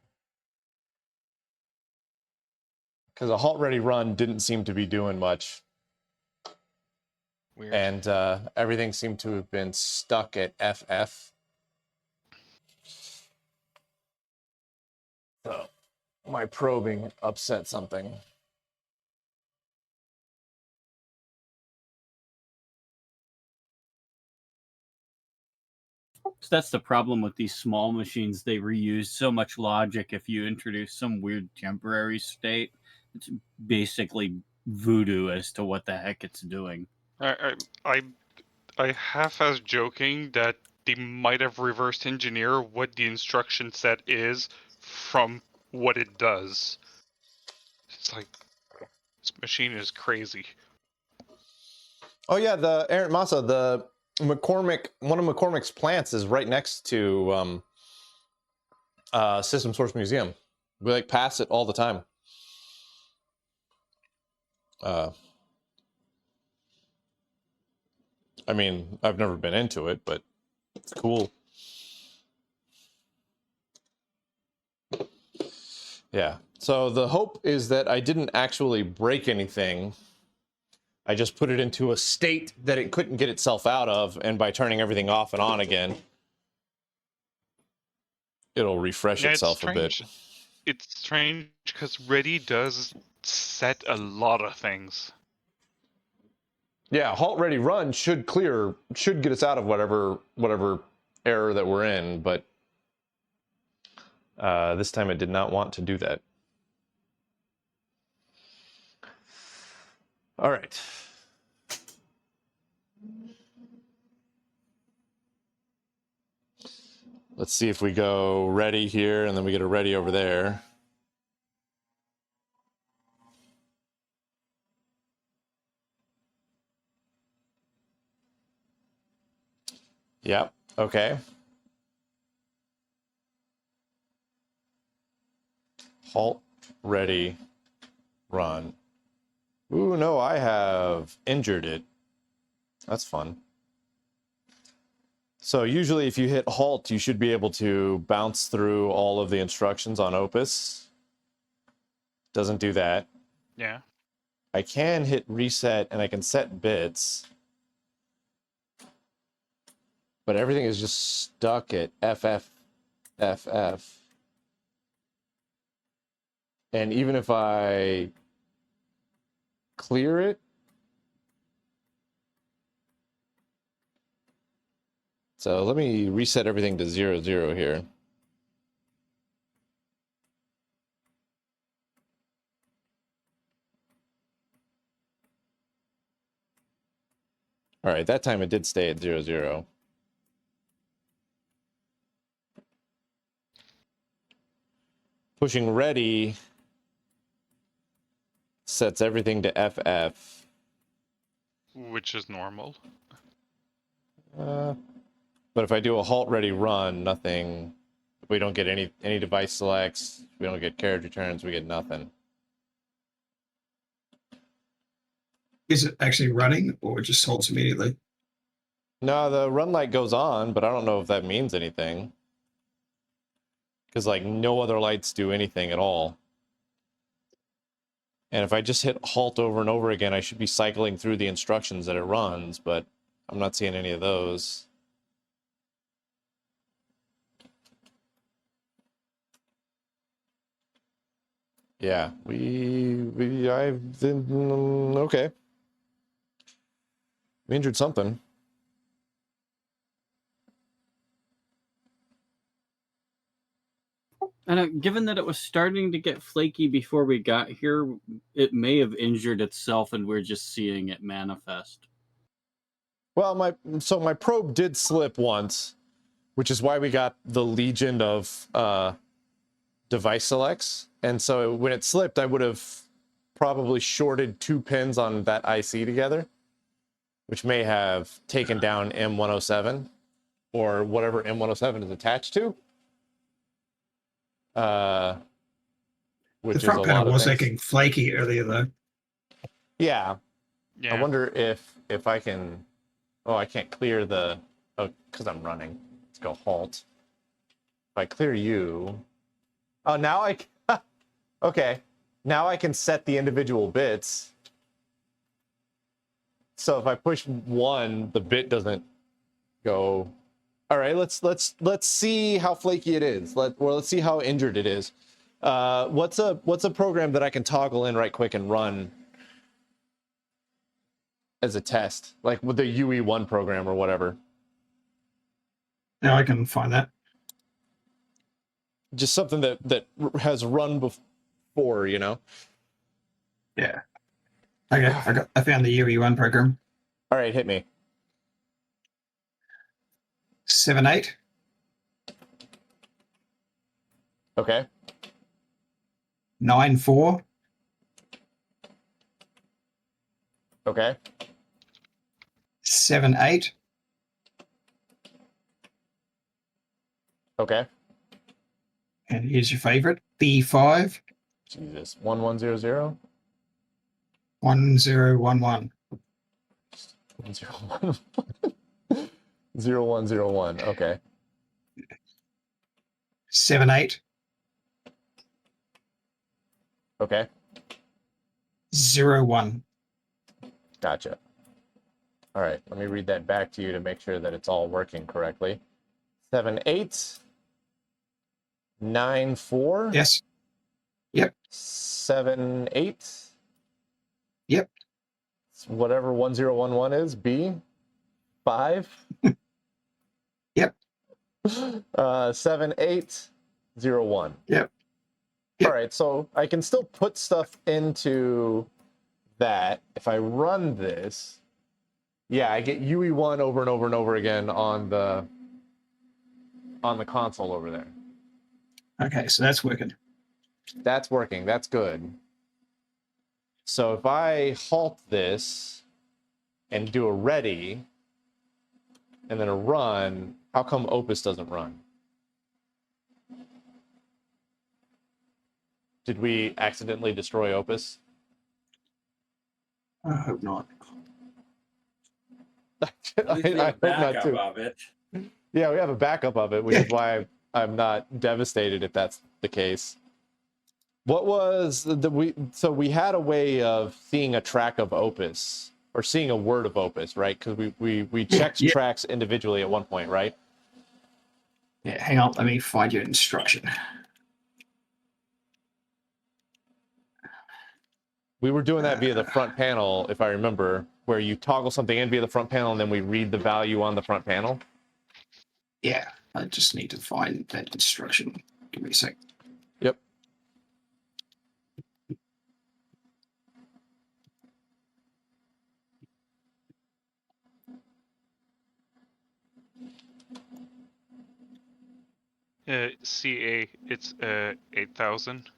Because a halt ready run didn't seem to be doing much. Weird. And everything seemed to have been stuck at FF. So my probing upset something. So that's the problem with these small machines. They reuse so much logic. If you introduce some weird temporary state, it's basically voodoo as to what the heck it's doing. I half as joking that they might have reversed engineer what the instruction set is from what it does. It's like this machine is crazy. Oh yeah, the Aaron Massa, the McCormick, one of McCormick's plants is right next to System Source Museum. We like pass it all the time. I mean, I've never been into it, but it's cool. Yeah. So the hope is that I didn't actually break anything. I just put it into a state that it couldn't get itself out of, and by turning everything off and on again, it'll refresh itself a bit. It's strange because Ready does set a lot of things. Yeah, halt ready run should get us out of whatever error that we're in, but this time it did not want to do that. All right. Let's see if we go ready here and then we get a ready over there. Yep. Okay. Halt, ready, run. Ooh, no, I have injured it. That's fun. So usually if you hit halt, you should be able to bounce through all of the instructions on Opus. Doesn't do that. Yeah. I can hit reset and I can set bits. But everything is just stuck at FF. And even if I clear it, so let me reset everything to 0, 0 here. All right, that time it did stay at 0, 0. Pushing ready sets everything to FF. Which is normal. But if I do a halt ready run, nothing. We don't get any device selects. We don't get carriage returns. We get nothing. Is it actually running or it just halts immediately? No, the run light goes on, but I don't know if that means anything. Because, like, no other lights do anything at all. And if I just hit halt over and over again, I should be cycling through the instructions that it runs, but I'm not seeing any of those. Yeah, okay. We injured something. And given that it was starting to get flaky before we got here, it may have injured itself and we're just seeing it manifest. Well, my probe did slip once, which is why we got the legion of device selects. And so when it slipped, I would have probably shorted 2 pins on that IC together, which may have taken down M107 or whatever M107 is attached to. Which The front is a panel lot of was things. looking flaky earlier, though. Yeah. Yeah. I wonder if I can. Oh, I can't clear the. Oh, because I'm running. Let's go halt. If I clear you. Oh, now I. Okay. Now I can set the individual bits. So if I push 1, the bit doesn't go. All right, let's see how flaky it is. Let's see how injured it is. What's a program that I can toggle in right quick and run as a test, like with the UE1 program or whatever? Now I can find that. Just something that has run before, you know. Yeah. Okay, I found the UE1 program. All right, hit me. 7.8. Okay. 9.4. Okay. 7.8. Okay. And here's your favorite, B5. Jesus. 1100. 1011. 101. 0101. Okay. 7.8. Okay. 0.1. Gotcha. All right. Let me read that back to you to make sure that it's all working correctly. 7.8. 9.4. Yes. Yep. 7.8. Yep. Whatever 1011 is. B. 5. Yep. 7801. Yep. All right, so I can still put stuff into that. If I run this, yeah, I get UE1 over and over and over again on the console over there. Okay, so that's working. That's working. That's good. So if I halt this and do a ready and then a run, how come Opus doesn't run? Did we accidentally destroy Opus? I hope not. At least we have hope not backup too. of it. Yeah, we have a backup of it, which is why I'm not devastated if that's the case. What was so we had a way of seeing a track of Opus or seeing a word of Opus, right? Because we checked tracks individually at one point, right? Yeah, hang on, let me find your instruction. We were doing that via the front panel, if I remember, where you toggle something in via the front panel and then we read the value on the front panel. Yeah, I just need to find that instruction. Give me a sec. Yep. CA, it's 8,000.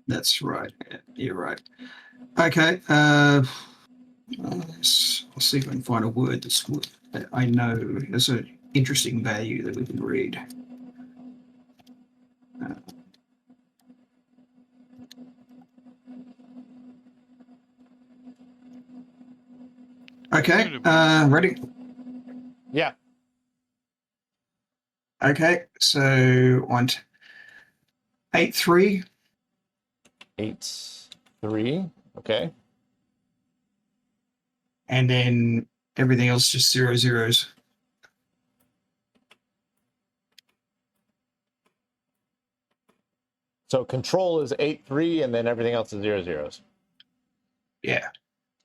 That's right. You're right. Okay. Let's see if I can find a word that I know has an interesting value that we can read. Okay. Ready? Yeah. Okay. So want 8.3. 8.3. Okay. And then everything else just 0 zeros. So control is 8.3 and then everything else is 0 zeros. Yeah.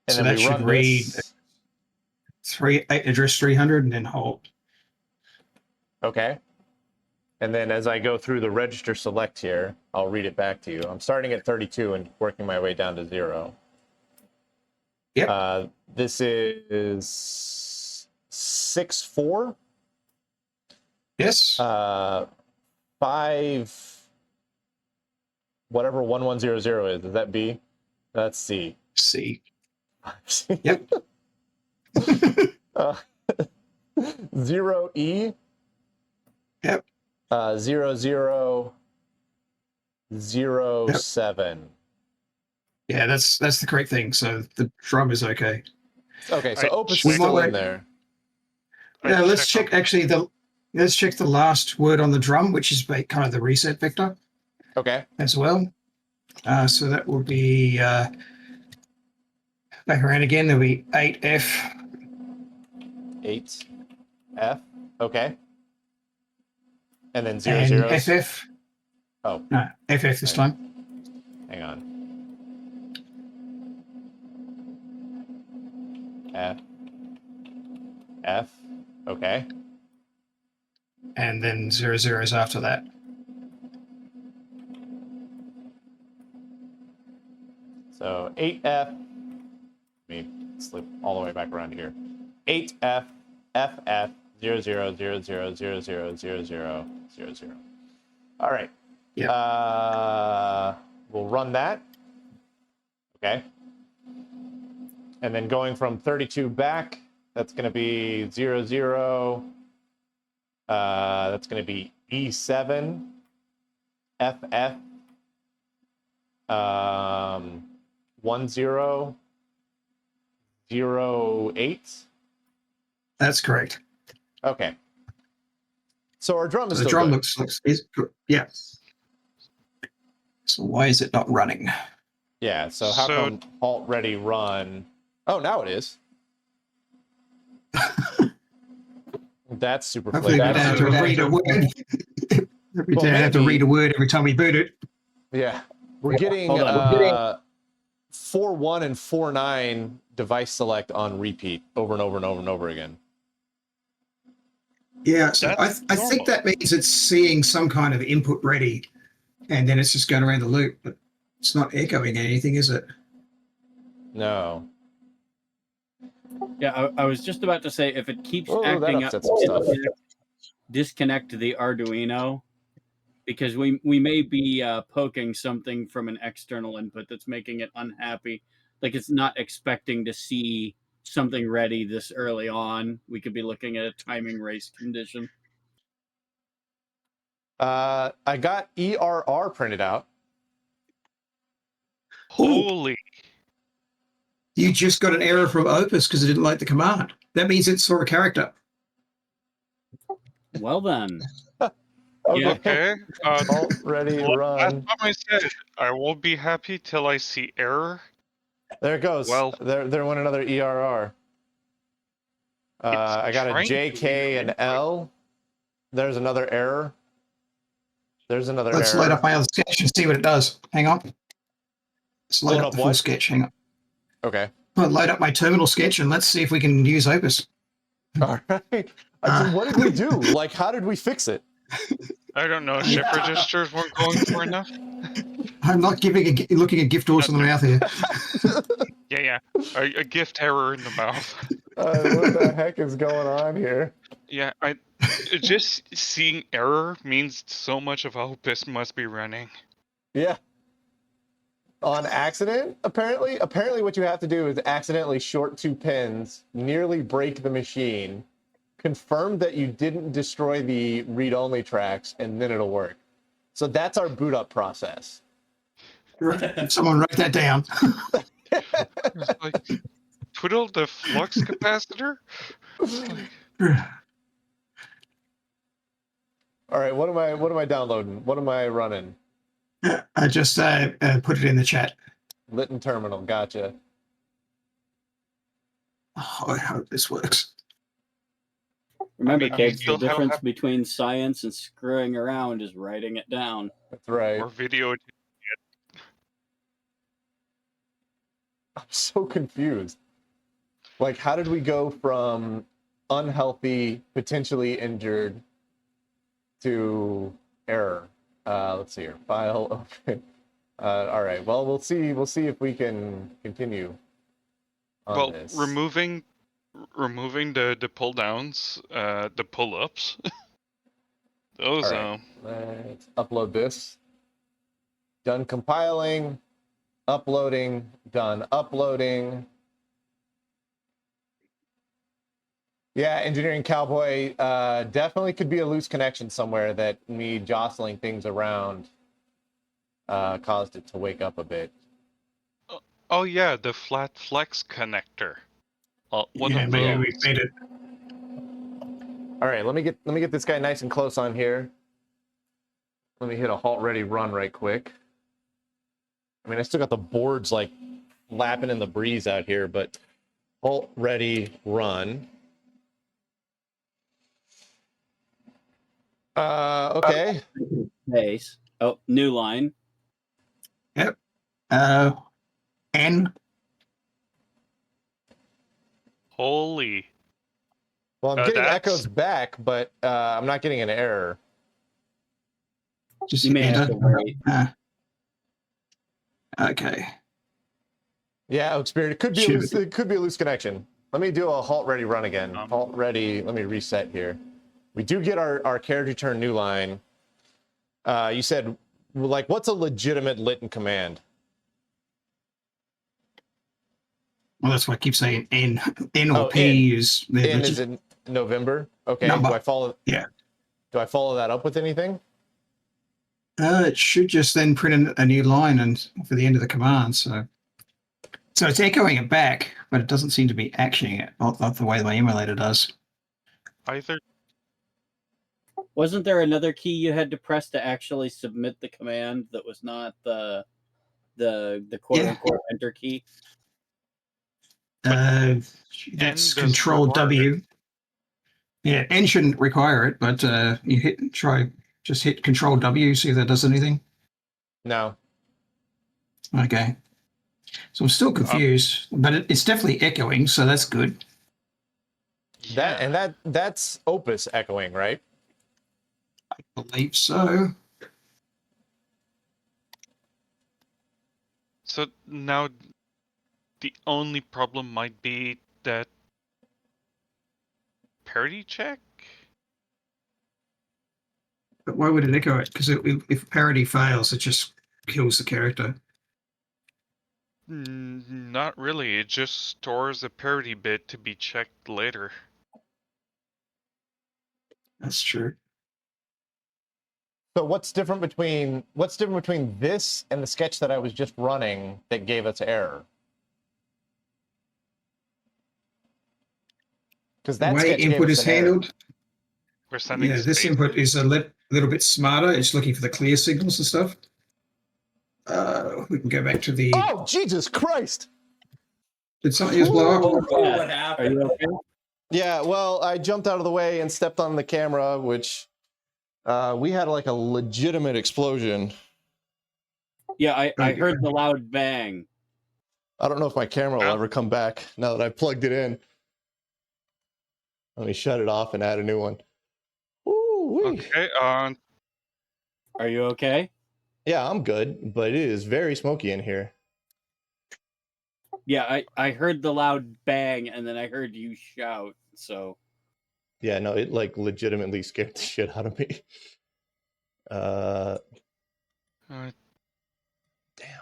And so then that we should run read this. address 300 and then halt. Okay. And then as I go through the register select here, I'll read it back to you. I'm starting at 32 and working my way down to 0. Yep. This is 6.4. Yes. 5. Whatever 1100 is that B? That's C. C. Yep. 0E. Yep. 0007. Yeah, that's the correct thing. So the drum is okay. Okay, so I Opus is We still might- in there. Yeah, let's check check actually let's check the last word on the drum, which is kind of the reset vector Okay. as well. So that will be back around again. There'll be 8F. 8F. Okay. And then zero And zeros. FF. Oh, No, FF this Right. time. hang on. F. F. Okay. And then 00s after that. So 8F. Let me slip all the way back around here. 8F. FF. 0000000000. All right. Yep. We'll run that. Okay. And then going from 32 back, that's going to be 00. That's going to be E7, FF, 1008. That's correct. Okay. So our drum is So the still drum good. looks is good. Yeah. So why is it not running? Yeah, so how come alt ready run? Oh, now it is. That's super Hopefully we flaky. don't have to read a word. We don't have to read a word every time we boot it. Yeah. We're getting Hold on. 4.1 and 4.9 device select on repeat over and over and over and over again. Yeah, so I think that means it's seeing some kind of input ready, and then it's just going around the loop, but it's not echoing anything, is it? No. Yeah, I was just about to say, if it keeps that acting up, upsets some stuff. disconnect the Arduino, because we may be poking something from an external input that's making it unhappy. Like it's not expecting to see something ready this early on. We could be looking at a timing race condition. I got ERR printed out. Holy. You just got an error from Opus because it didn't like the command. That means it saw a character. Well then. Okay. Alt ready Last run. time I said I won't be happy till I see error. There it goes. Well, there went another ERR. I got a JK and L. There's another error. There's another error. Let's load up my other sketch and see what it does. Hang on. Let's load Load up up the full what? sketch. Hang on. Okay. I'll load up my terminal sketch and let's see if we can use Opus. All right. What did we do? Like, how did we fix it? I don't know. Ship registers weren't going for enough. I'm not looking at gift horse in the mouth here. Yeah. A gift error in the mouth. What the heck is going on here? Yeah, just seeing error means so much of Opus must be running. Yeah. On accident, apparently. Apparently what you have to do is accidentally short 2 pins, nearly break the machine, confirm that you didn't destroy the read-only tracks, and then it'll work. So that's our boot up process. Someone write that down. It's like, twiddle the flux capacitor? All right, what am I downloading? What am I running? I just put it in the chat. Litton terminal, gotcha. Oh, I hope this works. Remember, I mean, kids, you'll the difference have- between science and screwing around is writing it down. That's right. Or video. I'm so confused. Like, how did we go from unhealthy, potentially injured, to error? Let's see here. File open. All right. Well, we'll see. We'll see if we can continue on this. removing the pull downs, the pull ups. Those All right. Let's upload this. Done compiling. Uploading. Done uploading. Yeah, Engineering Cowboy, definitely could be a loose connection somewhere that me jostling things around caused it to wake up a bit. Oh yeah, the flat flex connector. One Yeah, of maybe those. we made it. All right, let me get this guy nice and close on here. Let me hit a halt ready run right quick. I mean, I still got the boards like lapping in the breeze out here, but halt ready run. Okay. Base. Oh, new line. Yep. N. Holy. Well, I'm getting That's- echoes back, but I'm not getting an error. Just You may have enter. to wait. Okay. Yeah, Oak Spirit. It could be a loose connection. Let me do a halt ready run again. Halt ready. Let me reset here. We do get our character turn new line. You said, like, what's a legitimate Litton command? Well, that's why I keep saying N. N or Oh, P is the N is in November. Okay. Number. Do I follow? Yeah. Do I follow that up with anything? It should just then print a new line and for the end of the command. So it's echoing it back, but it doesn't seem to be actioning it, not the way my emulator does. Either. Wasn't there another key you had to press to actually submit the command that was not the quote unquote enter key? That's Control W. Yeah, N shouldn't require it, but you just hit Control W, see if that does anything. No. Okay. So I'm still confused, but it's definitely echoing, so that's good. That's Opus echoing, right? I believe so. So now the only problem might be that parity check? But why would it echo it? Because if parity fails, it just kills the character. Not really. It just stores a parity bit to be checked later. That's true. So what's different between this and the sketch that I was just running that gave us error? Because The that way sketch gave input us is an error. handled, We're sending this space. input is a little bit smarter. It's looking for the clear signals and stuff. We can go back to the. Oh, Jesus Christ! Did something just blow up? What happened? Are you okay? Yeah, well, I jumped out of the way and stepped on the camera, which we had like a legitimate explosion. Yeah, I heard the loud bang. I don't know if my camera will ever come back now that I plugged it in. Let me shut it off and add a new one. Ooh-wee. Okay, Are you okay? Yeah, I'm good, but it is very smoky in here. Yeah, I heard the loud bang and then I heard you shout, so. Yeah, no, it like legitimately scared the shit out of me. Damn.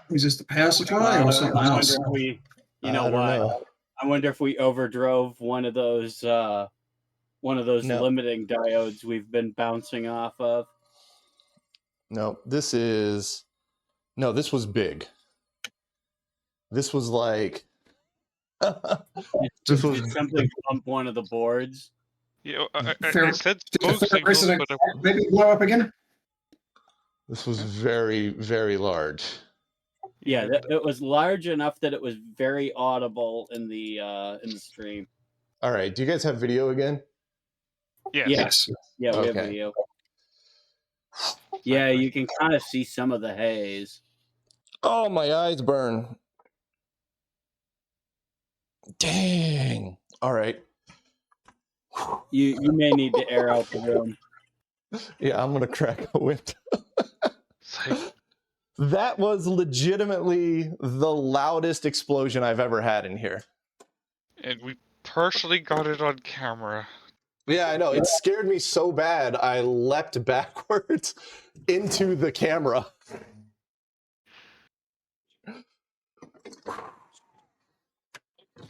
Is this the power supply or something else? I wonder know. I wonder if we overdrove one of those No. limiting diodes we've been bouncing off of. No, this was big. This was like Did something bump one of the boards? Yeah, I said Did the third signals, president but maybe blow up again? this was very, very large. Yeah, it was large enough that it was very audible in the stream. All right, do you guys have video again? yes. Yeah, we have Okay. video. Yeah, you can kind of see some of the haze. Oh, my eyes burn. Dang. All right. You may need to air out the room. Yeah, I'm gonna crack a window. That was legitimately the loudest explosion I've ever had in here. And we partially got it on camera. Yeah, I know. It scared me so bad, I leapt backwards into the camera.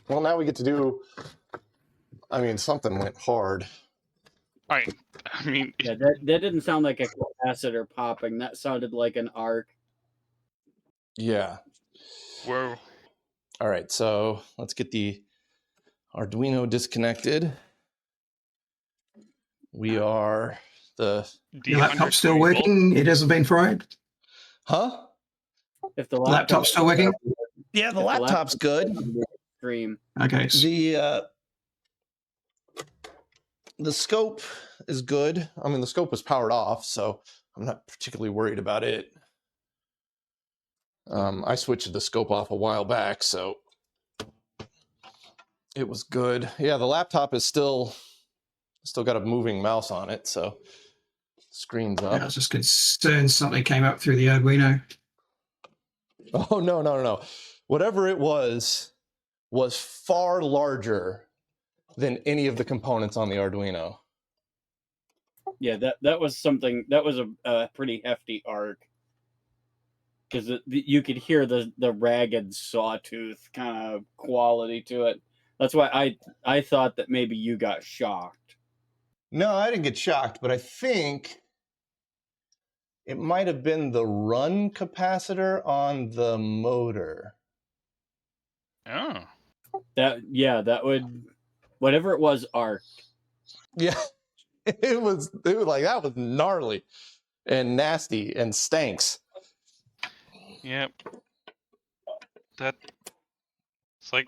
Well, now we get to do... I mean, something went hard. I mean... Yeah, that didn't sound like a capacitor popping. That sounded like an arc. Yeah. Whoa. All right, so let's get the Arduino disconnected. We are the Your laptop's still working. It hasn't been fried. Huh? If the Laptop's still working. Yeah, the laptop's good. Stream. Okay. The scope is good. I mean, the scope was powered off, so I'm not particularly worried about it. I switched the scope off a while back, so it was good. Yeah, the laptop is still got a moving mouse on it, so screen's up. I was just concerned something came up through the Arduino. Oh, no. Whatever it was far larger than any of the components on the Arduino. Yeah, that was something. That was a pretty hefty arc. Because you could hear the ragged sawtooth kind of quality to it. That's why I thought that maybe you got shocked. No, I didn't get shocked, but I think it might have been the run capacitor on the motor. Oh. That would, whatever it was, arced. Yeah, it was like, that was gnarly and nasty and stanks. Yep. It's like,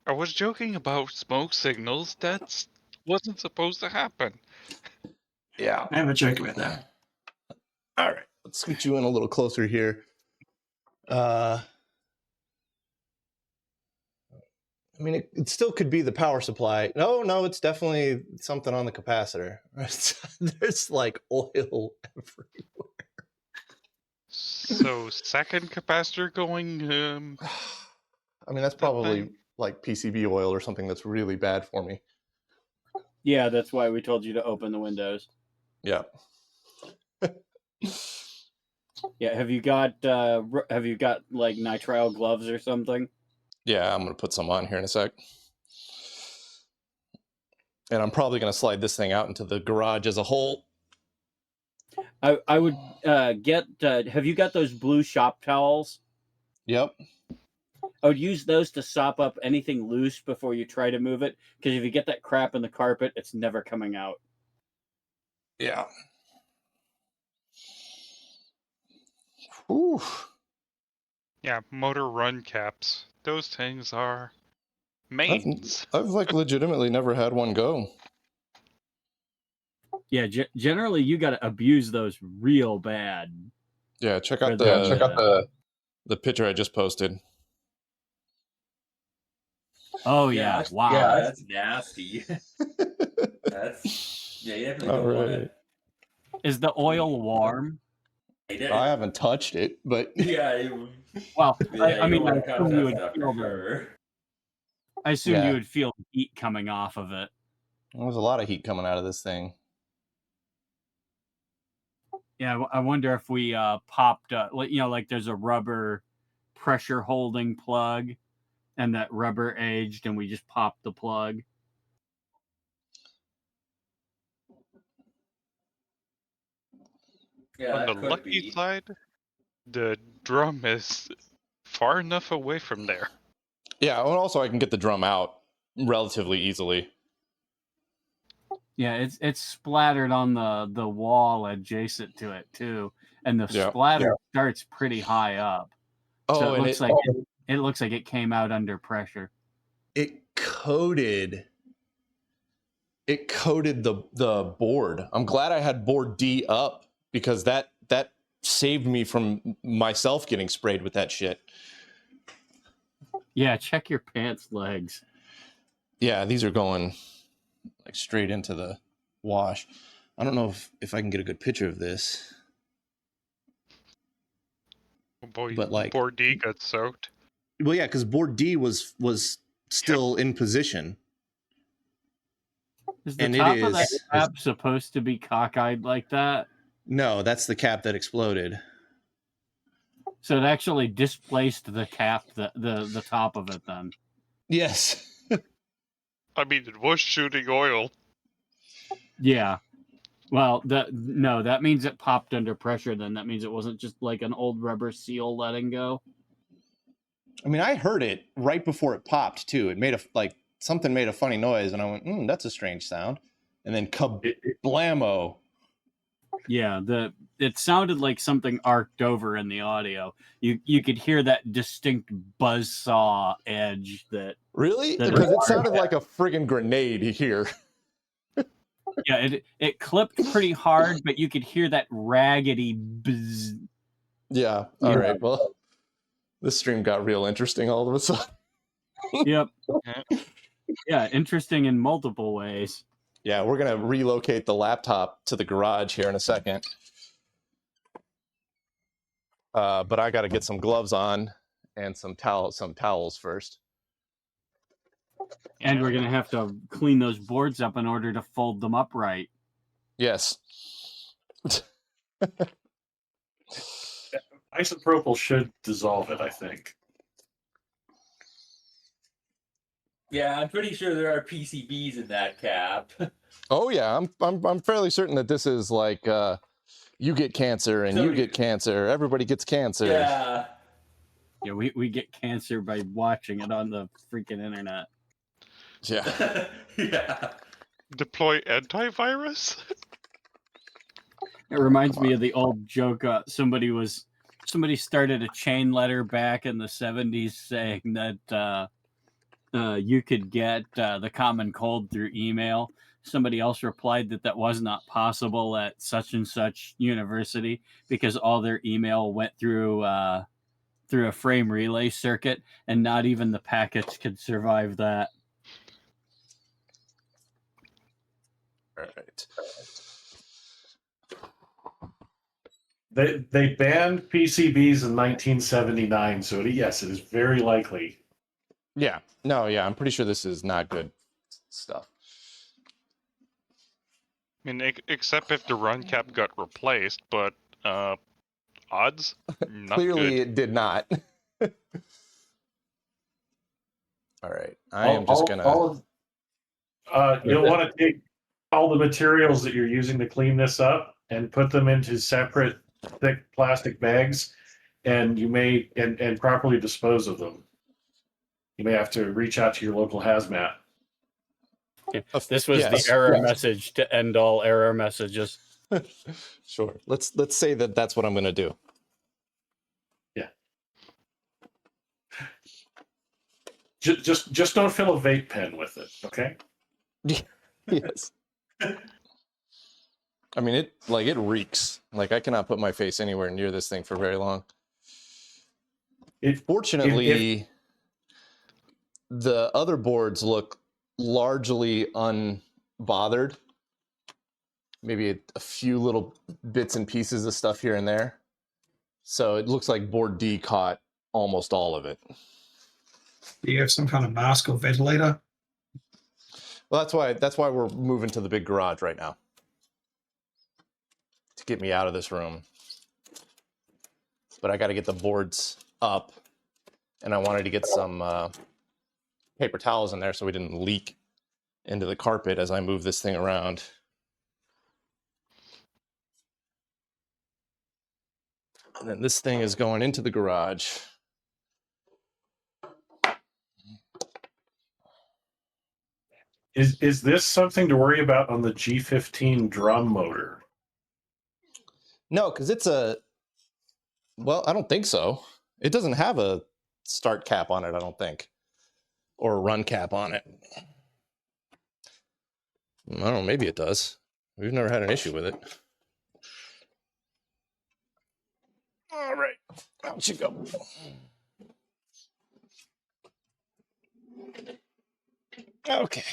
I was joking about smoke signals. That wasn't supposed to happen. Yeah. I have a joke about that. All right, let's scoot you in a little closer here. I mean, it still could be the power supply. No, it's definitely something on the capacitor. There's like oil everywhere. So second capacitor going. I mean, that's probably like PCB oil or something that's really bad for me. Yeah, that's why we told you to open the windows. Yeah. Yeah, have you got like nitrile gloves or something? Yeah, I'm gonna put some on here in a sec. And I'm probably gonna slide this thing out into the garage as a whole. I would get. Have you got those blue shop towels? Yep. I would use those to sop up anything loose before you try to move it. Because if you get that crap in the carpet, it's never coming out. Yeah. Ooh. Yeah, motor run caps. Those things are mains. I've like legitimately never had one go. Yeah, generally you got to abuse those real bad. Yeah, check out the picture I just posted. Oh yeah! Wow. Yeah, that's nasty. You definitely don't want it. Is the oil warm? I haven't touched it, but yeah. Well, Yeah, I mean, I assume you would feel sure. I assume you would feel heat coming off of it. There's a lot of heat coming out of this thing. Yeah, I wonder if we popped, like there's a rubber pressure holding plug, and that rubber aged, and we just popped the plug. Yeah, on the lucky side, the drum is far enough away from there. Yeah, and also I can get the drum out relatively easily. Yeah, it's splattered on the wall adjacent to it too, and the splatter starts pretty high up. Oh, so it looks like it came out under pressure. It coated the board. I'm glad I had board D up because that saved me from myself getting sprayed with that shit. Yeah, check your pants legs. Yeah, these are going like straight into the wash. I don't know if I can get a good picture of this. Oh boy, but like board D got soaked. Well, yeah, because board D was still in position. Is the top of that cap supposed to be cockeyed like that? No, that's the cap that exploded. So it actually displaced the cap, the top of it then. Yes. I mean, it was shooting oil. Yeah. Well, that means it popped under pressure then. That means it wasn't just like an old rubber seal letting go. I mean, I heard it right before it popped too. It made something made a funny noise, and I went, "That's a strange sound." And then kablamo. Yeah, it sounded like something arced over in the audio. You could hear that distinct buzzsaw edge that. Really? Because it sounded like a friggin' grenade here. Yeah, it clipped pretty hard, but you could hear that raggedy buzz. Yeah. All right. Well, this stream got real interesting all of a sudden. Yep. Yeah, interesting in multiple ways. Yeah, we're gonna relocate the laptop to the garage here in a second. But I got to get some gloves on and some towels first. And we're gonna have to clean those boards up in order to fold them upright. Yes. Isopropyl should dissolve it, I think. Yeah, I'm pretty sure there are PCBs in that cap. Oh yeah, I'm fairly certain that this is like you get cancer and you get cancer. Everybody gets cancer. Yeah. Yeah, we get cancer by watching it on the freaking internet. Yeah. Yeah. Deploy antivirus? It reminds me of the old joke. Somebody started a chain letter back in the 70s saying that you could get the common cold through email. Somebody else replied that was not possible at such and such university because all their email went through a frame relay circuit, and not even the packets could survive that. All right. They banned PCBs in 1979, so yes, it is very likely. Yeah. No, yeah, I'm pretty sure this is not good stuff. I mean, except if the run cap got replaced, but odds? Not Clearly good. it did not. All right. I am just going to... You'll want to take all the materials that you're using to clean this up and put them into separate thick plastic bags, and you may and properly dispose of them. You may have to reach out to your local hazmat. This was the error message to end all error messages. Sure. Let's say that that's what I'm going to do. Yeah. Just don't fill a vape pen with it, okay? Yes. I mean, it reeks. Like, I cannot put my face anywhere near this thing for very long. Fortunately, the other boards look largely unbothered. Maybe a few little bits and pieces of stuff here and there. So it looks like board D caught almost all of it. Do you have some kind of mask or ventilator? Well, that's why we're moving to the big garage right now. To get me out of this room. But I got to get the boards up, and I wanted to get some paper towels in there so we didn't leak into the carpet as I move this thing around. And then this thing is going into the garage. Is this something to worry about on the G15 drum motor? No, because it's well, I don't think so. It doesn't have a start cap on it, I don't think. Or a run cap on it. I don't know, maybe it does. We've never had an issue with it. All right, out you go. Okay.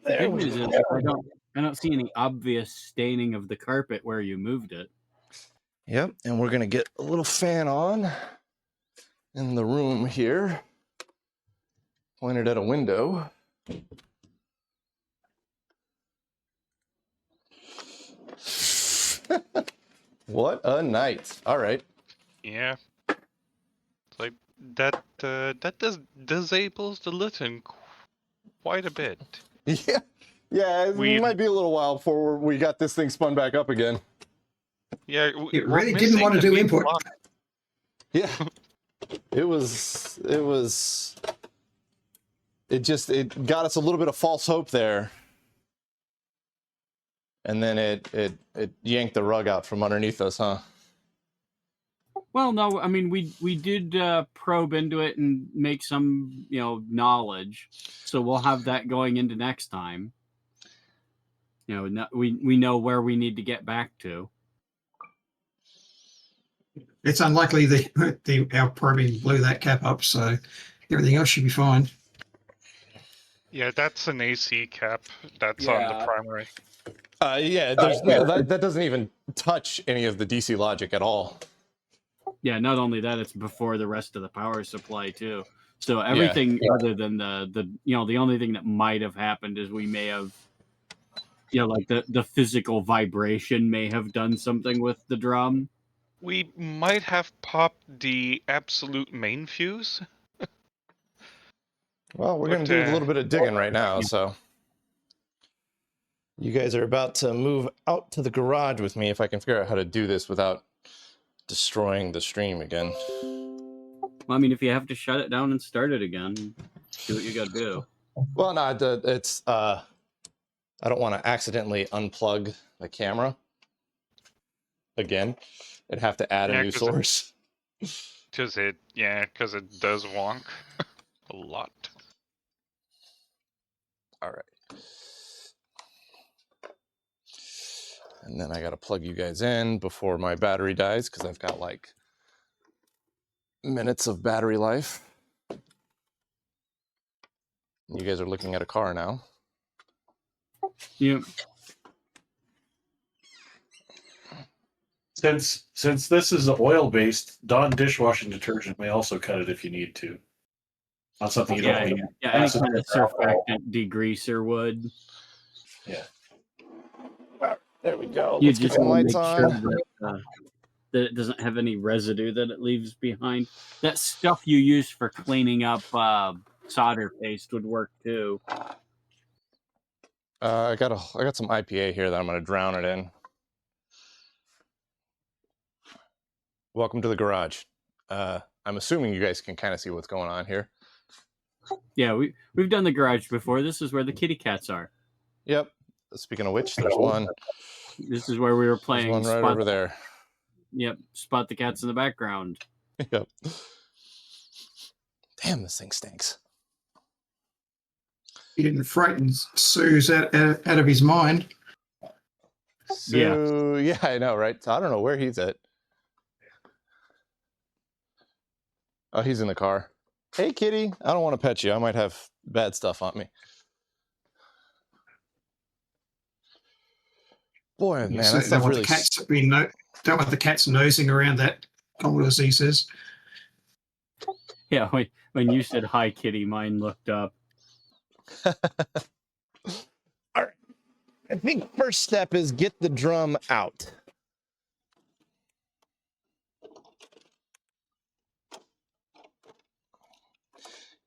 There we go. I don't see any obvious staining of the carpet where you moved it. Yep, and we're gonna get a little fan on in the room here, pointed at a window. What a night! All right. Yeah. It's like that disables the Litton quite a bit. Yeah, it might be a little while before we got this thing spun back up again. Yeah, it really didn't want to do input. Yeah. It got us a little bit of false hope there. And then it yanked the rug out from underneath us, huh? Well, no, I mean we did probe into it and make some knowledge, so we'll have that going into next time. We know where we need to get back to. It's unlikely our probing blew that cap up, so everything else should be fine. Yeah, that's an AC cap. That's on the primary. Yeah, that doesn't even touch any of the DC logic at all. Yeah, not only that, it's before the rest of the power supply too. So everything other than the only thing that might have happened is we may have like the physical vibration may have done something with the drum. We might have popped the absolute main fuse. Well, we're going to do a little bit of digging right now, so you guys are about to move out to the garage with me if I can figure out how to do this without destroying the stream again. Well, I mean, if you have to shut it down and start it again, do what you got to do. Well, no, it's I don't want to accidentally unplug the camera again and have to add a new source. Because it does wonk a lot. All right. And then I got to plug you guys in before my battery dies because I've got like minutes of battery life. You guys are looking at a car now. Yep. Since this is oil-based, Dawn dishwashing detergent may also cut it if you need to. Not something you don't need. Yeah, any kind of surfactant degreaser would. Yeah. There we go. You Let's just get some lights make on. sure that it doesn't have any residue that it leaves behind. That stuff you use for cleaning up solder paste would work too. I got some IPA here that I'm going to drown it in. Welcome to the garage. I'm assuming you guys can kind of see what's going on here. Yeah, we've done the garage before. This is where the kitty cats are. Yep. Speaking of which, there's one. This is where we were playing. There's one right over there. Yep, spot the cats in the background. Yep. Damn, this thing stinks. He didn't frighten Sue's out of his mind. So, yeah, I know, right? So I don't know where he's at. Oh, he's in the car. Hey, kitty. I don't want to pet you. I might have bad stuff on me. Boy, man, So that stuff really... Don't want the cats nosing around that Commodore Z says. Yeah, when you said hi, kitty, mine looked up. All right. I think first step is get the drum out.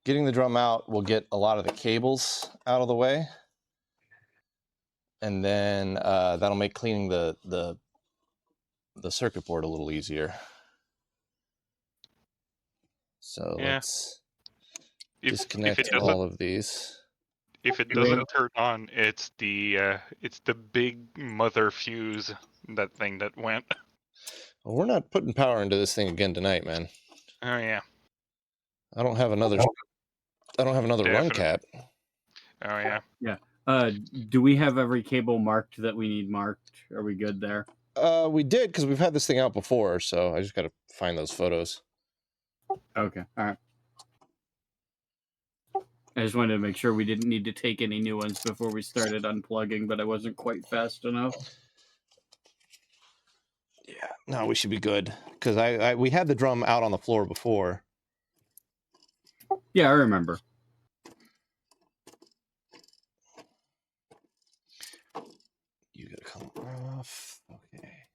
Getting the drum out will get a lot of the cables out of the way. And then that'll make cleaning the circuit board a little easier. So let's disconnect all of these. If it doesn't turn on, it's the big mother fuse, that thing that went. Well, we're not putting power into this thing again tonight, man. Oh yeah. I don't have another run cap. Oh yeah. Yeah. Do we have every cable marked that we need marked? Are we good there? We did, because we've had this thing out before, so I just got to find those photos. Okay. All right. I just wanted to make sure we didn't need to take any new ones before we started unplugging, but I wasn't quite fast enough. Yeah, no, we should be good, because we had the drum out on the floor before. Yeah, I remember. You gotta come off. Okay.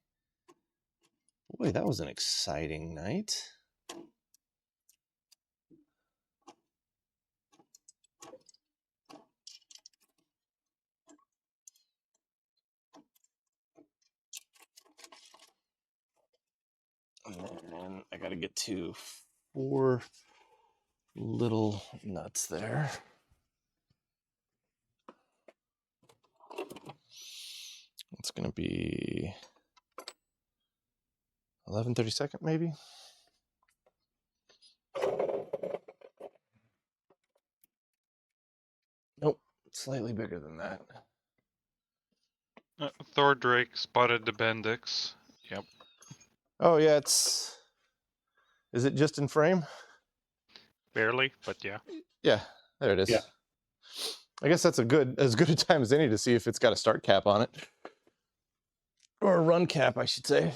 Boy, that was an exciting night. And then I got got to get to 4 little nuts there. It's going to be 11/32 maybe. Nope, slightly bigger than that. Thor Drake spotted the Bendix. Yep. Oh yeah, is it just in frame? Barely, but yeah. Yeah, there it is. Yeah. I guess that's as good a time as any to see if it's got a start cap on it. Or a run cap, I should say.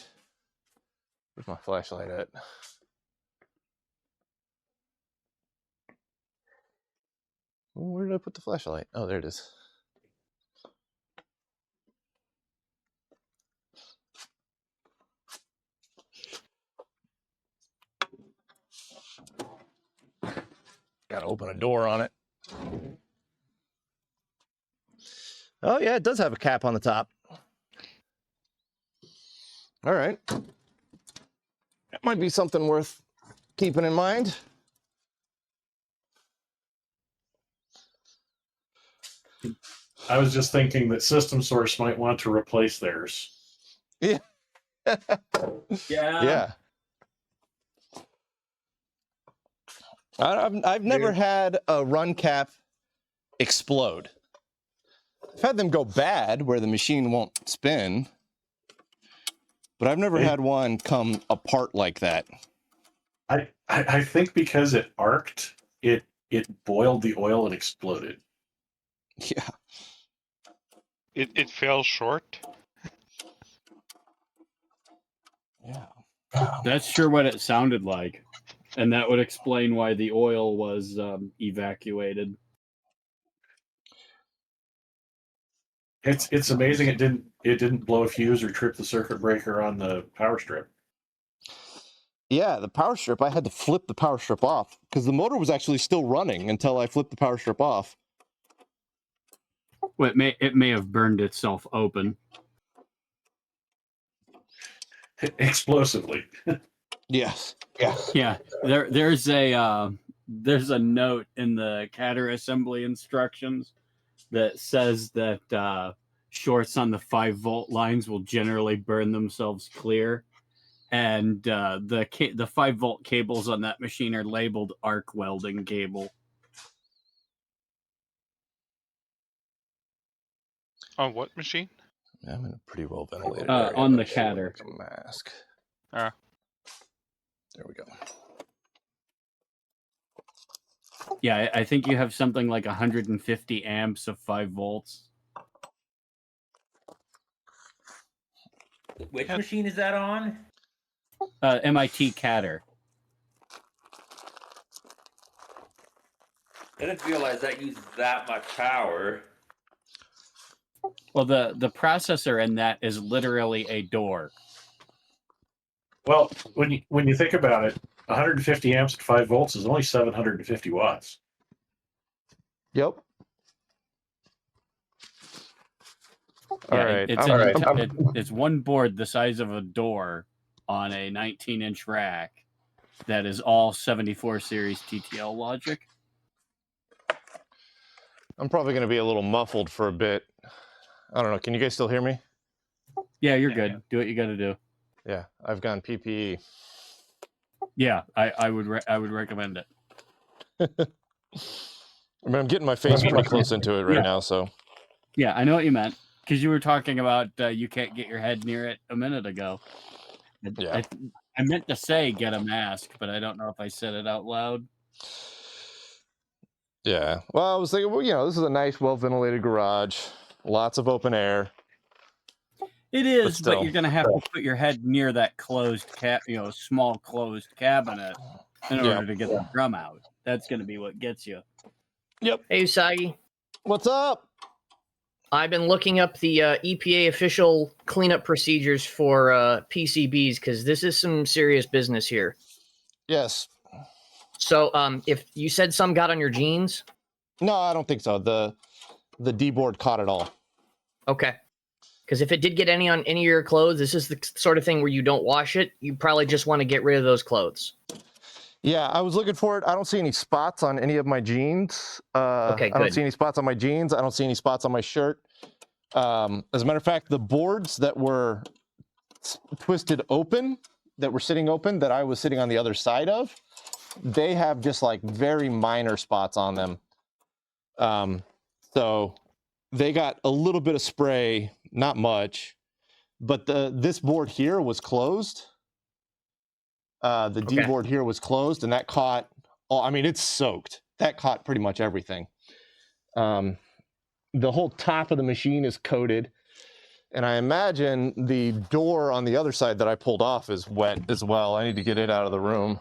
Where's my flashlight at? Where did I put the flashlight? Oh, there it is. Gotta open a door on it. Oh yeah, it does have a cap on the top. All right. That might be something worth keeping in mind. I was just thinking that System Source might want to replace theirs. Yeah. Yeah. I've never had a run cap explode. I've had them go bad where the machine won't spin, but I've never had one come apart like that. I think because it arced, it boiled the oil and exploded. Yeah. It fell short. Yeah. That's sure what it sounded like. And that would explain why the oil was evacuated. It's amazing it didn't blow a fuse or trip the circuit breaker on the power strip. Yeah, the power strip, I had to flip the power strip off because the motor was actually still running until I flipped the power strip off. Well, it may have burned itself open. Explosively. Yes. Yeah. There's a note in the Catter assembly instructions that says that shorts on the 5-volt lines will generally burn themselves clear. And the 5-volt cables on that machine are labeled arc welding cable. On what machine? Yeah, I'm in a pretty well ventilated on the Catter. Like a mask. There we go. Yeah, I think you have something like 150 amps of 5 volts. Which machine is that on? MIT Catter. I didn't realize that uses that much power. Well, the processor in that is literally a door. Well, when you think about it, 150 amps at 5 volts is only 750 watts. Yep. Yeah, All right. It's one board the size of a door on a 19-inch rack that is all 74 series TTL logic. I'm probably going to be a little muffled for a bit. I don't know. Can you guys still hear me? Yeah, you're good. Do what you got to do. Yeah, I've gone PPE. Yeah, I would recommend it. I mean, I'm getting my face pretty close into it right now, so. Yeah, I know what you meant because you were talking about you can't get your head near it a minute ago. Yeah. I meant to say get a mask, but I don't know if I said it out loud. Yeah. Well, I was thinking, well, this is a nice, well-ventilated garage. Lots of open air. It is, but you're going to have to put your head near that closed small closed cabinet in order to get the drum out. That's going to be what gets you. Yep. Hey, Usagi. What's up? I've been looking up the EPA official cleanup procedures for PCBs because this is some serious business here. Yes. So, if you said some got on your jeans? No, I don't think so. The D board caught it all. Okay. Because if it did get any on any of your clothes, this is the sort of thing where you don't wash it. You probably just want to get rid of those clothes. Yeah, I was looking for it. I don't see any spots on any of my jeans. Okay, I don't good. see any spots on my jeans. I don't see any spots on my shirt. As a matter of fact, the boards that were twisted open, that were sitting open, that I was sitting on the other side of, they have just like very minor spots on them. So they got a little bit of spray, not much, but this board here was closed. The D board here was closed, and that caught, I mean, it's soaked. That caught pretty much everything. The whole top of the machine is coated, and I imagine the door on the other side that I pulled off is wet as well. I need to get it out of the room.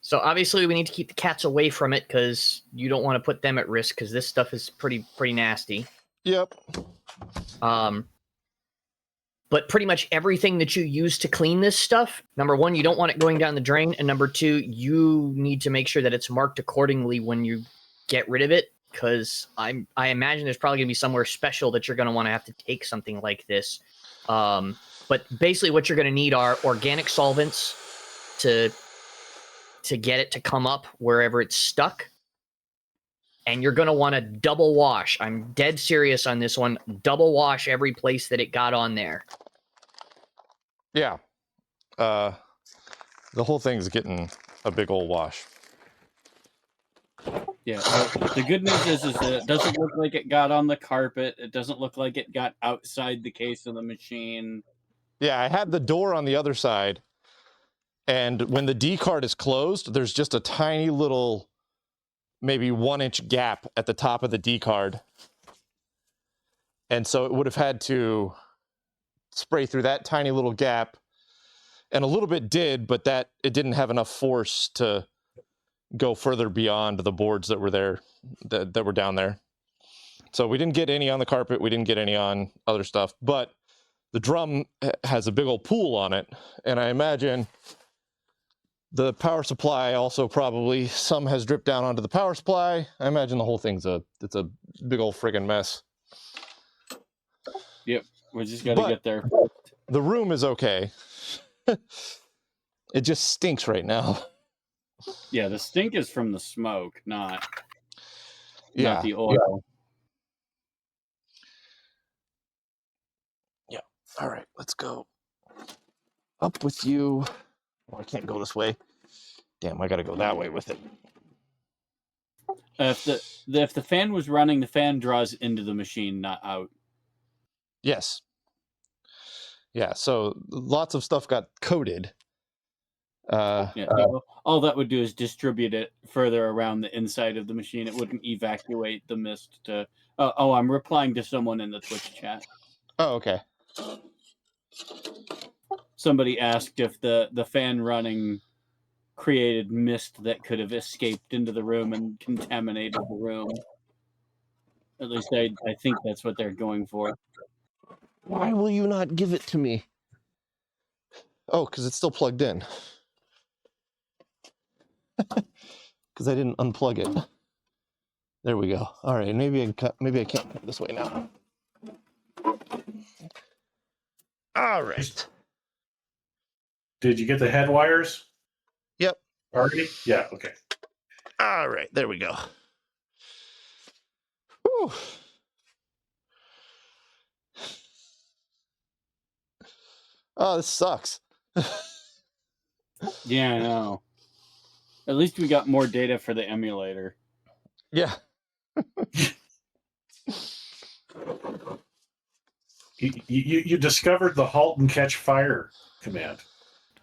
So obviously we need to keep the cats away from it because you don't want to put them at risk because this stuff is pretty nasty. Yep. But pretty much everything that you use to clean this stuff, number one, you don't want it going down the drain, and number two, you need to make sure that it's marked accordingly when you get rid of it, because I imagine there's probably going to be somewhere special that you're going to want to have to take something like this. But basically what you're going to need are organic solvents to get it to come up wherever it's stuck. And you're going to want to double wash. I'm dead serious on this one. Double wash every place that it got on there. Yeah. The whole thing's getting a big old wash. Yeah. The good news is that it doesn't look like it got on the carpet. It doesn't look like it got outside the case of the machine. Yeah, I had the door on the other side. And when the D card is closed, there's just a tiny little, maybe 1-inch gap at the top of the D card. And so it would have had to spray through that tiny little gap. And a little bit did, but it didn't have enough force to go further beyond the boards that were there, that were down there. So we didn't get any on the carpet. We didn't get any on other stuff. But the drum has a big old pool on it. And I imagine the power supply also probably, some has dripped down onto the power supply. I imagine the whole thing's it's a big old friggin' mess. Yep, we just got to get there. The room is okay. It just stinks right now. Yeah, the stink is from the smoke, not the oil. Yeah. All right, let's go. Up with you. Oh, I can't go this way. Damn, I got to go that way with it. If the fan was running, the fan draws into the machine, not out. Yes. Yeah, so lots of stuff got coated. All that would do is distribute it further around the inside of the machine. It wouldn't evacuate the mist to... I'm replying to someone in the Twitch chat. Oh, okay. Somebody asked if the fan running created mist that could have escaped into the room and contaminated the room. At least I think that's what they're going for. Why will you not give it to me? Oh, because it's still plugged in. Because I didn't unplug it. There we go. All right, maybe I can't cut this way now. All right. Did you get the head wires? Yep. Already? Yeah, okay. All right, there we go. Whew. Oh, this sucks. Yeah, I know. At least we got more data for the emulator. Yeah. You discovered the halt and catch fire command.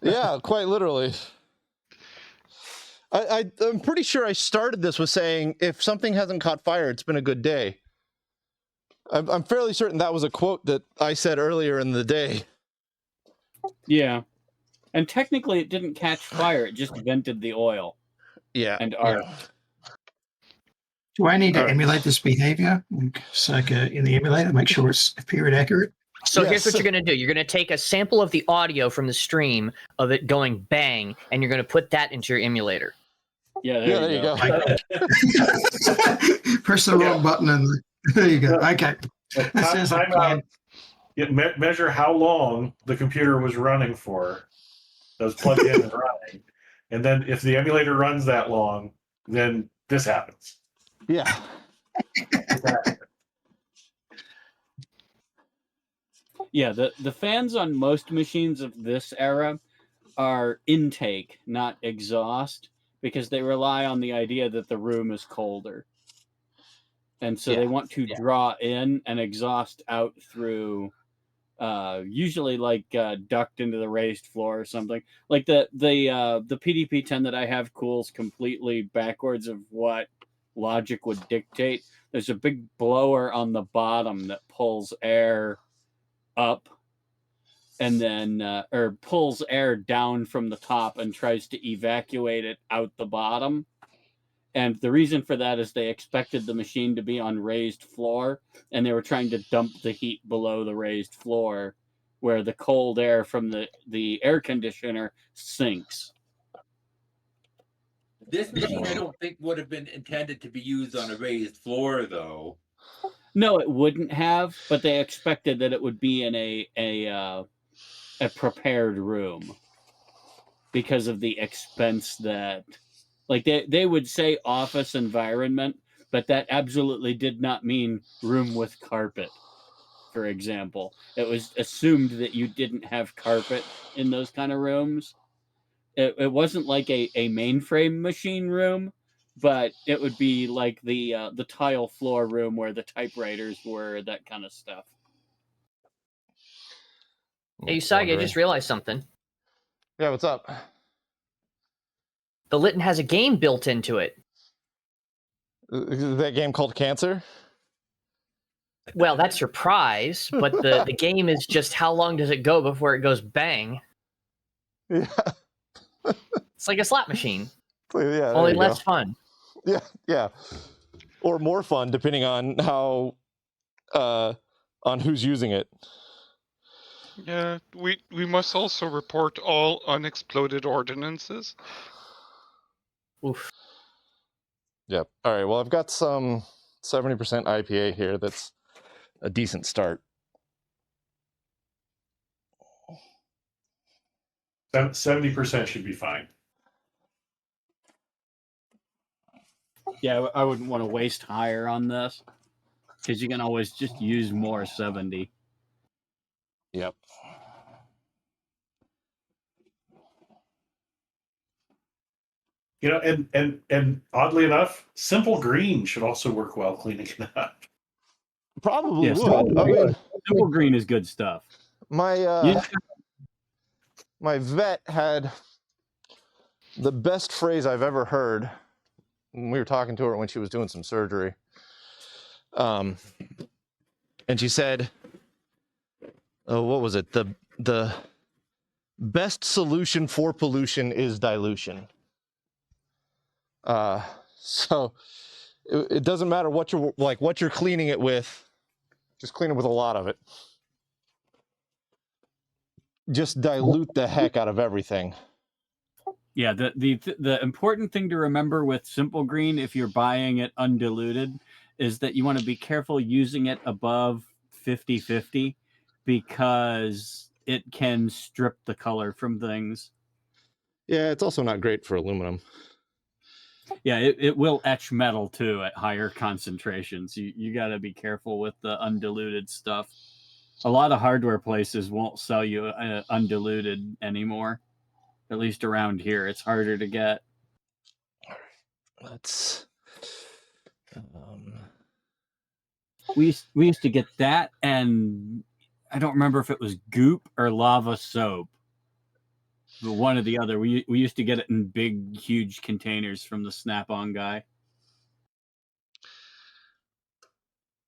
Yeah, quite literally. I'm pretty sure I started this with saying, if something hasn't caught fire, it's been a good day. I'm fairly certain that was a quote that I said earlier in the day. Yeah. And technically it didn't catch fire, it just vented the oil. Yeah. And art. Do I need to emulate this behavior? So in the emulator, make sure it's period accurate. So here's what you're going to do. You're going to take a sample of the audio from the stream of it going bang, and you're going to put that into your emulator. Yeah, there you go. Press the wrong button and there you go. Okay. measure how long the computer was running for, that was plugged in and running, and then if the emulator runs that long, then this happens. Yeah. Yeah, the fans on most machines of this era are intake, not exhaust, because they rely on the idea that the room is colder. And so they want to draw in and exhaust out through usually like duct into the raised floor or something. Like the PDP-10 that I have cools completely backwards of what logic would dictate. There's a big blower on the bottom that pulls air up and then or pulls air down from the top and tries to evacuate it out the bottom. And the reason for that is they expected the machine to be on raised floor, and they were trying to dump the heat below the raised floor where the cold air from the air conditioner sinks. This machine, I don't think would have been intended to be used on a raised floor, though. No, it wouldn't have, but they expected that it would be in a prepared room because of the expense that, like they would say office environment, but that absolutely did not mean room with carpet, for example. It was assumed that you didn't have carpet in those kind of rooms. It wasn't like a mainframe machine room, but it would be like the tile floor room where the typewriters were, that kind of stuff. Hey, Usagi, I just realized something. Yeah, what's up? The Litton has a game built into it. Is that game called Cancer? Well, that's your prize, but the game is just how long does it go before it goes bang? Yeah. It's like a slot machine. Yeah, only less fun. Yeah. Or more fun, depending on how on who's using it. Yeah, we must also report all unexploded ordinances. Oof. Yep. All right. Well, I've got some 70% IPA here. That's a decent start. 70% should be fine. Yeah, I wouldn't want to waste higher on this because you can always just use more 70. Yep. You know, and oddly enough, simple green should also work well cleaning it up. Probably Yes, would. I mean, simple green is good stuff. my vet had the best phrase I've ever heard when we were talking to her when she was doing some surgery. And she said, what was it? The best solution for pollution is dilution. So it doesn't matter what you're cleaning it with, just clean it with a lot of it. Just dilute the heck out of everything. Yeah, the important thing to remember with simple green, if you're buying it undiluted, is that you want to be careful using it above 50/50 because it can strip the color from things. Yeah, it's also not great for aluminum. Yeah, it will etch metal too at higher concentrations. You got to be careful with the undiluted stuff. A lot of hardware places won't sell you undiluted anymore. At least around here, it's harder to get. Let's. We used to get that, and I don't remember if it was goop or lava soap. One or the other. We used to get it in big, huge containers from the Snap-on guy.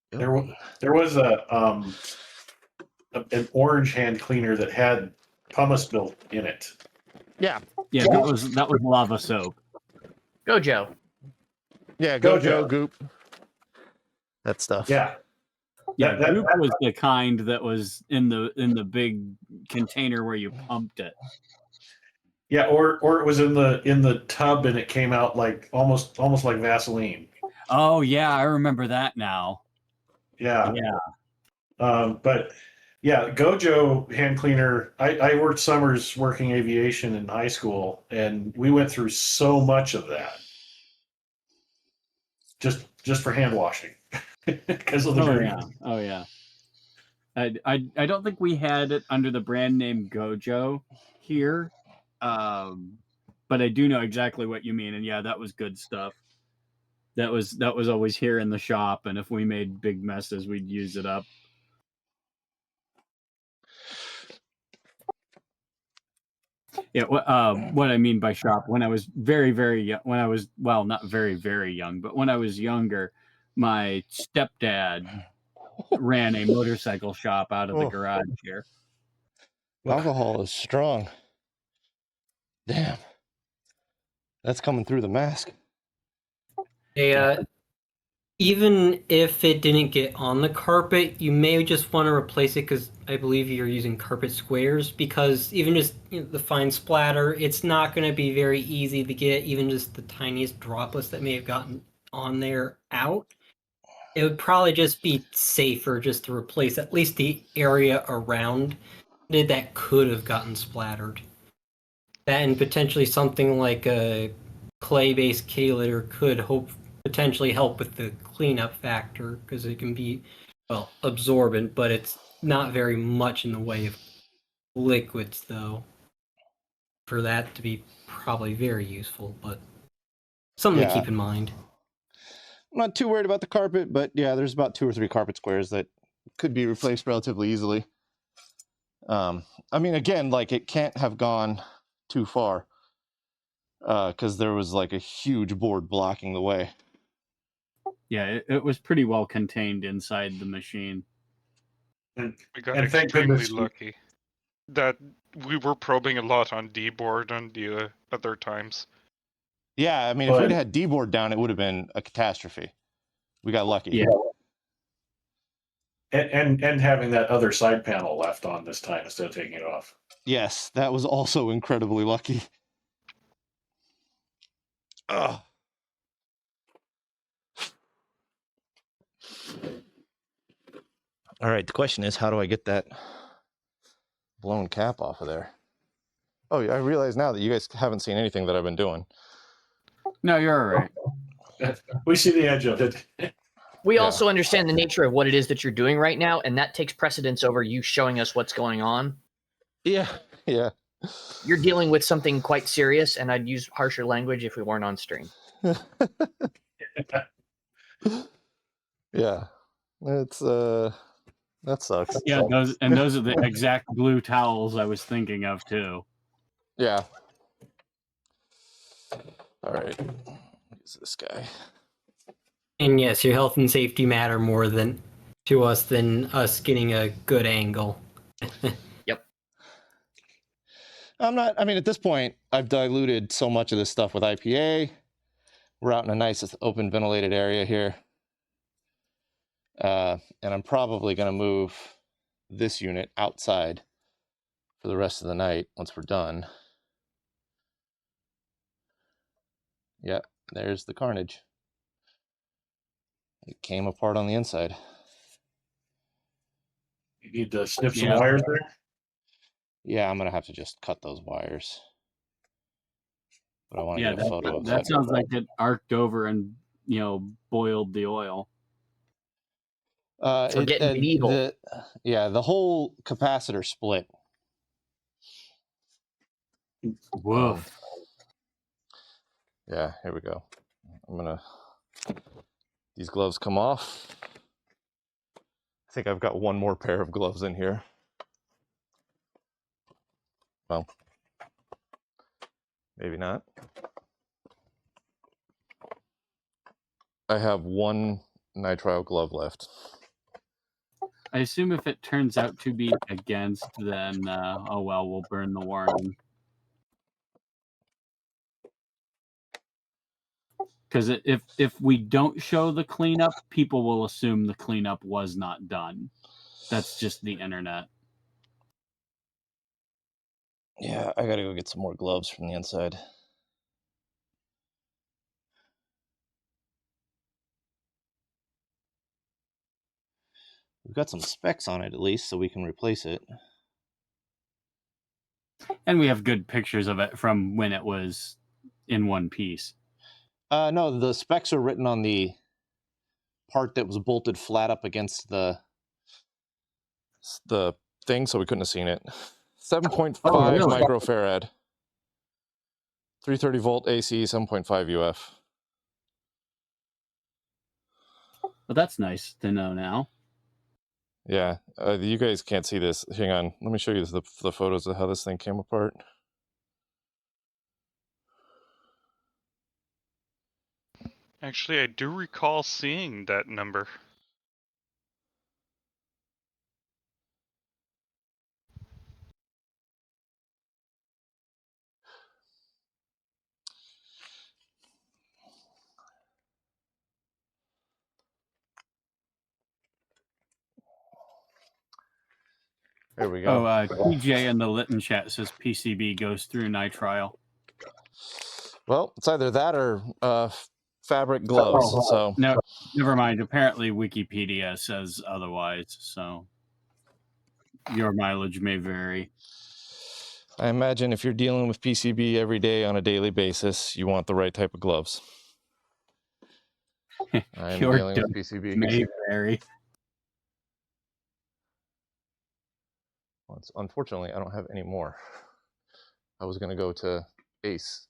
There was an orange hand cleaner that had pumice built in it. Yeah, that was lava soap. Gojo. Yeah, Gojo, Goop. That stuff. Yeah. Yeah, Goop was the kind that was in the big container where you pumped it. Yeah, or it was in the tub and it came out like almost like Vaseline. Oh yeah, I remember that now. Yeah. Yeah. But Yeah, Gojo hand cleaner. I worked summers working aviation in high school, and we went through so much of that just for hand washing because of the green. Oh yeah. I don't think we had it under the brand name Gojo here, but I do know exactly what you mean, and yeah, that was good stuff. That was always here in the shop, and if we made big messes, we'd use it up. Yeah, what I mean by shop, when I was very young, when I was, well, not very young, but when I was younger, my stepdad ran a motorcycle shop out of the garage here. Alcohol is strong. Damn. That's coming through the mask. Even if it didn't get on the carpet, you may just want to replace it because I believe you're using carpet squares, because even just the fine splatter, it's not going to be very easy to get even just the tiniest droplets that may have gotten on there out. It would probably just be safer just to replace at least the area around it that could have gotten splattered. That and potentially something like a clay-based kitty litter could potentially help with the cleanup factor, because it can be, well, absorbent, but it's not very much in the way of liquids, though, for that to be probably very useful, but something to keep in mind. I'm not too worried about the carpet, but yeah, there's about 2 or 3 carpet squares that could be replaced relatively easily. I mean, again, like, it can't have gone too far because there was like a huge board blocking the way. Yeah, it was pretty well contained inside the machine. And We got thank extremely goodness lucky that we were probing a lot on D-board on the other times. Yeah, I mean, if we'd had D-board down, it would have been a catastrophe. We got lucky. Yeah. And having that other side panel left on this time instead of taking it off. Yes, that was also incredibly lucky. Ugh. All right, the question is, how do I get that blown cap off of there? Oh, I realize now that you guys haven't seen anything that I've been doing. No, you're all right. We see the edge of it. We also understand the nature of what it is that you're doing right now, and that takes precedence over you showing us what's going on. Yeah. You're dealing with something quite serious, and I'd use harsher language if we weren't on stream. Yeah. It's that sucks. Yeah, those are the exact blue towels I was thinking of too. Yeah. All right. Use this guy. And yes, your health and safety matter more to us than us getting a good angle. Yep. I mean, at this point, I've diluted so much of this stuff with IPA. We're out in a nice open ventilated area here. And I'm probably going to move this unit outside for the rest of the night once we're done. Yep, there's the carnage. It came apart on the inside. You need to snip some wires there? Yeah, I'm going to have to just cut those wires. But I want to get a photo of that. Sounds like it arced over and, boiled the oil. Getting medieval. The whole capacitor split. Woof. Yeah, here we go. These gloves come off. I think I've got one more pair of gloves in here. Well, maybe not. I have one nitrile glove left. I assume if it turns out to be against, then oh well, we'll burn the warning. Because if we don't show the cleanup, people will assume the cleanup was not done. That's just the internet. Yeah, I gotta go get some more gloves from the inside. We've got some specs on it at least, so we can replace it. And we have good pictures of it from when it was in one piece. No, the specs are written on the part that was bolted flat up against the thing, so we couldn't have seen it. 7.5 microfarad. 330 volt AC, 7.5 UF. Well, that's nice to know now. Yeah, you guys can't see this. Hang on, let me show you the photos of how this thing came apart. Actually, I do recall seeing that number. There we go. TJ in the Litton chat says PCB goes through nitrile. Well, it's either that or fabric gloves. So no, never mind. Apparently, Wikipedia says otherwise. So your mileage may vary. I imagine if you're dealing with PCB every day on a daily basis, you want the right type of gloves. I'm dealing with PCB. May vary. Well, unfortunately, I don't have any more. I was going to go to Ace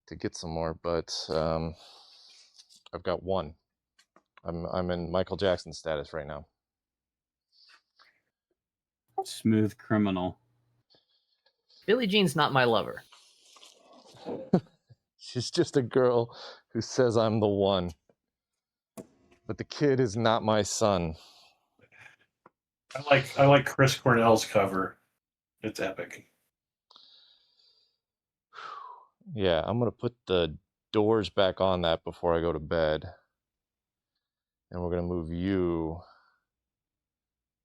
to get some more, but I've got one. I'm in Michael Jackson status right now. Smooth criminal. Billie Jean's not my lover. She's just a girl who says I'm the one. But the kid is not my son. I like Chris Cornell's cover. It's epic. Yeah, I'm going to put the doors back on that before I go to bed. And we're going to move you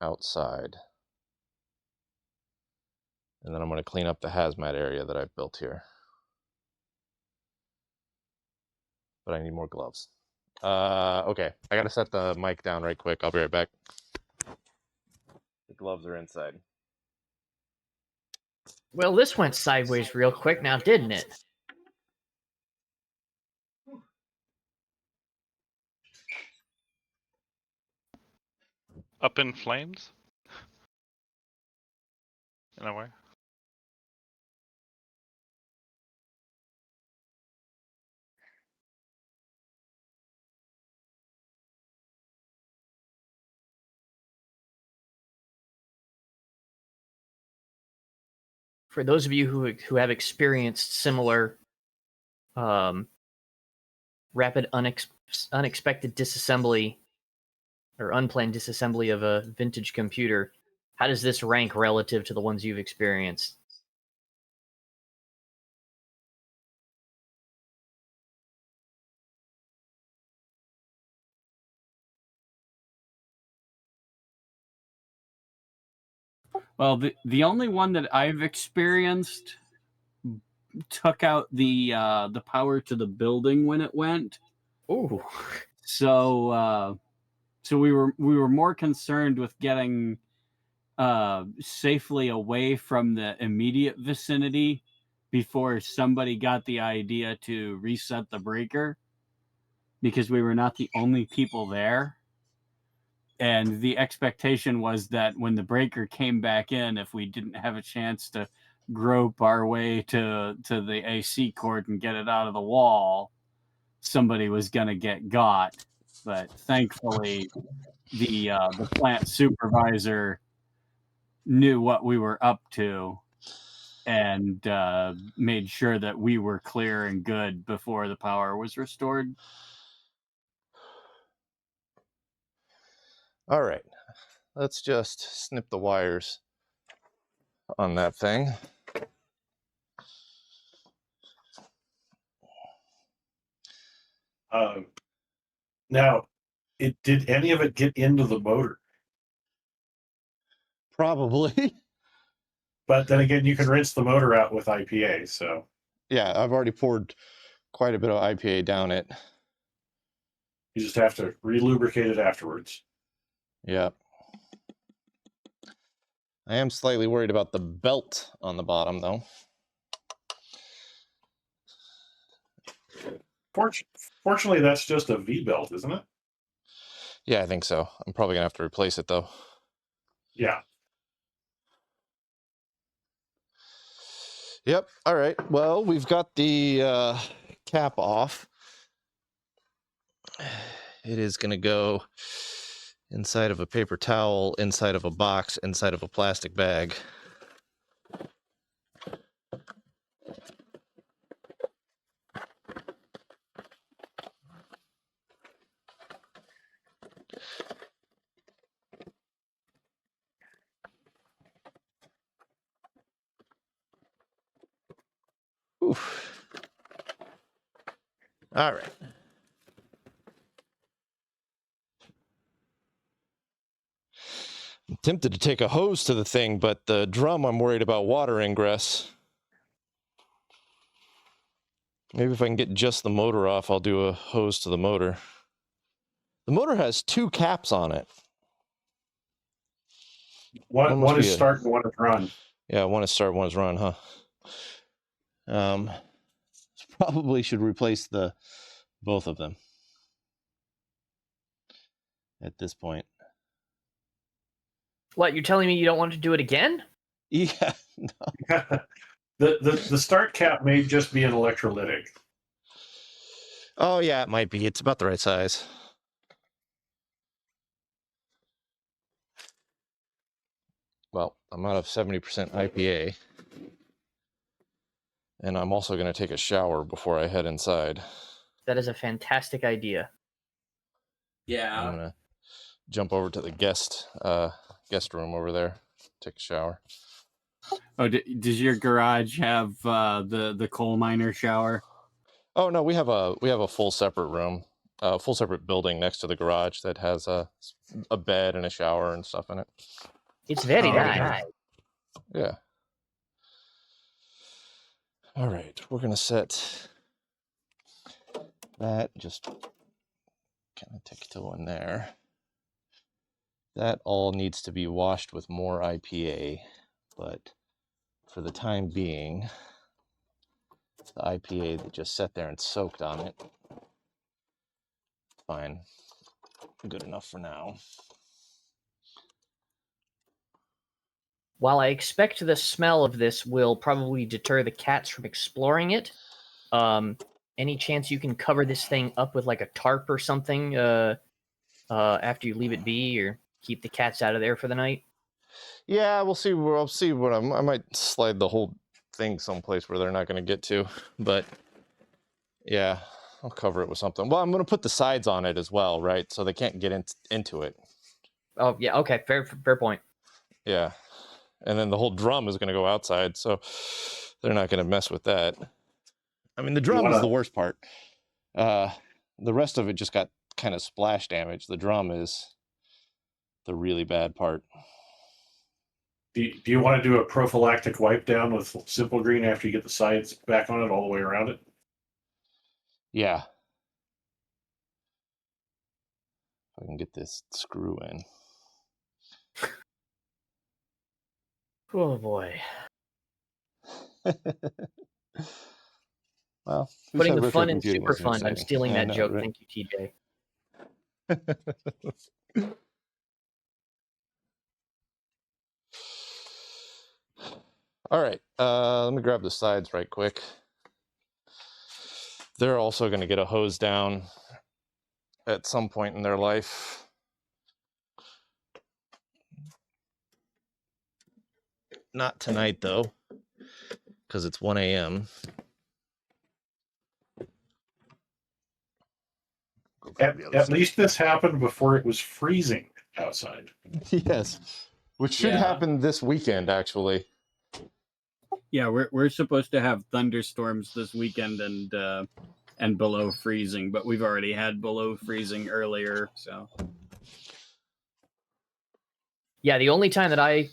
outside. And then I'm going to clean up the hazmat area that I've built here. But I need more gloves. Okay, I got to set the mic down right quick. I'll be right back. The gloves are inside. Well, this went sideways real quick now, didn't it? Up in flames? In a way. For those of you who have experienced similar rapid unexpected disassembly or unplanned disassembly of a vintage computer, how does this rank relative to the ones you've experienced? Well, the only one that I've experienced took out the power to the building when it went. Ooh. So we were more concerned with getting safely away from the immediate vicinity before somebody got the idea to reset the breaker, because we were not the only people there. And the expectation was that when the breaker came back in, if we didn't have a chance to grope our way to the AC cord and get it out of the wall, somebody was going to get got. But thankfully, the plant supervisor knew what we were up to and made sure that we were clear and good before the power was restored. All right, let's just snip the wires on that thing. Now, did any of it get into the motor? Probably. But then again, you can rinse the motor out with IPA, so. Yeah, I've already poured quite a bit of IPA down it. You just have to relubricate it afterwards. Yeah. I am slightly worried about the belt on the bottom, though. Fortunately, that's just a V belt, isn't it? Yeah, I think so. I'm probably gonna have to replace it though. Yeah. Yep. All right. Well, we've got the cap off. It is gonna go inside of a paper towel, inside of a box, inside of a plastic bag. Oof. All right. I'm tempted to take a hose to the thing, but the drum, I'm worried about water ingress. Maybe if I can get just the motor off, I'll do a hose to the motor. The motor has 2 caps on it. One is start and one is run. Yeah, one is start, one is run, huh? Probably should replace both of them at this point. What, you're telling me you don't want to do it again? Yeah. No. The start cap may just be an electrolytic. Oh yeah, it might be. It's about the right size. Well, I'm out of 70% IPA. And I'm also going to take a shower before I head inside. That is a fantastic idea. Yeah. I'm going to jump over to the guest room over there, take a shower. Oh, does your garage have the coal miner shower? Oh no, we have a full separate room, full separate building next to the garage that has a bed and a shower and stuff in it. It's very nice. Yeah. All right, we're gonna set that, just kind of take to one there. That all needs to be washed with more IPA, but for the time being, the IPA that just sat there and soaked on it, fine, good enough for now. While I expect the smell of this will probably deter the cats from exploring it, any chance you can cover this thing up with like a tarp or something after you leave it be, or keep the cats out of there for the night? Yeah, we'll see. I'll see what I might slide the whole thing someplace where they're not going to get to, but yeah, I'll cover it with something. Well, I'm going to put the sides on it as well, right? So they can't get into it. Oh yeah, okay, fair point. Yeah. And then the whole drum is going to go outside, so they're not going to mess with that. I mean, the drum is the worst part. The rest of it just got kind of splash damage. The drum is the really bad part. Do you want to do a prophylactic wipe down with Simple Green after you get the sides back on it all the way around it? Yeah. If I can get this screw in. Oh boy. Well, putting the fun in super fun. I'm stealing that joke. Right? Thank you, TJ. All right. Let me grab the sides right quick. They're also going to get a hose down at some point in their life. Not tonight, though, because it's 1 a.m. At least this happened before it was freezing outside. Yes, which should happen this weekend, actually. Yeah, we're supposed to have thunderstorms this weekend and below freezing, but we've already had below freezing earlier, so. Yeah, the only time that I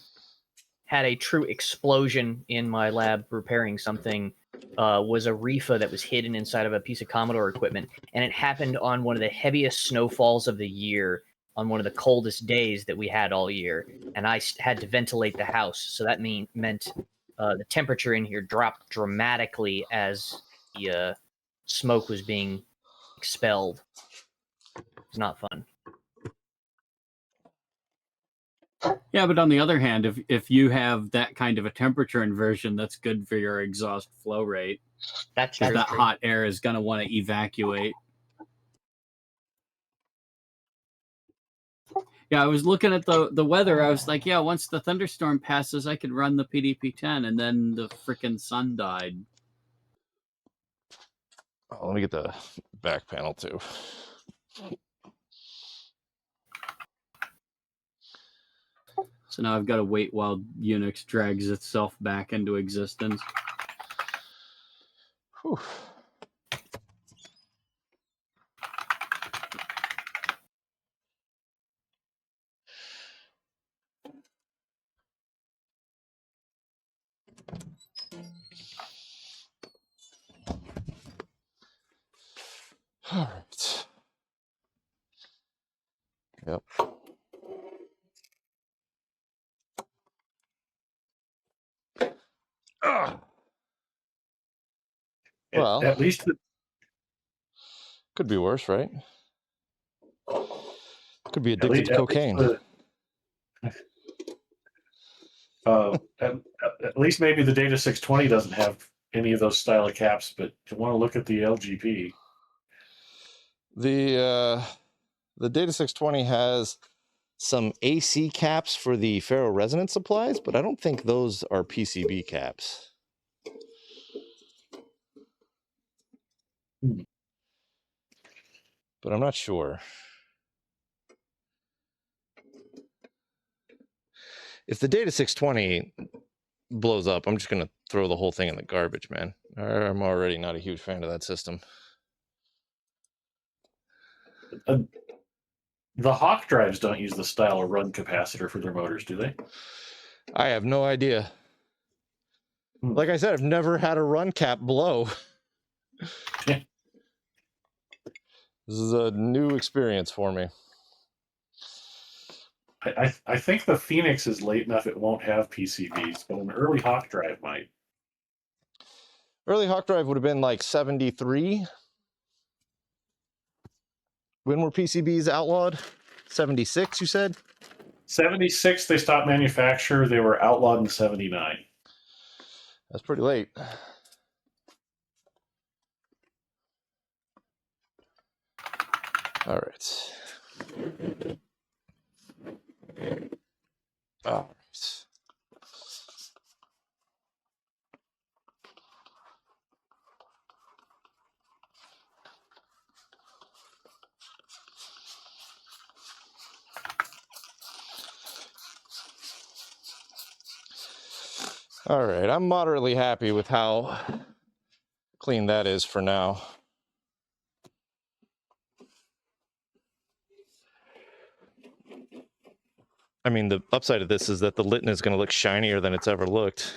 had a true explosion in my lab repairing something was a reefa that was hidden inside of a piece of Commodore equipment, and it happened on one of the heaviest snowfalls of the year. on one of the coldest days that we had all year, and I had to ventilate the house. So that meant the temperature in here dropped dramatically as the smoke was being expelled. It's not fun. Yeah, but on the other hand, if you have that kind of a temperature inversion, that's good for your exhaust flow rate. That's true. That hot air is going to want to evacuate. Yeah, I was looking at the weather. I was like, yeah, once the thunderstorm passes, I could run the PDP-10, and then the frickin' sun died. Oh, let me get the back panel too. So now I've got to wait while Unix drags itself back into existence. Whew. All right. Yep. Well, at least could be worse, right? Could be addicted to at cocaine. At least maybe the Data 620 doesn't have any of those style of caps, but you want to look at the LGP. The Data 620 has some AC caps for the ferroresonance supplies, but I don't think those are PCB caps. But I'm not sure. If the Data 620 blows up, I'm just going to throw the whole thing in the garbage, man. I'm already not a huge fan of that system. The Hawk drives don't use the style of run capacitor for their motors, do they? I have no idea. Like I said, I've never had a run cap blow. Yeah. This is a new experience for me. I think the Phoenix is late enough it won't have PCBs, but an early Hawk drive might. Early Hawk drive would have been like 73. When were PCBs outlawed? 76, you said? 76, they stopped manufacture. They were outlawed in 79. That's pretty late. All right. All right. All right, I'm moderately happy with how clean that is for now. I mean, the upside of this is that the Litton is going to look shinier than it's ever looked.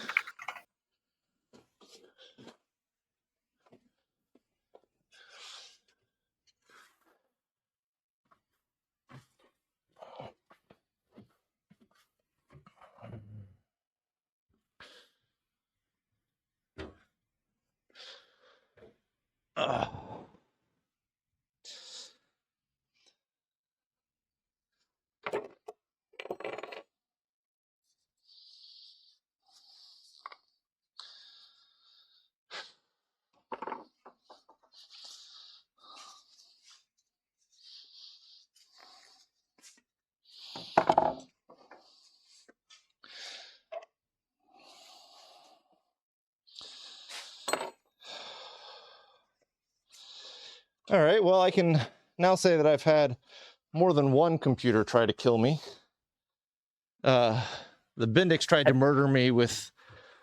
All right, well, I can now say that I've had more than one computer try to kill me. The Bendix tried to murder me with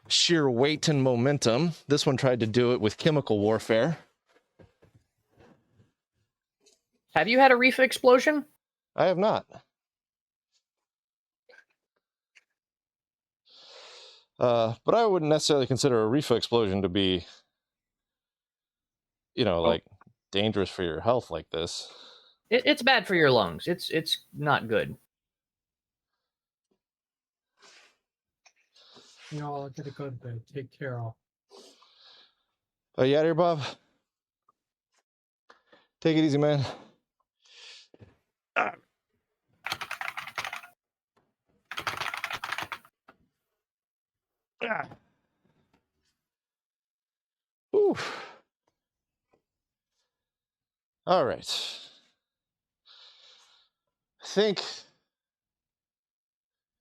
sheer weight and momentum. This one tried to do it with chemical warfare. Have you had a reef explosion? I have not. But I wouldn't necessarily consider a reef explosion to be, like, dangerous for your health like this. It's bad for your lungs. It's not good. I'll get a good bed. Take care of. Oh, you out here, Bob? Take it easy, man. Whew. All right. I think if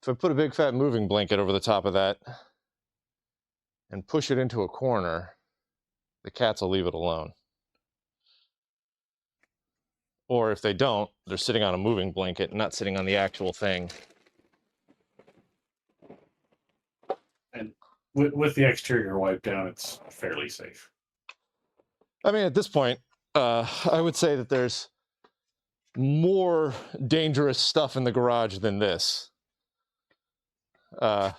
I put a big fat moving blanket over the top of that and push it into a corner, the cats will leave it alone. Or if they don't, they're sitting on a moving blanket, not sitting on the actual thing. And with the exterior wiped down, it's fairly safe. I mean, at this point, I would say that there's more dangerous stuff in the garage than this. Like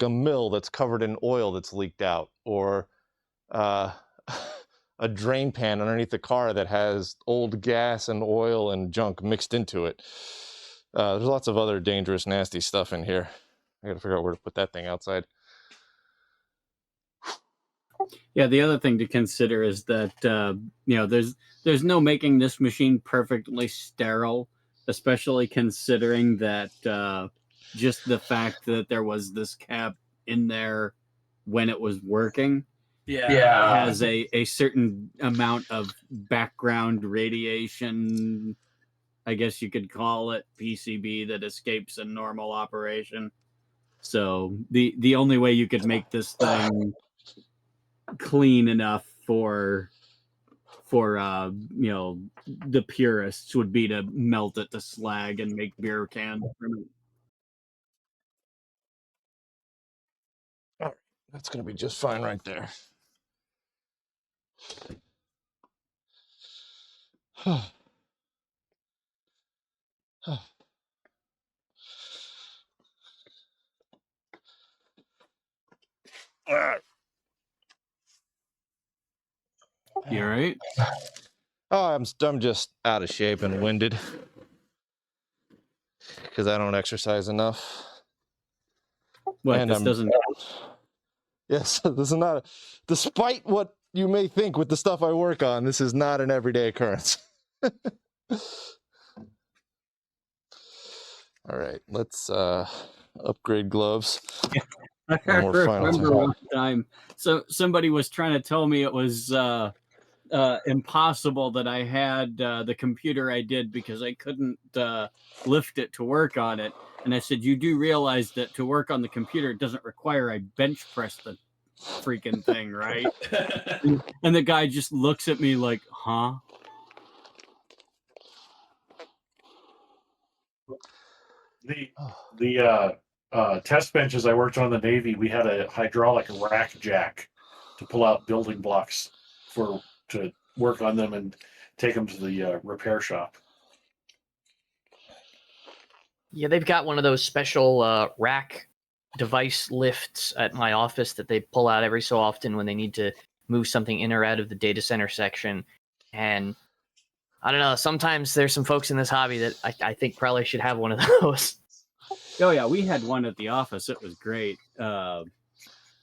a mill that's covered in oil that's leaked out, or a drain pan underneath the car that has old gas and oil and junk mixed into it. There's lots of other dangerous, nasty stuff in here. I gotta figure out where to put that thing outside. Yeah, the other thing to consider is that there's no making this machine perfectly sterile, especially considering that just the fact that there was this cap in there when it was working has a certain amount of background radiation, I guess you could call it, PCB, that escapes in normal operation. So the only way you could make this thing clean enough for the purists would be to melt it to slag and make beer cans from it. All right, that's gonna be just fine right there. You all right? Oh, I'm just out of shape and winded because I don't exercise enough. What, and this doesn't... Yes, this is not despite what you may think with the stuff I work on, this is not an everyday occurrence. All right, let's upgrade gloves. I remember one time, so somebody was trying to tell me it was impossible that I had the computer I did because I couldn't lift it to work on it. And I said, you do realize that to work on the computer, it doesn't require I bench press the freaking thing, right? And the guy just looks at me like, huh? The test benches I worked on in the Navy, we had a hydraulic rack jack to pull out building blocks to work on them and take them to the repair shop. Yeah, they've got one of those special rack device lifts at my office that they pull out every so often when they need to move something in or out of the data center section. And I don't know, sometimes there's some folks in this hobby that I think probably should have one of those. Oh, yeah, we had one at the office. It was great.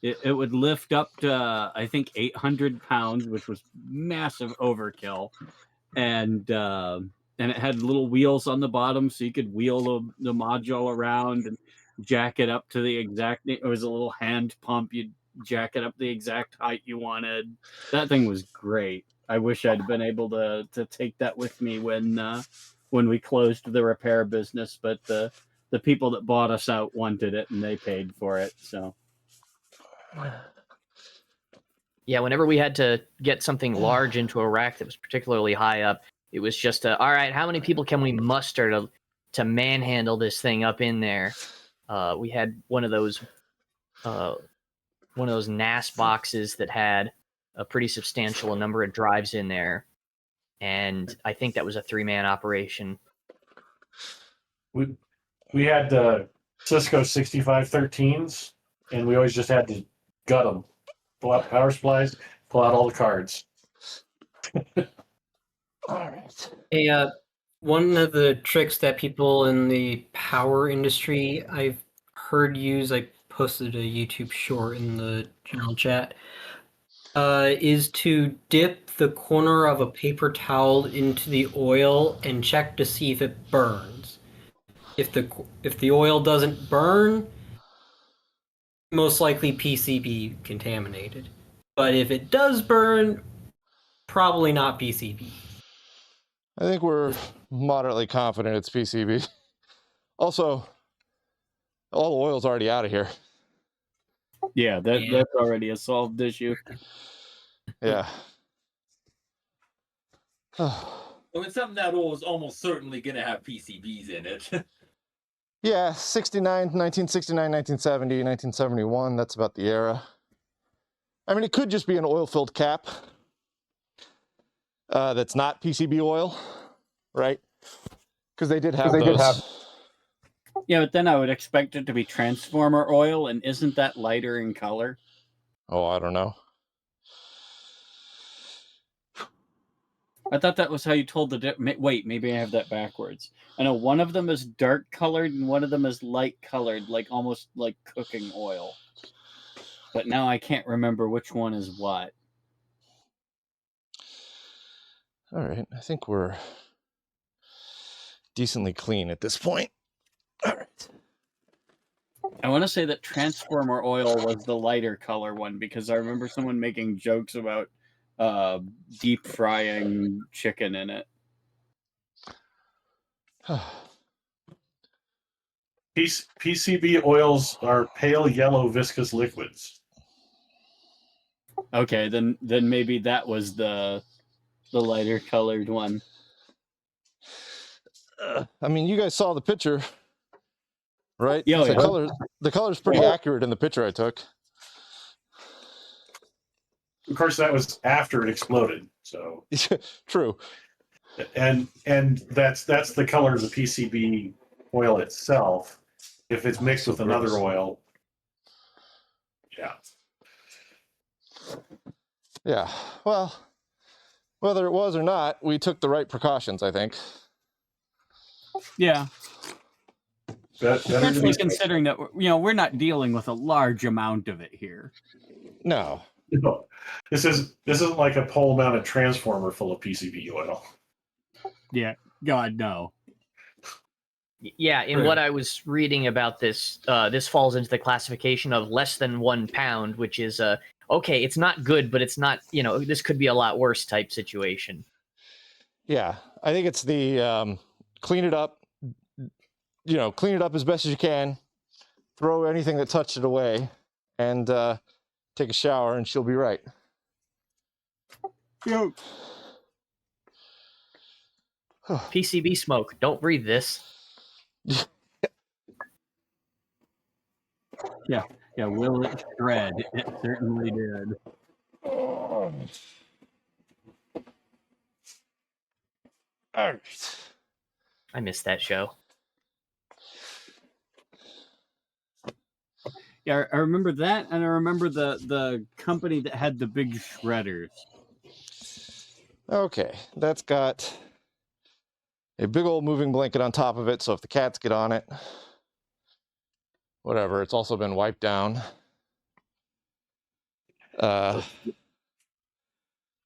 It would lift up to, I think, 800 pounds, which was massive overkill. And it had little wheels on the bottom, so you could wheel the module around and jack it up to the exact... It was a little hand pump. You'd jack it up the exact height you wanted. That thing was great. I wish I'd been able to take that with me when we closed the repair business, but the people that bought us out wanted it, and they paid for it, so... Yeah, whenever we had to get something large into a rack that was particularly high up, it was just all right, how many people can we muster to manhandle this thing up in there? We had one of those NAS boxes that had a pretty substantial number of drives in there, and I think that was a 3-man operation. We had Cisco 6513s, and we always just had to gut them, pull out the power supplies, pull out all the cards. All right. Hey, one of the tricks that people in the power industry I've heard use, I posted a YouTube short in the general chat, is to dip the corner of a paper towel into the oil and check to see if it burns. If the oil doesn't burn, most likely PCB contaminated. But if it does burn, probably not PCB. I think we're moderately confident it's PCB. Also, all the oil's already out of here. Yeah, that's already a solved issue. Yeah. I mean, something that old is almost certainly going to have PCBs in it. Yeah, 1969, 1970, 1971, that's about the era. I mean, it could just be an oil-filled cap that's not PCB oil, right? Because they did have those. Yeah, but then I would expect it to be transformer oil, and isn't that lighter in color? Oh, I don't know. I thought that was how you told the... Wait, maybe I have that backwards. I know one of them is dark colored and one of them is light colored, like almost like cooking oil. But now I can't remember which one is what. All right, I think we're decently clean at this point. All right. I want to say that transformer oil was the lighter color one because I remember someone making jokes about deep frying chicken in it. PCB oils are pale yellow viscous liquids. Okay, then maybe that was the lighter colored one. I mean, you guys saw the picture, right? Yeah, the color's pretty accurate in the picture I took. Of course, that was after it exploded. So true. And that's the color of the PCB oil itself. If it's mixed with another oil, yeah. Yeah. Well, whether it was or not, we took the right precautions, I think. Yeah. Especially considering that we're not dealing with a large amount of it here. No. No. This isn't like a pole-mounted transformer full of PCB oil. Yeah. God, no. Yeah, in what I was reading about this, this falls into the classification of less than 1 pound, which is okay, it's not good, but it's not, this could be a lot worse type situation. Yeah, I think it's the clean it up, clean it up as best as you can, throw anything that touched it away, and take a shower, and she'll be right. Yep. PCB smoke. Don't breathe this. Yeah. Will it shred? It certainly did. All right. I missed that show. Yeah, I remember that, and I remember the company that had the big shredders. Okay, that's got a big old moving blanket on top of it, so if the cats get on it, whatever, it's also been wiped down. The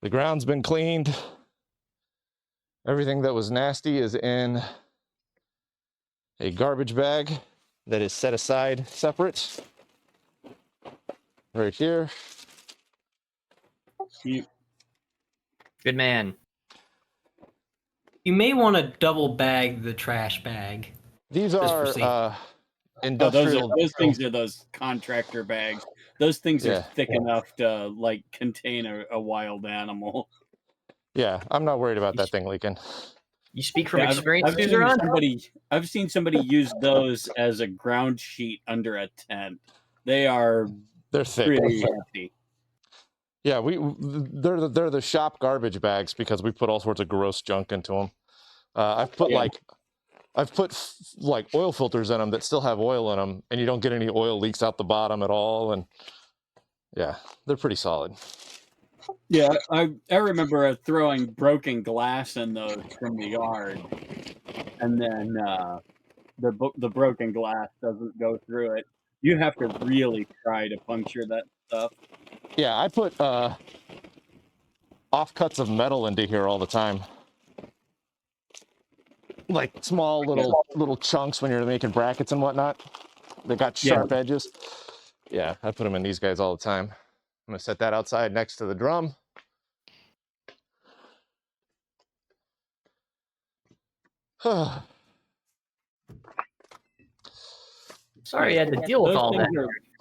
ground's been cleaned. Everything that was nasty is in a garbage bag that is set aside separate. Right here. Good man. You may want to double bag the trash bag. These are industrial. Those things are those contractor bags. Those things are thick enough to contain a wild animal. Yeah, I'm not worried about that thing leaking. You speak from experience, I've seen somebody use those as a ground sheet under a tent. They're thick. Pretty hefty. Yeah, they're the shop garbage bags because we put all sorts of gross junk into them. I've put oil filters in them that still have oil in them, and you don't get any oil leaks out the bottom at all. And yeah, they're pretty solid. Yeah, I remember throwing broken glass in those from the yard, and then the broken glass doesn't go through it. You have to really try to puncture that stuff. Yeah, I put offcuts of metal into here all the time. Like small little chunks when you're making brackets and whatnot. They got sharp edges. Yeah, I put them in these guys all the time. I'm gonna set that outside next to the drum. Sorry, I had to deal with all that.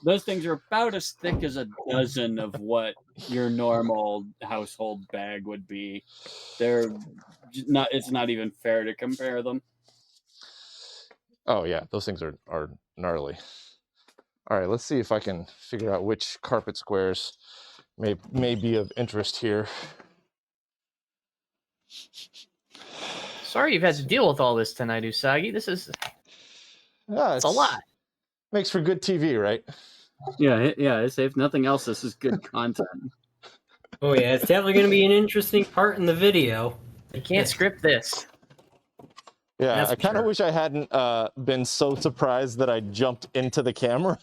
Those things are about as thick as a dozen of what your normal household bag would be. They're not. It's not even fair to compare them. Oh yeah, those things are gnarly. All right, let's see if I can figure out which carpet squares may be of interest here. Sorry you've had to deal with all this tonight, Usagi. This is it's a lot. Makes for good TV, right? Yeah. If nothing else, this is good content. Oh yeah, it's definitely going to be an interesting part in the video. You can't script this. Yeah, That's I kind of wish I hadn't been so surprised that I jumped into the camera.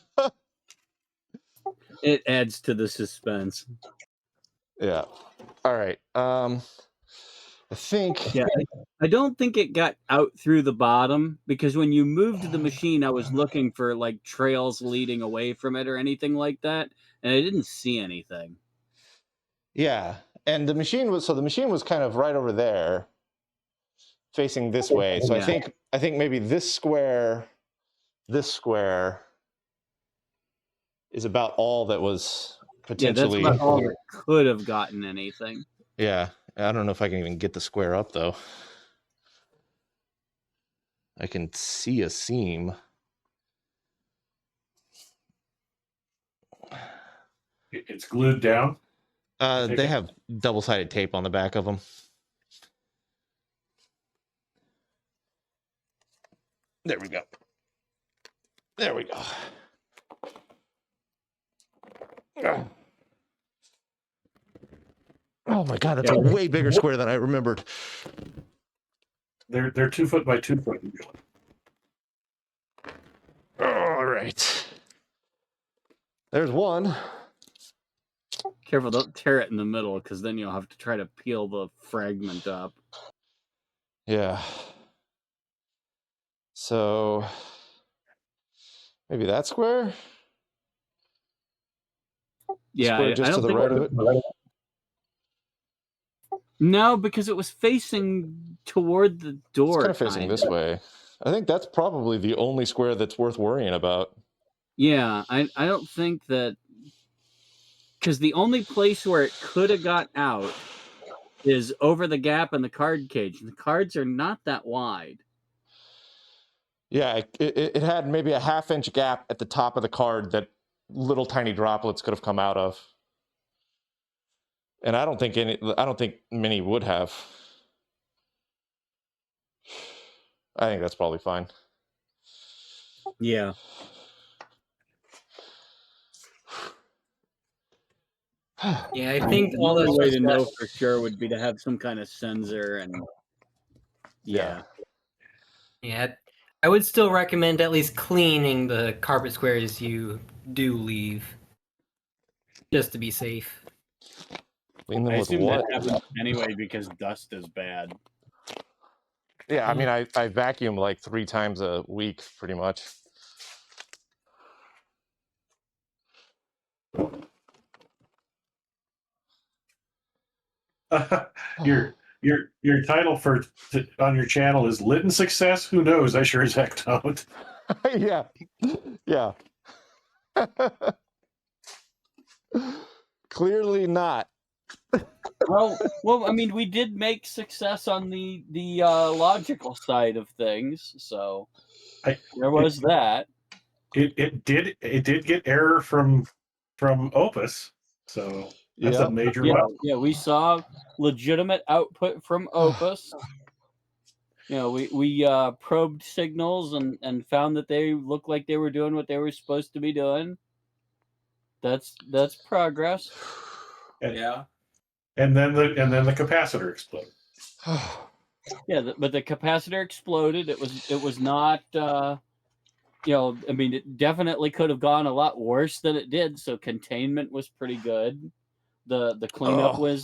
It adds to the suspense. Yeah. All right. I think. Yeah, I don't think it got out through the bottom because when you moved the machine, I was looking for like trails leading away from it or anything like that, and I didn't see anything. Yeah, and the machine was kind of right over there, facing this way. So Yeah. I think maybe this square is about all that was potentially. Yeah, that's about all that could have gotten anything. Yeah, I don't know if I can even get the square up though. I can see a seam. It's glued down. They have double-sided tape on the back of them. There we go. There we go. Oh my God, that's a way bigger square than I remembered. They're 2 foot by 2 foot usually. All right. There's one. Careful, don't tear it in the middle because then you'll have to try to peel the fragment up. Yeah. So maybe that square? Yeah, square just to the right of it? No, because it was facing toward the door. It's kind of facing this way. I think that's probably the only square that's worth worrying about. Yeah, I don't think that, because the only place where it could have got out is over the gap in the card cage. The cards are not that wide. Yeah, it had maybe a half-inch gap at the top of the card that little tiny droplets could have come out of. And I don't think many would have. I think that's probably fine. Yeah. Yeah, I think the all only those way to know for sure would be to have some kind of sensor and yeah, I would still recommend at least cleaning the carpet squares you do leave, just to be safe. Clean them I with assume what? that happens anyway because dust is bad. Yeah, I mean, I vacuum like 3 times a week, pretty much. Your title on your channel is Litton Success? Who knows? I sure as heck don't. Yeah. Clearly not. Well, I mean, we did make success on the logical side of things, so there was that. It did get error from Opus, so that's a major milestone. Yeah, we saw legitimate output from Opus. We probed signals and found that they looked like they were doing what they were supposed to be doing. That's progress. Yeah. And then the capacitor exploded. Yeah, but the capacitor exploded. It was not. I mean, it definitely could have gone a lot worse than it did. So containment was pretty good. The cleanup was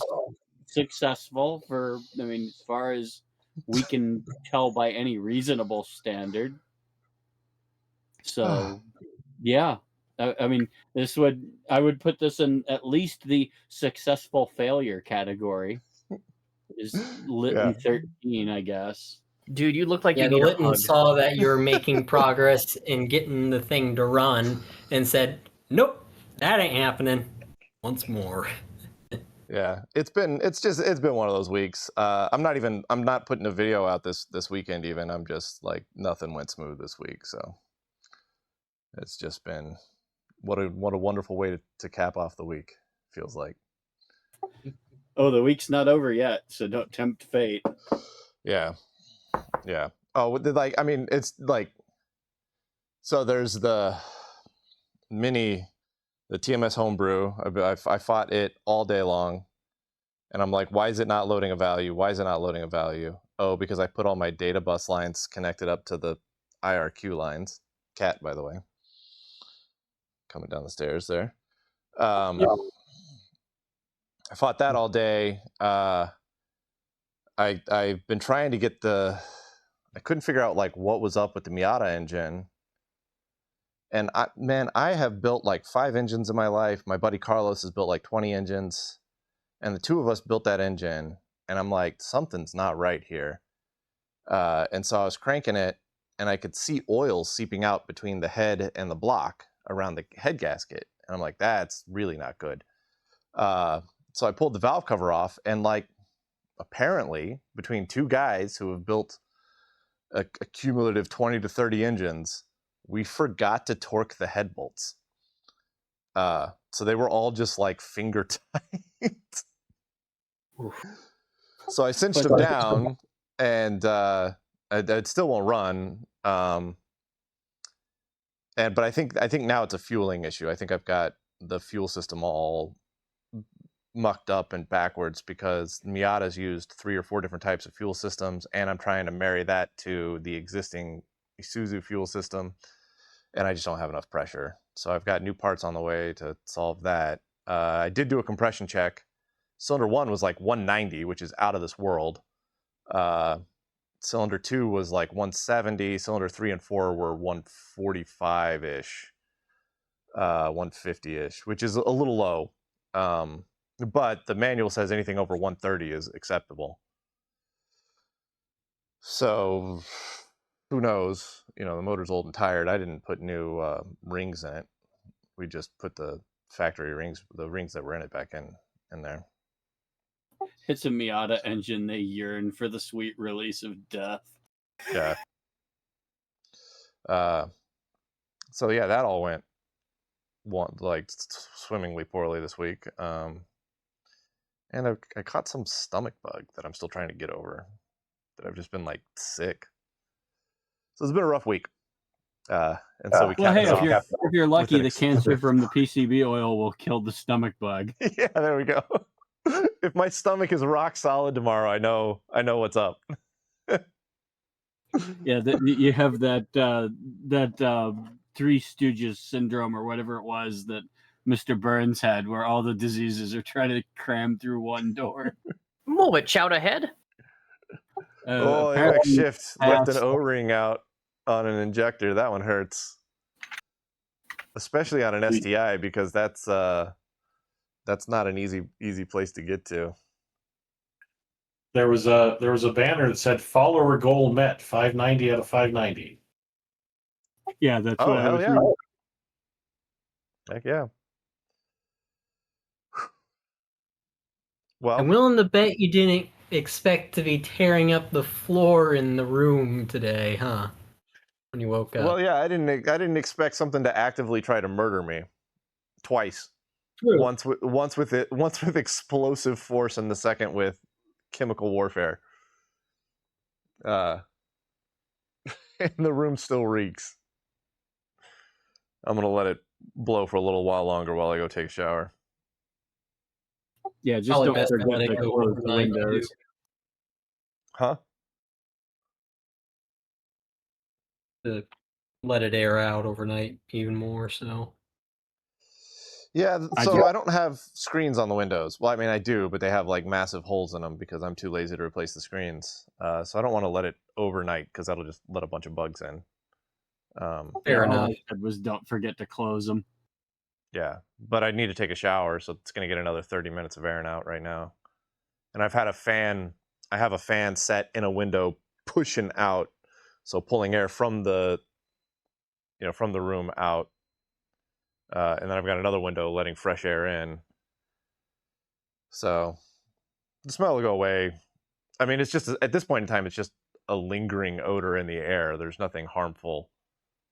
successful for. I mean, as far as we can tell by any reasonable standard. So, yeah. I mean, I would put this in at least the successful failure category. Is Litton 13, I guess. Dude, you look like Yeah, you the need a Litton hug. saw that you were making progress in getting the thing to run and said, "Nope, that ain't happening." Once more. Yeah, it's been one of those weeks. I'm not putting a video out this weekend even. I'm just like, nothing went smooth this week, so it's just been what a wonderful way to cap off the week, feels like. Oh, the week's not over yet, so don't tempt fate. Yeah. Oh, like, I mean, it's like, so there's the TMS homebrew. I fought it all day long, and I'm like, why is it not loading a value? Why is it not loading a value? Oh, because I put all my data bus lines connected up to the IRQ lines. Cat, by the way, coming down the stairs there. I fought that all day. I've been trying to get I couldn't figure out like what was up with the Miata engine. And I have built like 5 engines in my life. My buddy Carlos has built like 20 engines. And the two of us built that engine. And I'm like, something's not right here. And so I was cranking it, and I could see oil seeping out between the head and the block around the head gasket. And I'm like, that's really not good. So I pulled the valve cover off, and like, apparently between two guys who have built a cumulative 20 to 30 engines, we forgot to torque the head bolts. So they were all just like finger tight. So I cinched them down, and it still won't run. But I think now it's a fueling issue. I think I've got the fuel system all mucked up and backwards because Miata's used 3 or 4 different types of fuel systems, and I'm trying to marry that to the existing Isuzu fuel system, and I just don't have enough pressure. So I've got new parts on the way to solve that. I did do a compression check. Cylinder 1 was like 190, which is out of this world. Cylinder 2 was like 170. Cylinder 3 and 4 were 145-ish, 150-ish, which is a little low. But the manual says anything over 130 is acceptable. So who knows? The motor's old and tired. I didn't put new rings in it. We just put the factory rings, the rings that were in it, back in there. It's a Miata engine. They yearn for the sweet release of death. Yeah. So yeah, that all went like swimmingly poorly this week. And I caught some stomach bug that I'm still trying to get over. That I've just been like sick. So it's been a rough week. And so if you're lucky, the cancer from the PCB oil will kill the stomach bug. Yeah, there we go. If my stomach is rock solid tomorrow, I know what's up. Yeah, you have that Three Stooges syndrome or whatever it was that Mr. Burns had, where all the diseases are trying to cram through one door. Move it, shout ahead. Eric Shift left an O-ring out on an injector. That one hurts, especially on an STI, because that's not an easy place to get to. There was a banner that said "Follower goal met, 590 out of 590." Yeah, that's what I was. Yeah. Heck yeah. Well, I'm willing to bet you didn't expect to be tearing up the floor in the room today, huh? When you woke up. Well, yeah, I didn't expect something to actively try to murder me twice. True. Once with explosive force, and the second with chemical warfare. And the room still reeks. I'm gonna let it blow for a little while longer while I go take a shower. Yeah, just Probably don't best to forget let it to go close the overnight, too. windows. Huh? To let it air out overnight even more. So Yeah, so I don't have screens on the windows. Well, I mean, I do, but they have like massive holes in them because I'm too lazy to replace the screens. So I don't want to let it overnight because that'll just let a bunch of bugs in. fair All enough. I said was don't forget to close them. Yeah, but I need to take a shower, so it's going to get another 30 minutes of airing out right now. And I've had a fan. I have a fan set in a window pushing out, so pulling air from the, from the room out. And then I've got another window letting fresh air in. So the smell will go away. I mean, it's just, at this point in time, it's just a lingering odor in the air. There's nothing harmful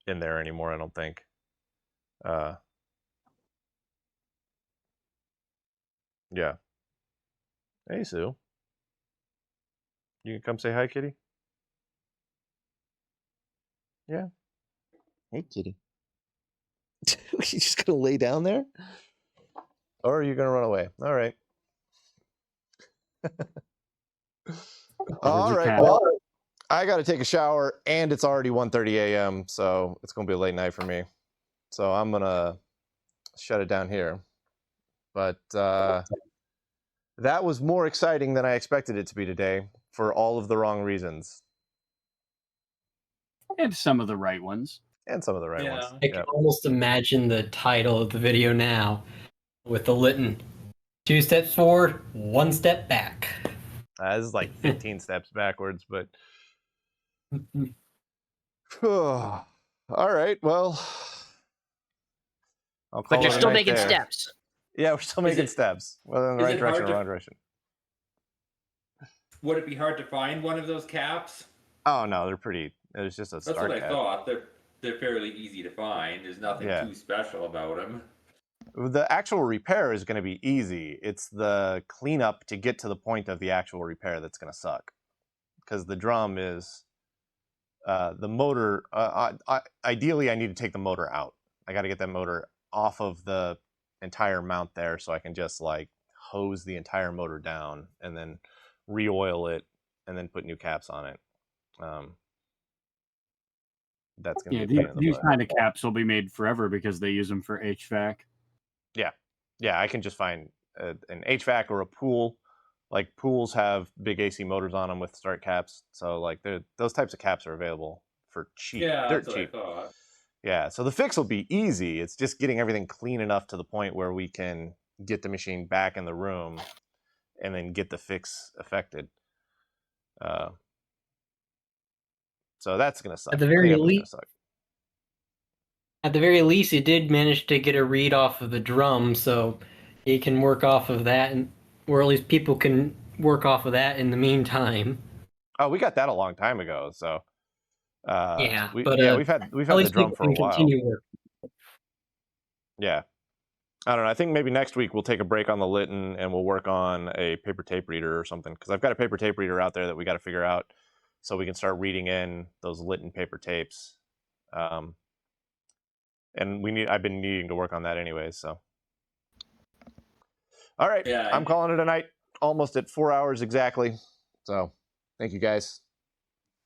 in there anymore, I don't think. Yeah. Hey, Sue. You can come say hi, kitty? Yeah. Hey, kitty. You just gonna lay down there? Or are you gonna run away? All right. All right. Well, I got to take a shower, and it's already 1:30 a.m., so it's gonna be a late night for me. So I'm gonna shut it down here. But that was more exciting than I expected it to be today, for all of the wrong reasons. And some of the right ones. And some of the right ones. I can almost imagine the title of the video now with the Litton. 2 steps forward, 1 step back. This is like 15 steps backwards, but... All right, well... But you're still making steps. Yeah, we're still making steps. Whether in the right direction or wrong direction. Would it be hard to find one of those caps? Oh, no, they're pretty... It's just a That's start what I cap. thought. They're fairly easy to find. There's nothing too special about them. The actual repair is going to be easy. It's the cleanup to get to the point of the actual repair that's going to suck. Because the drum is... the motor... ideally, I need to take the motor out. I got to get that motor off of the entire mount there so I can just like hose the entire motor down and then re-oil it and then put new caps on it. That's going to be a pain in the these butt. kind of caps will be made forever because they use them for HVAC. Yeah, I can just find an HVAC or a pool. Like pools have big AC motors on them with start caps, so like those types of caps are available for cheap, dirt cheap. What I thought. Yeah, so the fix will be easy. It's just getting everything clean enough to the point where we can get the machine back in the room and then get the fix affected. So that's going to suck. At the very least, it did manage to get a read off of the drum, so it can work off of that, or at least people can work off of that in the meantime. Oh, we got that a long time ago, so... we've had at the least drum people for a can while. continue work. Yeah, I don't know. I think maybe next week we'll take a break on the Litton and we'll work on a paper tape reader or something, because I've got a paper tape reader out there that we got to figure out so we can start reading in those Litton paper tapes. And I've been needing to work on that anyways. So, all right, I'm calling it a night. Almost at 4 hours exactly. So, thank you guys.